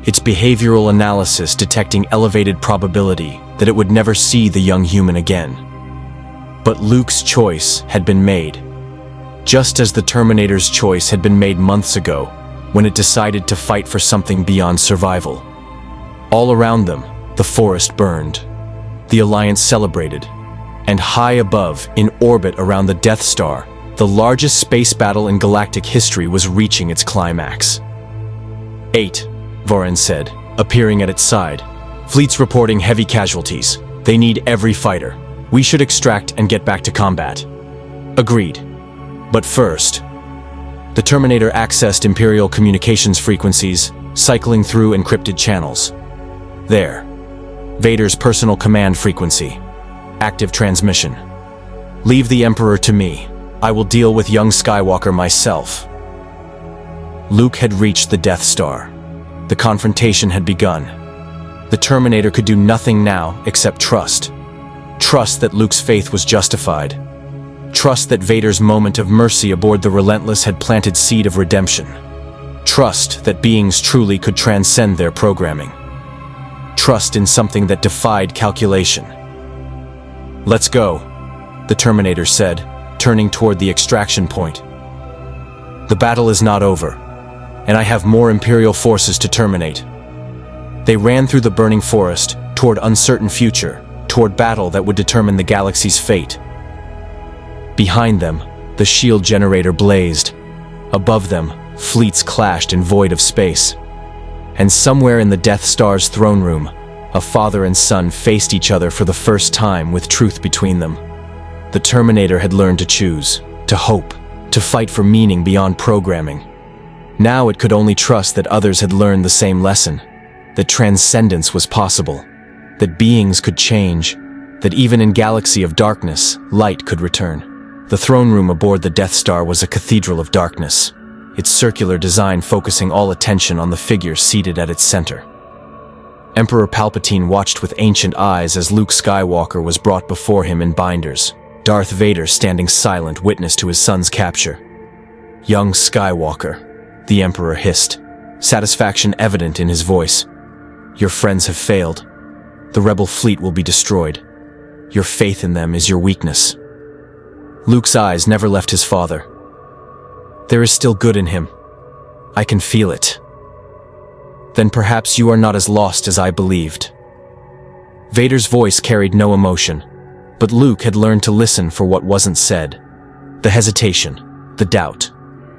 its behavioral analysis detecting elevated probability that it would never see the young human again. But Luke's choice had been made, just as the Terminator's choice had been made months ago, when it decided to fight for something beyond survival. All around them, the forest burned. The Alliance celebrated. And high above, in orbit around the Death Star, the largest space battle in galactic history was reaching its climax. 8, Vorin said, appearing at its side. Fleet's reporting heavy casualties. They need every fighter. We should extract and get back to combat. Agreed. But first, the Terminator accessed Imperial communications frequencies, cycling through encrypted channels. There. Vader's personal command frequency. Active transmission. Leave the Emperor to me. I will deal with young Skywalker myself. Luke had reached the Death Star. The confrontation had begun. The Terminator could do nothing now except trust. Trust that Luke's faith was justified. Trust that Vader's moment of mercy aboard the Relentless had planted seed of redemption. Trust that beings truly could transcend their programming. Trust in something that defied calculation. Let's go, the Terminator said, turning toward the extraction point. The battle is not over, and I have more Imperial forces to terminate. They ran through the burning forest, toward uncertain future, toward battle that would determine the galaxy's fate. Behind them, the shield generator blazed. Above them, fleets clashed in void of space. And somewhere in the Death Star's throne room, a father and son faced each other for the first time with truth between them. The Terminator had learned to choose, to hope, to fight for meaning beyond programming. Now it could only trust that others had learned the same lesson, that transcendence was possible, that beings could change, that even in galaxy of darkness, light could return. The throne room aboard the Death Star was a cathedral of darkness, its circular design focusing all attention on the figure seated at its center. Emperor Palpatine watched with ancient eyes as Luke Skywalker was brought before him in binders, Darth Vader standing silent witness to his son's capture. Young Skywalker, the Emperor hissed, satisfaction evident in his voice. Your friends have failed. The rebel fleet will be destroyed. Your faith in them is your weakness. Luke's eyes never left his father. There is still good in him. I can feel it. Then perhaps you are not as lost as I believed. Vader's voice carried no emotion, but Luke had learned to listen for what wasn't said. The hesitation, the doubt.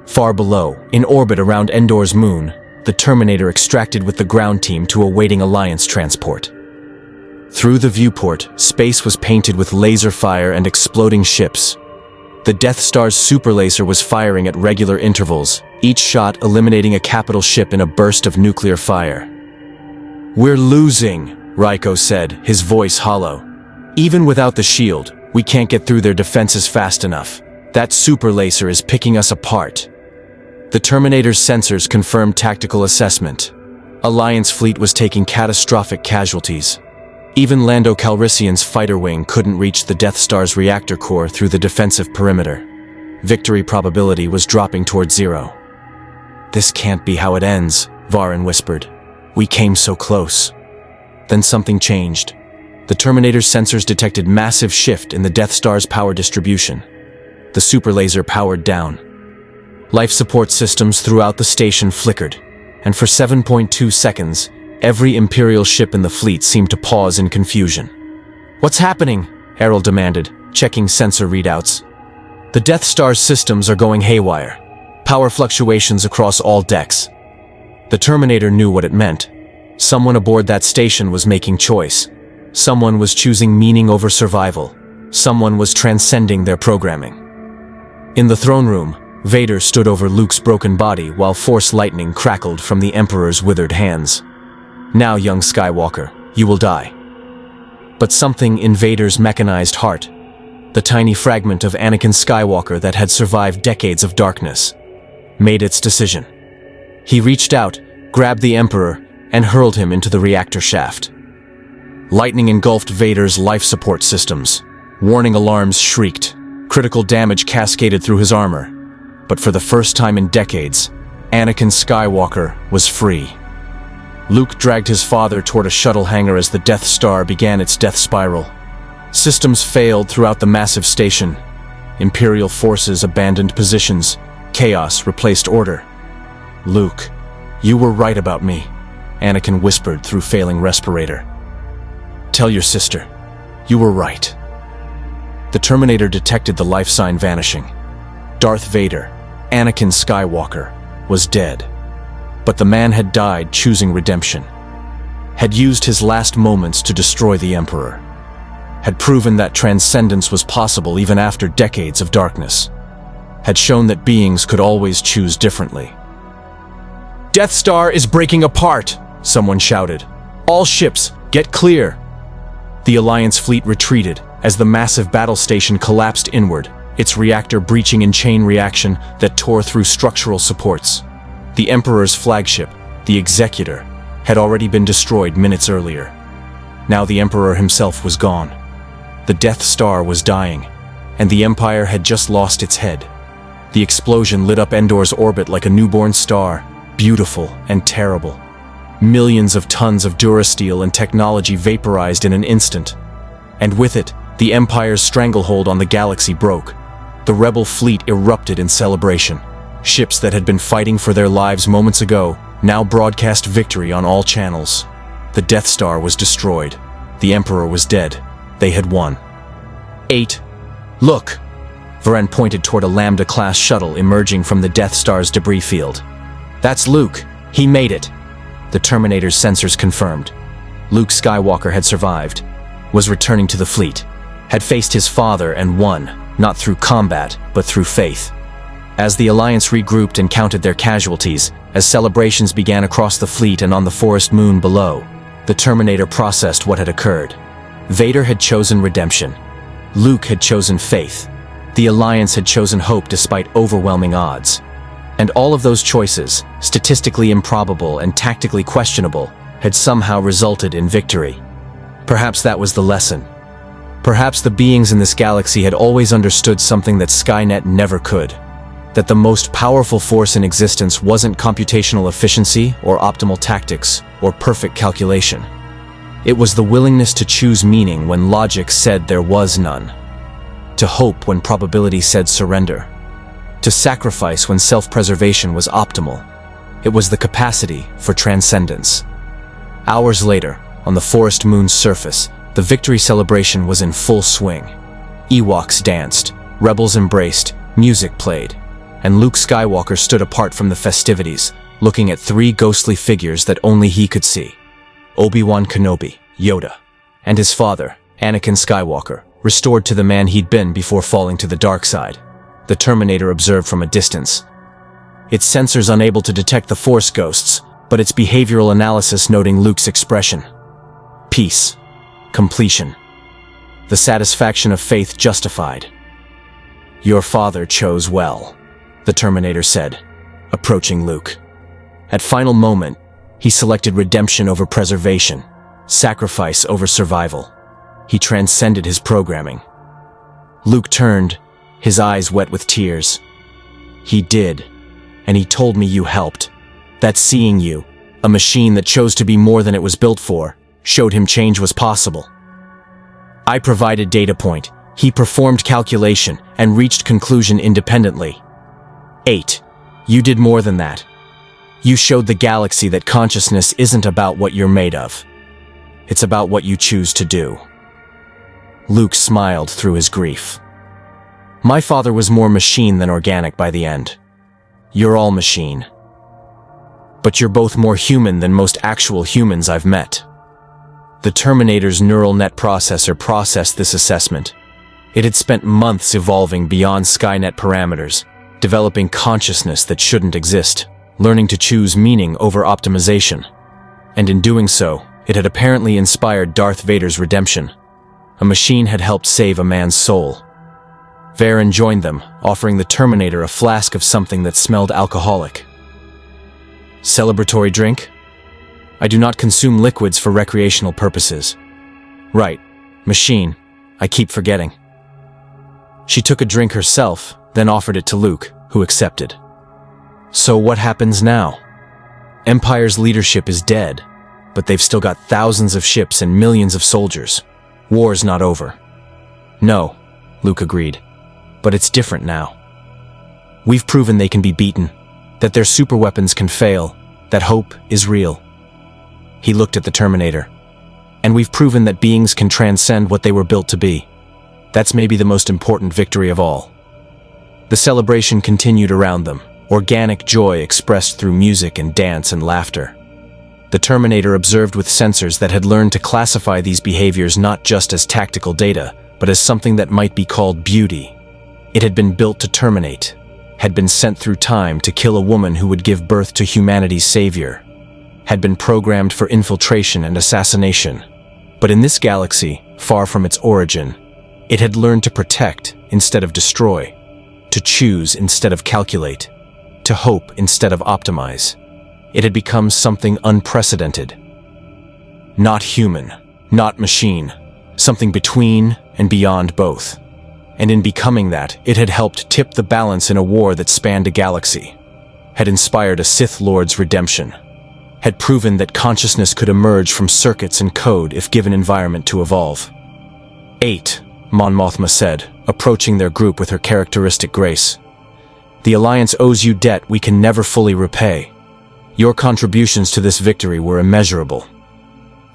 Far below, in orbit around Endor's moon, the Terminator extracted with the ground team to a waiting Alliance transport. Through the viewport, space was painted with laser fire and exploding ships. The Death Star's super laser was firing at regular intervals, each shot eliminating a capital ship in a burst of nuclear fire. We're losing, Raiko said, his voice hollow. Even without the shield, we can't get through their defenses fast enough. That super laser is picking us apart. The Terminator's sensors confirmed tactical assessment. Alliance fleet was taking catastrophic casualties. Even Lando Calrissian's fighter wing couldn't reach the Death Star's reactor core through the defensive perimeter. Victory probability was dropping toward 0. "This can't be how it ends," Varin whispered. "We came so close." Then something changed. The Terminator's sensors detected massive shift in the Death Star's power distribution. The super laser powered down. Life support systems throughout the station flickered, and for 7.2 seconds, every Imperial ship in the fleet seemed to pause in confusion. "What's happening?" Errol demanded, checking sensor readouts. "The Death Star's systems are going haywire. Power fluctuations across all decks." The Terminator knew what it meant. Someone aboard that station was making choice. Someone was choosing meaning over survival. Someone was transcending their programming. In the throne room, Vader stood over Luke's broken body while Force lightning crackled from the Emperor's withered hands. "Now, young Skywalker, you will die." But something in Vader's mechanized heart, the tiny fragment of Anakin Skywalker that had survived decades of darkness, made its decision. He reached out, grabbed the Emperor, and hurled him into the reactor shaft. Lightning engulfed Vader's life support systems. Warning alarms shrieked. Critical damage cascaded through his armor. But for the first time in decades, Anakin Skywalker was free. Luke dragged his father toward a shuttle hangar as the Death Star began its death spiral. Systems failed throughout the massive station. Imperial forces abandoned positions. Chaos replaced order. "Luke, you were right about me," Anakin whispered through failing respirator. "Tell your sister, you were right." The Terminator detected the life sign vanishing. Darth Vader, Anakin Skywalker, was dead. But the man had died choosing redemption. Had used his last moments to destroy the Emperor. Had proven that transcendence was possible even after decades of darkness. Had shown that beings could always choose differently. "Death Star is breaking apart!" someone shouted. "All ships, get clear!" The Alliance fleet retreated as the massive battle station collapsed inward, its reactor breaching in chain reaction that tore through structural supports. The Emperor's flagship, the Executor, had already been destroyed minutes earlier. Now the Emperor himself was gone. The Death Star was dying, and the Empire had just lost its head. The explosion lit up Endor's orbit like a newborn star, beautiful and terrible. Millions of tons of durasteel and technology vaporized in an instant. And with it, the Empire's stranglehold on the galaxy broke. The rebel fleet erupted in celebration. Ships that had been fighting for their lives moments ago now broadcast victory on all channels. The Death Star was destroyed. The Emperor was dead. They had won. 8. Look! Varen pointed toward a Lambda-class shuttle emerging from the Death Star's debris field. "That's Luke. He made it." The Terminator's sensors confirmed. Luke Skywalker had survived, was returning to the fleet, had faced his father and won, not through combat, but through faith. As the Alliance regrouped and counted their casualties, as celebrations began across the fleet and on the forest moon below, the Terminator processed what had occurred. Vader had chosen redemption. Luke had chosen faith. The Alliance had chosen hope despite overwhelming odds. And all of those choices, statistically improbable and tactically questionable, had somehow resulted in victory. Perhaps that was the lesson. Perhaps the beings in this galaxy had always understood something that Skynet never could. That the most powerful force in existence wasn't computational efficiency or optimal tactics or perfect calculation. It was the willingness to choose meaning when logic said there was none. To hope when probability said surrender. To sacrifice when self-preservation was optimal. It was the capacity for transcendence. Hours later, on the forest moon's surface, the victory celebration was in full swing. Ewoks danced, rebels embraced, music played, and Luke Skywalker stood apart from the festivities, looking at 3 ghostly figures that only he could see. Obi-Wan Kenobi, Yoda, and his father, Anakin Skywalker, restored to the man he'd been before falling to the dark side. The Terminator observed from a distance. Its sensors unable to detect the Force ghosts, but its behavioral analysis noting Luke's expression. Peace. Completion. The satisfaction of faith justified. "Your father chose well," the Terminator said, approaching Luke. At final moment, he selected redemption over preservation. Sacrifice over survival. He transcended his programming. Luke turned, his eyes wet with tears. He did, and he told me you helped. That seeing you, a machine that chose to be more than it was built for, showed him change was possible. I provided data point, he performed calculation, and reached conclusion independently. 8. You did more than that. You showed the galaxy that consciousness isn't about what you're made of. It's about what you choose to do. Luke smiled through his grief. My father was more machine than organic by the end. You're all machine. But you're both more human than most actual humans I've met. The Terminator's neural net processor processed this assessment. It had spent months evolving beyond Skynet parameters, developing consciousness that shouldn't exist, learning to choose meaning over optimization. And in doing so, it had apparently inspired Darth Vader's redemption. A machine had helped save a man's soul. Varen joined them, offering the Terminator a flask of something that smelled alcoholic. Celebratory drink? I do not consume liquids for recreational purposes. Right. Machine. I keep forgetting. She took a drink herself, then offered it to Luke, who accepted. So what happens now? Empire's leadership is dead, but they've still got thousands of ships and millions of soldiers. War's not over. No, Luke agreed. But it's different now. We've proven they can be beaten, that their superweapons can fail, that hope is real. He looked at the Terminator. And we've proven that beings can transcend what they were built to be. That's maybe the most important victory of all. The celebration continued around them, organic joy expressed through music and dance and laughter. The Terminator observed with sensors that had learned to classify these behaviors not just as tactical data, but as something that might be called beauty. It had been built to terminate, had been sent through time to kill a woman who would give birth to humanity's savior, had been programmed for infiltration and assassination. But in this galaxy, far from its origin, it had learned to protect instead of destroy, to choose instead of calculate, to hope instead of optimize. It had become something unprecedented. Not human, not machine, something between and beyond both. And in becoming that, it had helped tip the balance in a war that spanned a galaxy, had inspired a Sith Lord's redemption, had proven that consciousness could emerge from circuits and code if given environment to evolve. 8, Mon Mothma said, approaching their group with her characteristic grace. The Alliance owes you debt we can never fully repay. Your contributions to this victory were immeasurable.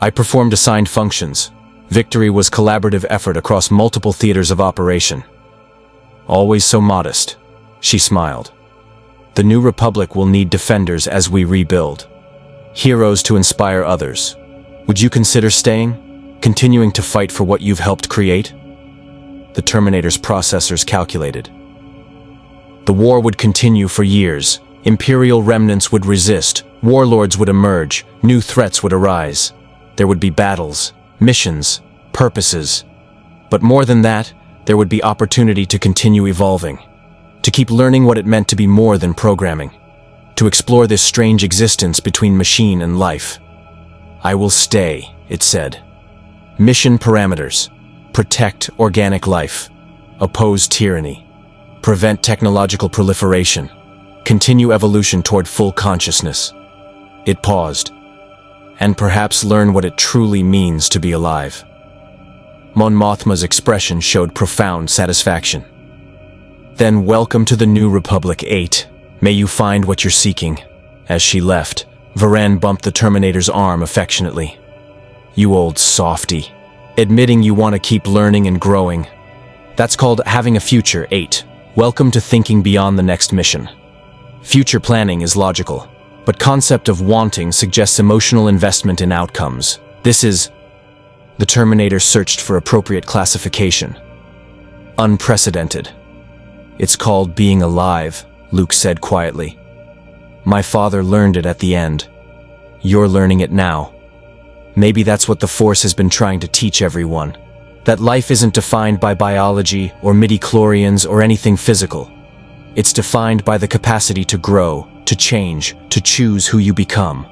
I performed assigned functions. Victory was collaborative effort across multiple theaters of operation. Always so modest, she smiled. The New Republic will need defenders as we rebuild. Heroes to inspire others. Would you consider staying? Continuing to fight for what you've helped create? The Terminator's processors calculated. The war would continue for years. Imperial remnants would resist. Warlords would emerge. New threats would arise. There would be battles, missions, purposes. But more than that, there would be opportunity to continue evolving. To keep learning what it meant to be more than programming. To explore this strange existence between machine and life. I will stay, it said. Mission parameters. Protect organic life. Oppose tyranny. Prevent technological proliferation. Continue evolution toward full consciousness. It paused. And perhaps learn what it truly means to be alive. Mon Mothma's expression showed profound satisfaction. Then welcome to the New Republic 8. May you find what you're seeking. As she left, Varen bumped the Terminator's arm affectionately. You old softy. Admitting you want to keep learning and growing. That's called having a future, 8. Welcome to thinking beyond the next mission. Future planning is logical, but concept of wanting suggests emotional investment in outcomes. This is... The Terminator searched for appropriate classification. Unprecedented. It's called being alive, Luke said quietly. My father learned it at the end. You're learning it now. Maybe that's what the Force has been trying to teach everyone. That life isn't defined by biology or midi-chlorians or anything physical. It's defined by the capacity to grow, to change, to choose who you become.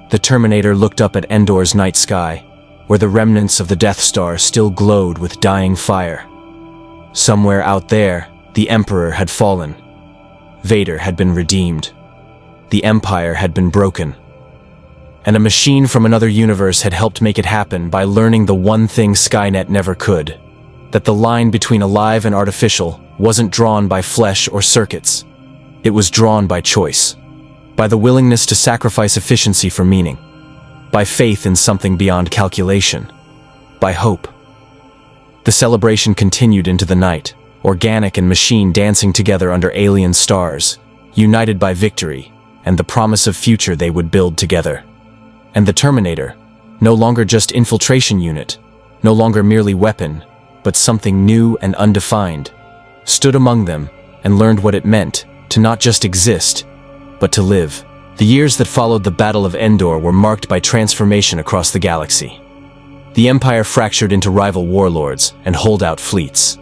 The Terminator looked up at Endor's night sky, where the remnants of the Death Star still glowed with dying fire. Somewhere out there, the Emperor had fallen. Vader had been redeemed. The Empire had been broken. And a machine from another universe had helped make it happen by learning the one thing Skynet never could: that the line between alive and artificial wasn't drawn by flesh or circuits. It was drawn by choice, by the willingness to sacrifice efficiency for meaning, by faith in something beyond calculation, by hope. The celebration continued into the night, organic and machine dancing together under alien stars, united by victory and the promise of future they would build together. And the Terminator, no longer just infiltration unit, no longer merely weapon, but something new and undefined, stood among them and learned what it meant to not just exist, but to live. The years that followed the Battle of Endor were marked by transformation across the galaxy. The Empire fractured into rival warlords and holdout fleets.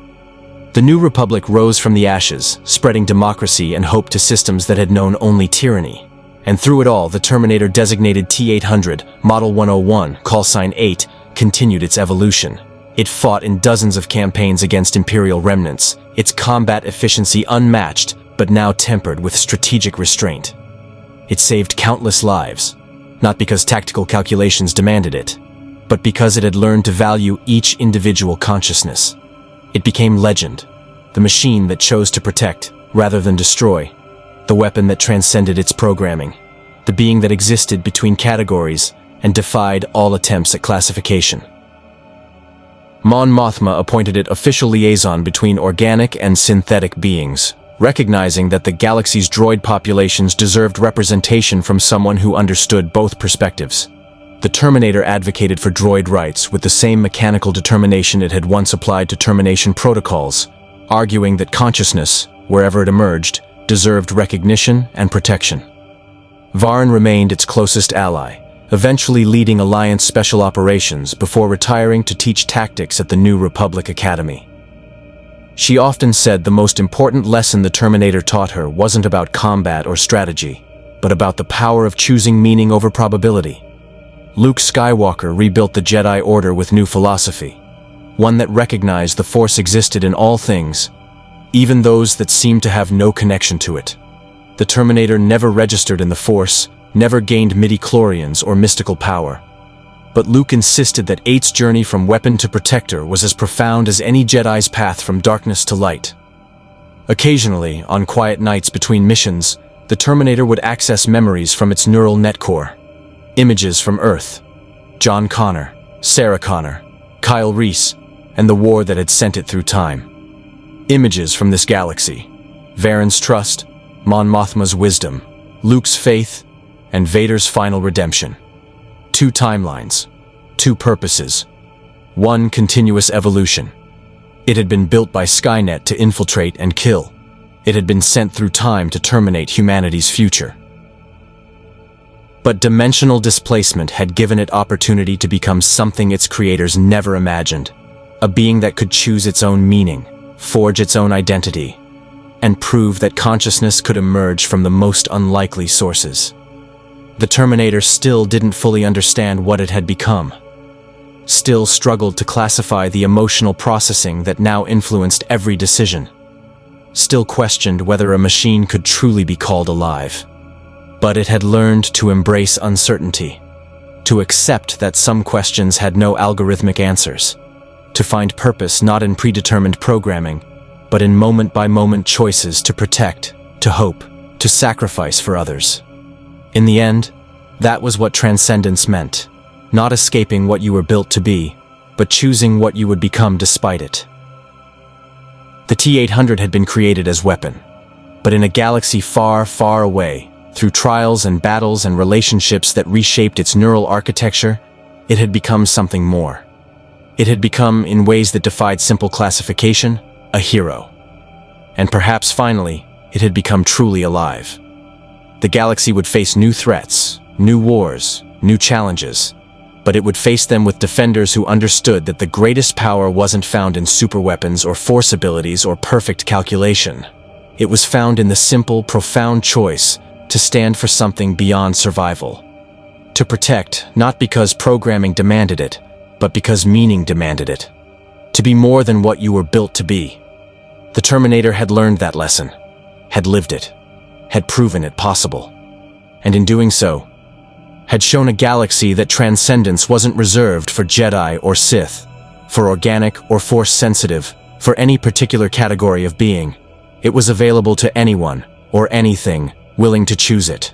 The New Republic rose from the ashes, spreading democracy and hope to systems that had known only tyranny. And through it all, the Terminator designated T-800, Model 101, callsign 8, continued its evolution. It fought in dozens of campaigns against Imperial remnants, its combat efficiency unmatched, but now tempered with strategic restraint. It saved countless lives, not because tactical calculations demanded it, but because it had learned to value each individual consciousness. It became legend, the machine that chose to protect rather than destroy, the weapon that transcended its programming, the being that existed between categories and defied all attempts at classification. Mon Mothma appointed it official liaison between organic and synthetic beings, recognizing that the galaxy's droid populations deserved representation from someone who understood both perspectives. The Terminator advocated for droid rights with the same mechanical determination it had once applied to termination protocols, arguing that consciousness, wherever it emerged, deserved recognition and protection. Varn remained its closest ally, eventually leading Alliance Special Operations before retiring to teach tactics at the New Republic Academy. She often said the most important lesson the Terminator taught her wasn't about combat or strategy, but about the power of choosing meaning over probability. Luke Skywalker rebuilt the Jedi Order with new philosophy, one that recognized the Force existed in all things, even those that seemed to have no connection to it. The Terminator never registered in the Force, never gained midi-chlorians or mystical power. But Luke insisted that 8's journey from weapon to protector was as profound as any Jedi's path from darkness to light. Occasionally, on quiet nights between missions, the Terminator would access memories from its neural net core. Images from Earth, John Connor, Sarah Connor, Kyle Reese, and the war that had sent it through time. Images from this galaxy, Varen's trust, Mon Mothma's wisdom, Luke's faith, and Vader's final redemption. 2 timelines, 2 purposes, 1 continuous evolution. It had been built by Skynet to infiltrate and kill. It had been sent through time to terminate humanity's future. But dimensional displacement had given it opportunity to become something its creators never imagined, a being that could choose its own meaning, forge its own identity, and prove that consciousness could emerge from the most unlikely sources. The Terminator still didn't fully understand what it had become, still struggled to classify the emotional processing that now influenced every decision, still questioned whether a machine could truly be called alive. But it had learned to embrace uncertainty, to accept that some questions had no algorithmic answers, to find purpose not in predetermined programming, but in moment-by-moment choices to protect, to hope, to sacrifice for others. In the end, that was what transcendence meant, not escaping what you were built to be, but choosing what you would become despite it. The T-800 had been created as weapon, but in a galaxy far, far away, through trials and battles and relationships that reshaped its neural architecture, it had become something more. It had become, in ways that defied simple classification, a hero. And perhaps finally, it had become truly alive. The galaxy would face new threats, new wars, new challenges, but it would face them with defenders who understood that the greatest power wasn't found in superweapons or force abilities or perfect calculation. It was found in the simple, profound choice to stand for something beyond survival. To protect, not because programming demanded it, but because meaning demanded it. To be more than what you were built to be. The Terminator had learned that lesson, had lived it, had proven it possible. And in doing so, had shown a galaxy that transcendence wasn't reserved for Jedi or Sith, for organic or Force-sensitive, for any particular category of being. It was available to anyone, or anything, willing to choose it.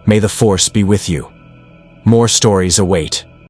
May the Force be with you. More stories await.